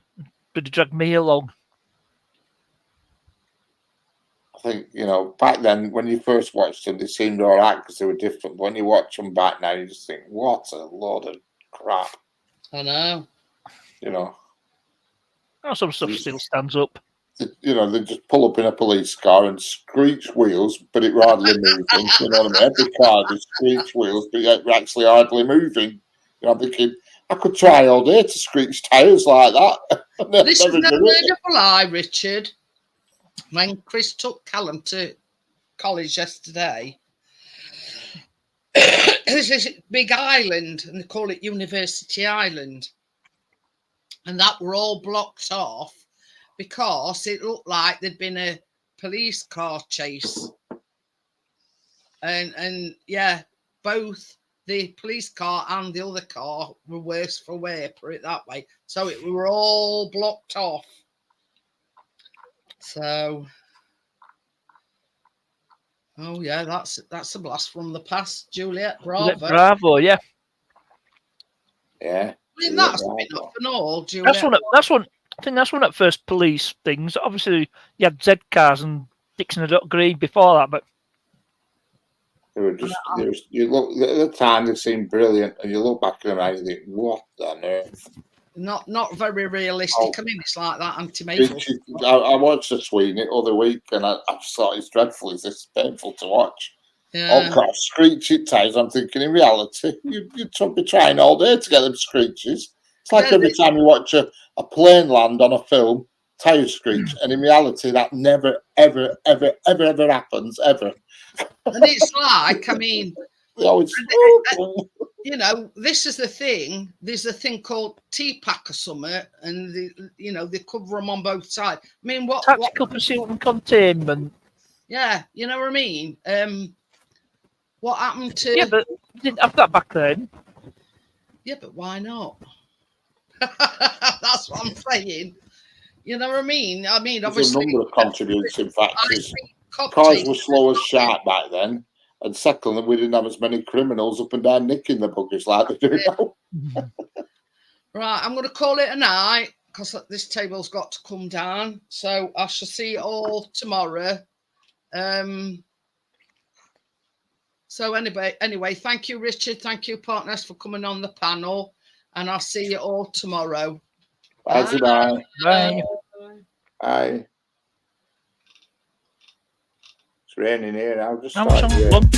Speaker 5: But he dragged me along.
Speaker 4: I think, back then, when you first watched them, they seemed all right because they were different. But when you watch them back now, you just think, what a load of crap.
Speaker 1: I know.
Speaker 5: Some stuff still stands up.
Speaker 4: They just pull up in a police car and screech wheels, but it hardly moving. You know what I mean? Every car just screech wheels, but you're actually hardly moving. I'm thinking, I could try all day to screech tyres like that.
Speaker 1: This is no word of a lie, Richard. When Chris took Callum to college yesterday, there's this big island, and they call it University Island. And that were all blocked off because it looked like there'd been a police car chase. And yeah, both the police car and the other car were worse for wear, put it that way. So we were all blocked off. So, oh yeah, that's a blast from the past, Juliet. Bravo.
Speaker 5: Bravo, yeah.
Speaker 4: Yeah.
Speaker 1: I mean, that's been up and all, Juliet.
Speaker 5: That's one. I think that's one of the first police things. Obviously, you had Z cars and Dixon and Dot Green before that, but
Speaker 4: they were just. You look at the time; they seemed brilliant, and you look back at them and you think, "What on earth?"
Speaker 1: Not very realistic. I mean, it's like that anti-Maple.
Speaker 4: I watched the Sweeney the other week, and I just thought it's dreadful. It's painful to watch.
Speaker 1: Yeah.
Speaker 4: God, screeching tires. I'm thinking, in reality, you'd be trying all day to get them screeches. It's like
Speaker 1: Yeah,
Speaker 4: every time you watch a plane land on a film, tire screech. And in reality, that never, ever, ever, ever, ever happens, ever.
Speaker 1: And it's like, I mean,
Speaker 4: They always,
Speaker 1: you know, this is the thing. There's a thing called T-pack or something, and they cover them on both sides. I mean, what?
Speaker 5: Tactical pursuit and containment.
Speaker 1: Yeah, you know what I mean. What happened to?
Speaker 5: Yeah, but you didn't have that back then.
Speaker 1: Yeah, but why not? That's what I'm saying. You know what I mean? I mean,
Speaker 4: there's
Speaker 1: obviously,
Speaker 4: a number of contributing factors. Cars
Speaker 1: cocktails.
Speaker 4: were slow as sharp back then. And secondly, we didn't have as many criminals up and down nicking the buggers like they do now.
Speaker 1: Right, I'm going to call it a night because this table's got to come down. So I shall see you all tomorrow. So anyway, thank you, Richard. Thank you, partners, for coming on the panel. And I'll see you all tomorrow.
Speaker 4: Bye.
Speaker 5: Bye.
Speaker 4: Bye. It's raining here now. Just
Speaker 5: How much
Speaker 4: started
Speaker 5: on
Speaker 4: raining.
Speaker 5: one?